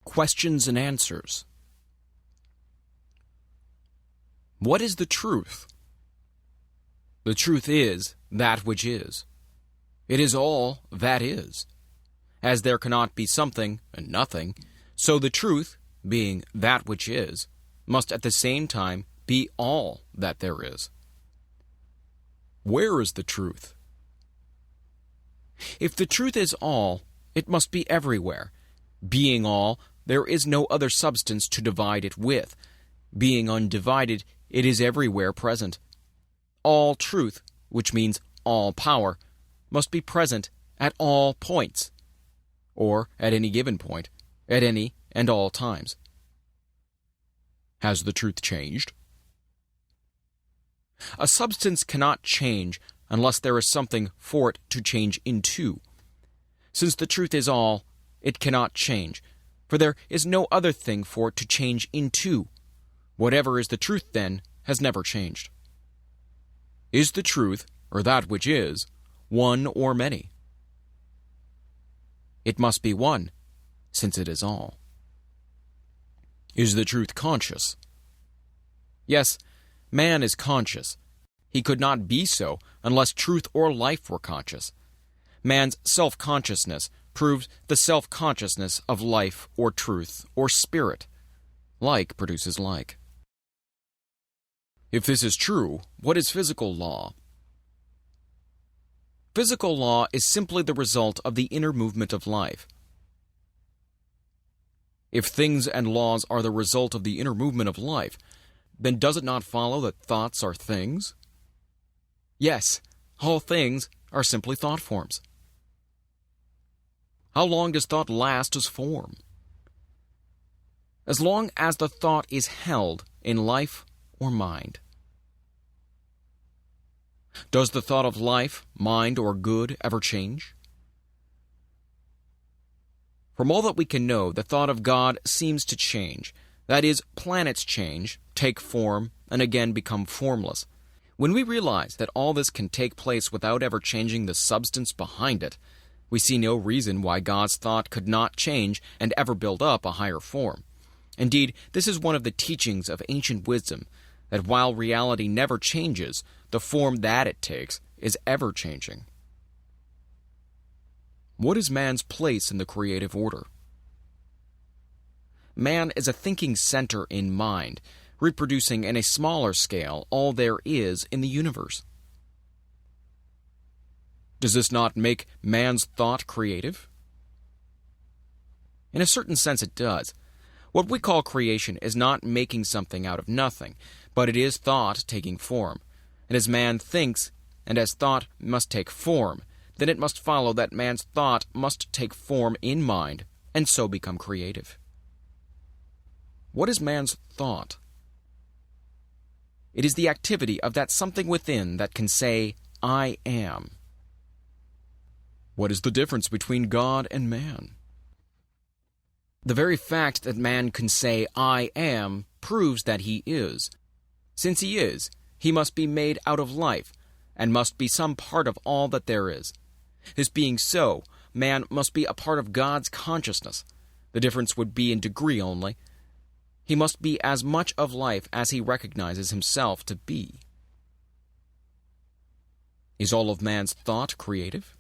Questions and answers. What is the truth? The truth is that which is. It is all that is. As there cannot be something and nothing, so the truth, being that which is, must at the same time be all that there is. Where is the truth? If the truth is all, it must be everywhere. Being all, there is no other substance to divide it with. Being undivided, it is everywhere present. All truth, which means all power, must be present at all points, or at any given point, at any and all times. Has the truth changed? A substance cannot change unless there is something for it to change into. Since the truth is all, it cannot change, for there is no other thing for it to change into. Whatever is the truth, then, has never changed. Is the truth, or that which is, one or many? It must be one, since it is all. Is the truth conscious? Yes, man is conscious. He could not be so unless truth or life were conscious. Man's self-consciousness proves the self-consciousness of life or truth or spirit. Like produces like. If this is true, what is physical law? Physical law is simply the result of the inner movement of life. If things and laws are the result of the inner movement of life, then does it not follow that thoughts are things? Yes, all things are simply thought forms. How long does thought last as form? As long as the thought is held in life or mind. Does the thought of life, mind, or good ever change? From all that we can know, the thought of God seems to change. That is, planets change, take form, and again become formless. When we realize that all this can take place without ever changing the substance behind it, we see no reason why God's thought could not change and ever build up a higher form. Indeed, this is one of the teachings of ancient wisdom, that while reality never changes, the form that it takes is ever-changing. What is man's place in the creative order? Man is a thinking center in mind, reproducing in a smaller scale all there is in the universe. Does this not make man's thought creative? In a certain sense it does. What we call creation is not making something out of nothing, but it is thought taking form. And as man thinks, and as thought must take form, then it must follow that man's thought must take form in mind, and so become creative. What is man's thought? It is the activity of that something within that can say, I am. What is the difference between God and man? The very fact that man can say, I am, proves that he is. Since he is, he must be made out of life, and must be some part of all that there is. This being so, man must be a part of God's consciousness. The difference would be in degree only. He must be as much of life as he recognizes himself to be. Is all of man's thought creative?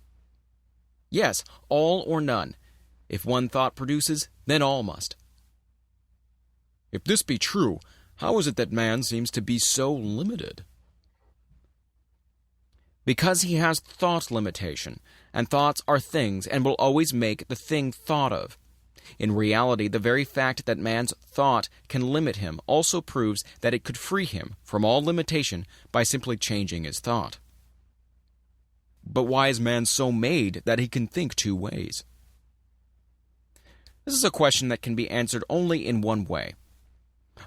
Yes, all or none. If one thought produces, then all must. If this be true, how is it that man seems to be so limited? Because he has thought limitation, and thoughts are things and will always make the thing thought of. In reality, the very fact that man's thought can limit him also proves that it could free him from all limitation by simply changing his thought. But why is man so made that he can think two ways? This is a question that can be answered only in one way.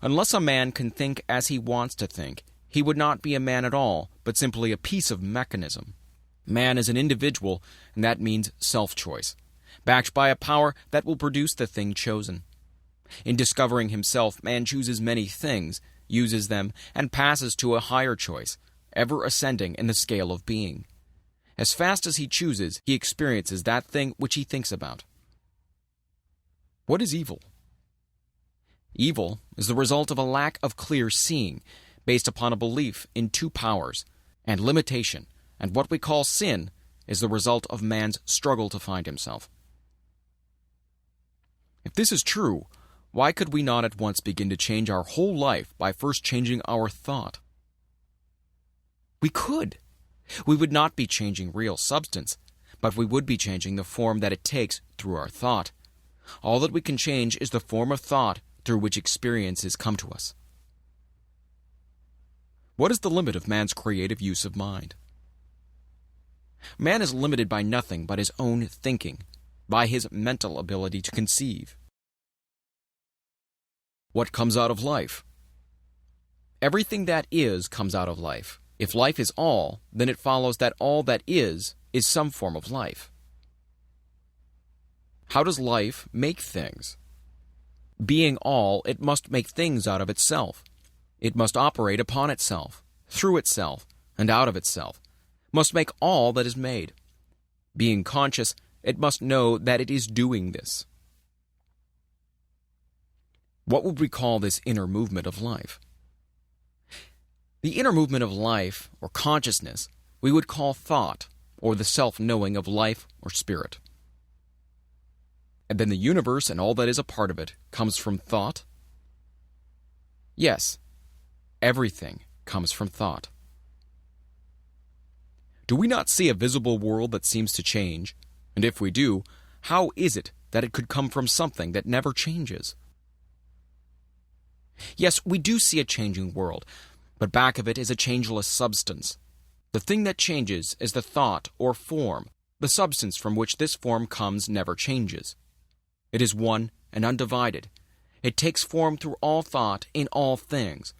Unless a man can think as he wants to think, he would not be a man at all, but simply a piece of mechanism. Man is an individual, and that means self-choice, backed by a power that will produce the thing chosen. In discovering himself, man chooses many things, uses them, and passes to a higher choice, ever ascending in the scale of being. As fast as he chooses, he experiences that thing which he thinks about. What is evil? Evil is the result of a lack of clear seeing, based upon a belief in two powers, and limitation, and what we call sin is the result of man's struggle to find himself. If this is true, why could we not at once begin to change our whole life by first changing our thought? We could. We would not be changing real substance, but we would be changing the form that it takes through our thought. All that we can change is the form of thought through which experiences come to us. What is the limit of man's creative use of mind? Man is limited by nothing but his own thinking, by his mental ability to conceive. What comes out of life? Everything that is comes out of life. If life is all, then it follows that all that is some form of life. How does life make things? Being all, it must make things out of itself. It must operate upon itself, through itself, and out of itself, must make all that is made. Being conscious, it must know that it is doing this. What would we call this inner movement of life? The inner movement of life, or consciousness, we would call thought, or the self-knowing of life or spirit. And then the universe and all that is a part of it comes from thought? Yes, everything comes from thought. Do we not see a visible world that seems to change? And if we do, how is it that it could come from something that never changes? Yes, we do see a changing world, but back of it is a changeless substance. The thing that changes is the thought or form. The substance from which this form comes never changes. It is one and undivided. It takes form through all thought in all things.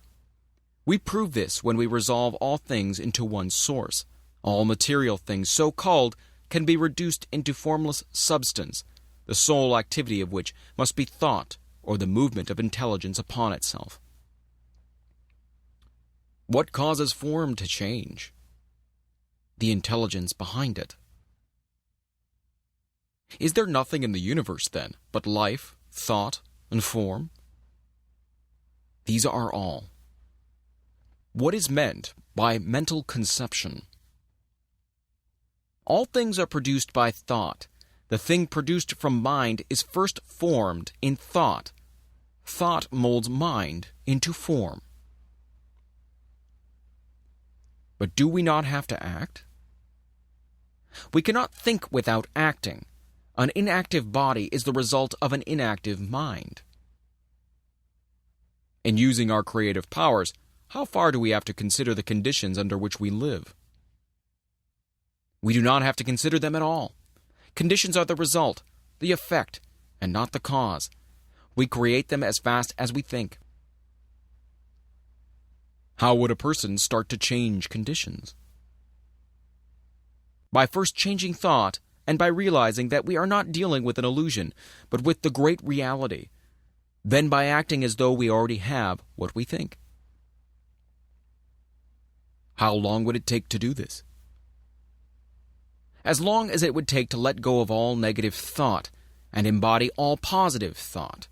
We prove this when we resolve all things into one source. All material things, so called, can be reduced into formless substance, the sole activity of which must be thought or the movement of intelligence upon itself. What causes form to change? The intelligence behind it. Is there nothing in the universe, then, but life, thought, and form? These are all. What is meant by mental conception? All things are produced by thought. The thing produced from mind is first formed in thought. Thought molds mind into form. But do we not have to act? We cannot think without acting. An inactive body is the result of an inactive mind. In using our creative powers, how far do we have to consider the conditions under which we live? We do not have to consider them at all. Conditions are the result, the effect, and not the cause. We create them as fast as we think. How would a person start to change conditions? By first changing thought, and by realizing that we are not dealing with an illusion, but with the great reality. Then by acting as though we already have what we think. How long would it take to do this? As long as it would take to let go of all negative thought and embody all positive thought.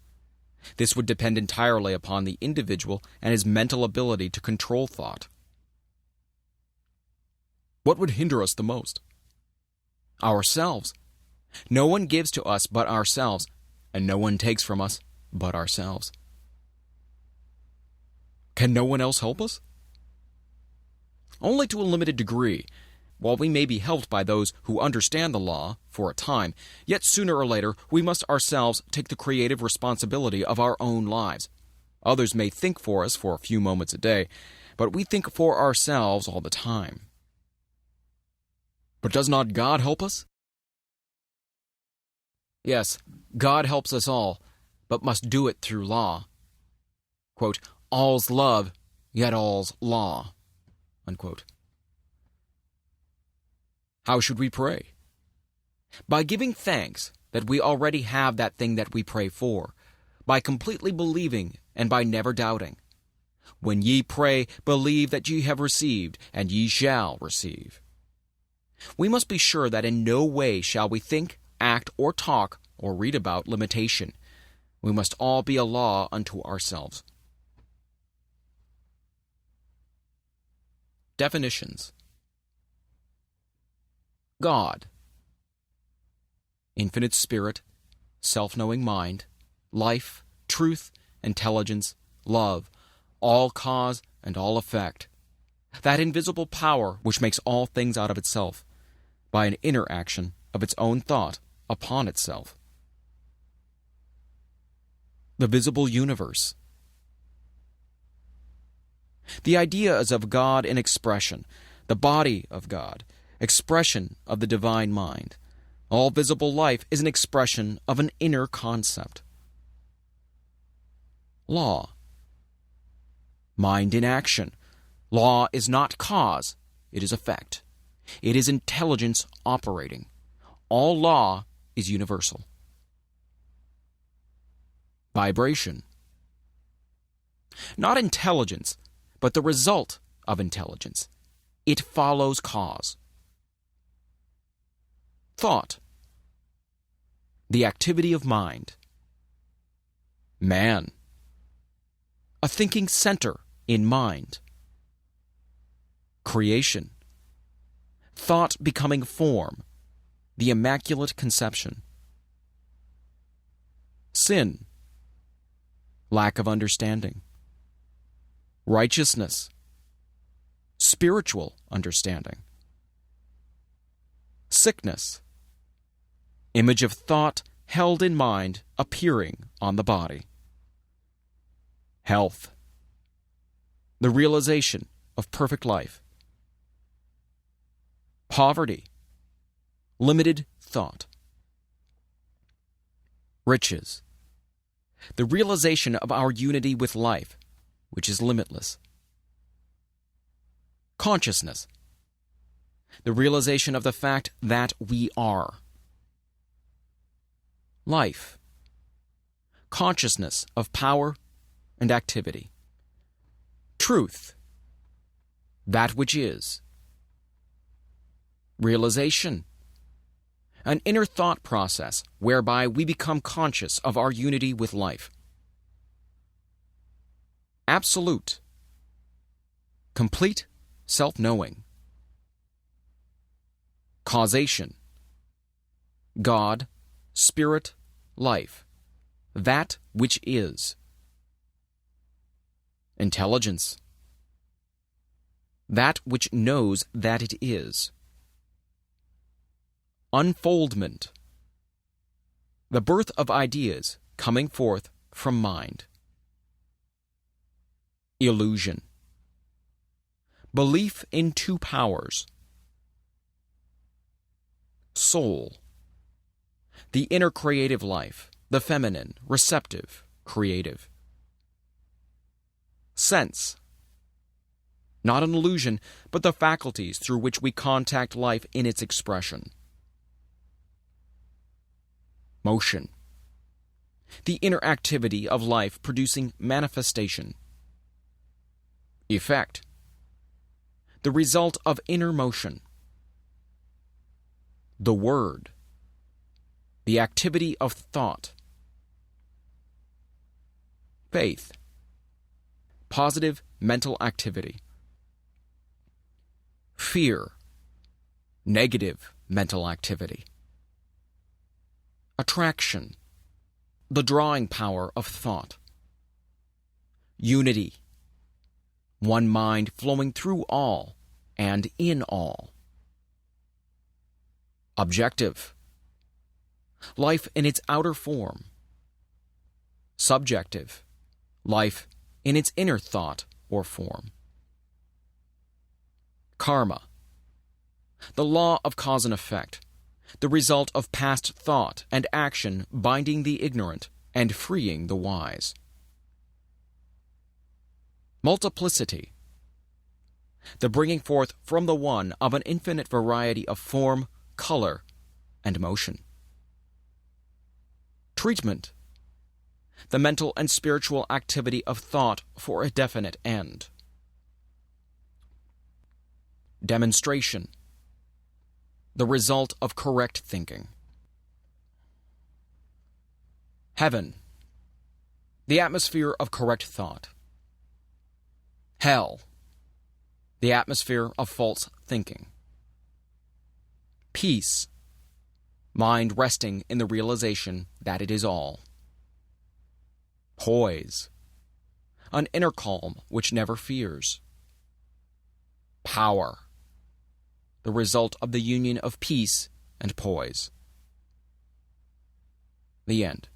This would depend entirely upon the individual and his mental ability to control thought. What would hinder us the most? Ourselves. No one gives to us but ourselves, and no one takes from us but ourselves. Can no one else help us? Only to a limited degree. While we may be helped by those who understand the law for a time, yet sooner or later we must ourselves take the creative responsibility of our own lives. Others may think for us for a few moments a day, but we think for ourselves all the time. But does not God help us? Yes, God helps us all, but must do it through law. Quote, all's love, yet all's law. Unquote. How should we pray? By giving thanks that we already have that thing that we pray for, by completely believing and by never doubting. When ye pray, believe that ye have received, and ye shall receive. We must be sure that in no way shall we think, act, or talk, or read about limitation. We must all be a law unto ourselves. Definitions. God. Infinite spirit, self-knowing mind, life, truth, intelligence, love, all cause and all effect. That invisible power which makes all things out of itself, by an inner action of its own thought upon itself. The visible universe. The idea is of God in expression, the body of God, expression of the divine mind. All visible life is an expression of an inner concept. Law. Mind in action. Law is not cause, it is effect. It is intelligence operating. All law is universal. Vibration. Not intelligence, but the result of intelligence. It follows cause. Thought. The activity of mind. Man. a thinking center in mind. Creation, thought becoming form, the Immaculate Conception. Sin, lack of understanding. Righteousness, spiritual understanding. Sickness, image of thought held in mind appearing on the body. Health, the realization of perfect life. Poverty, limited thought. Riches, the realization of our unity with life, which is limitless. Consciousness, the realization of the fact that we are. Life, consciousness of power and activity. Truth, that which is. Realization, an inner thought process whereby we become conscious of our unity with life. Absolute, complete self-knowing. Causation, God, Spirit, life, that which is. Intelligence, that which knows that it is. Unfoldment, the birth of ideas coming forth from mind. Illusion, belief in two powers. Soul, the inner creative life, the feminine, receptive, creative. Sense, not an illusion, but the faculties through which we contact life in its expression. Motion, the inner activity of life producing manifestation. Effect, the result of inner motion. The word, the activity of thought. Faith, positive mental activity. Fear, negative mental activity. Attraction, the drawing power of thought. Unity, one mind flowing through all and in all. Objective, life in its outer form. Subjective, life in its inner thought or form. Karma, the law of cause and effect, the result of past thought and action binding the ignorant and freeing the wise. Multiplicity, the bringing forth from the one of an infinite variety of form, color, and motion. Treatment, the mental and spiritual activity of thought for a definite end. Demonstration, the result of correct thinking. Heaven, the atmosphere of correct thought. Hell, the atmosphere of false thinking. Peace, mind resting in the realization that it is all. Poise, an inner calm which never fears. Power, the result of the union of peace and poise. The end.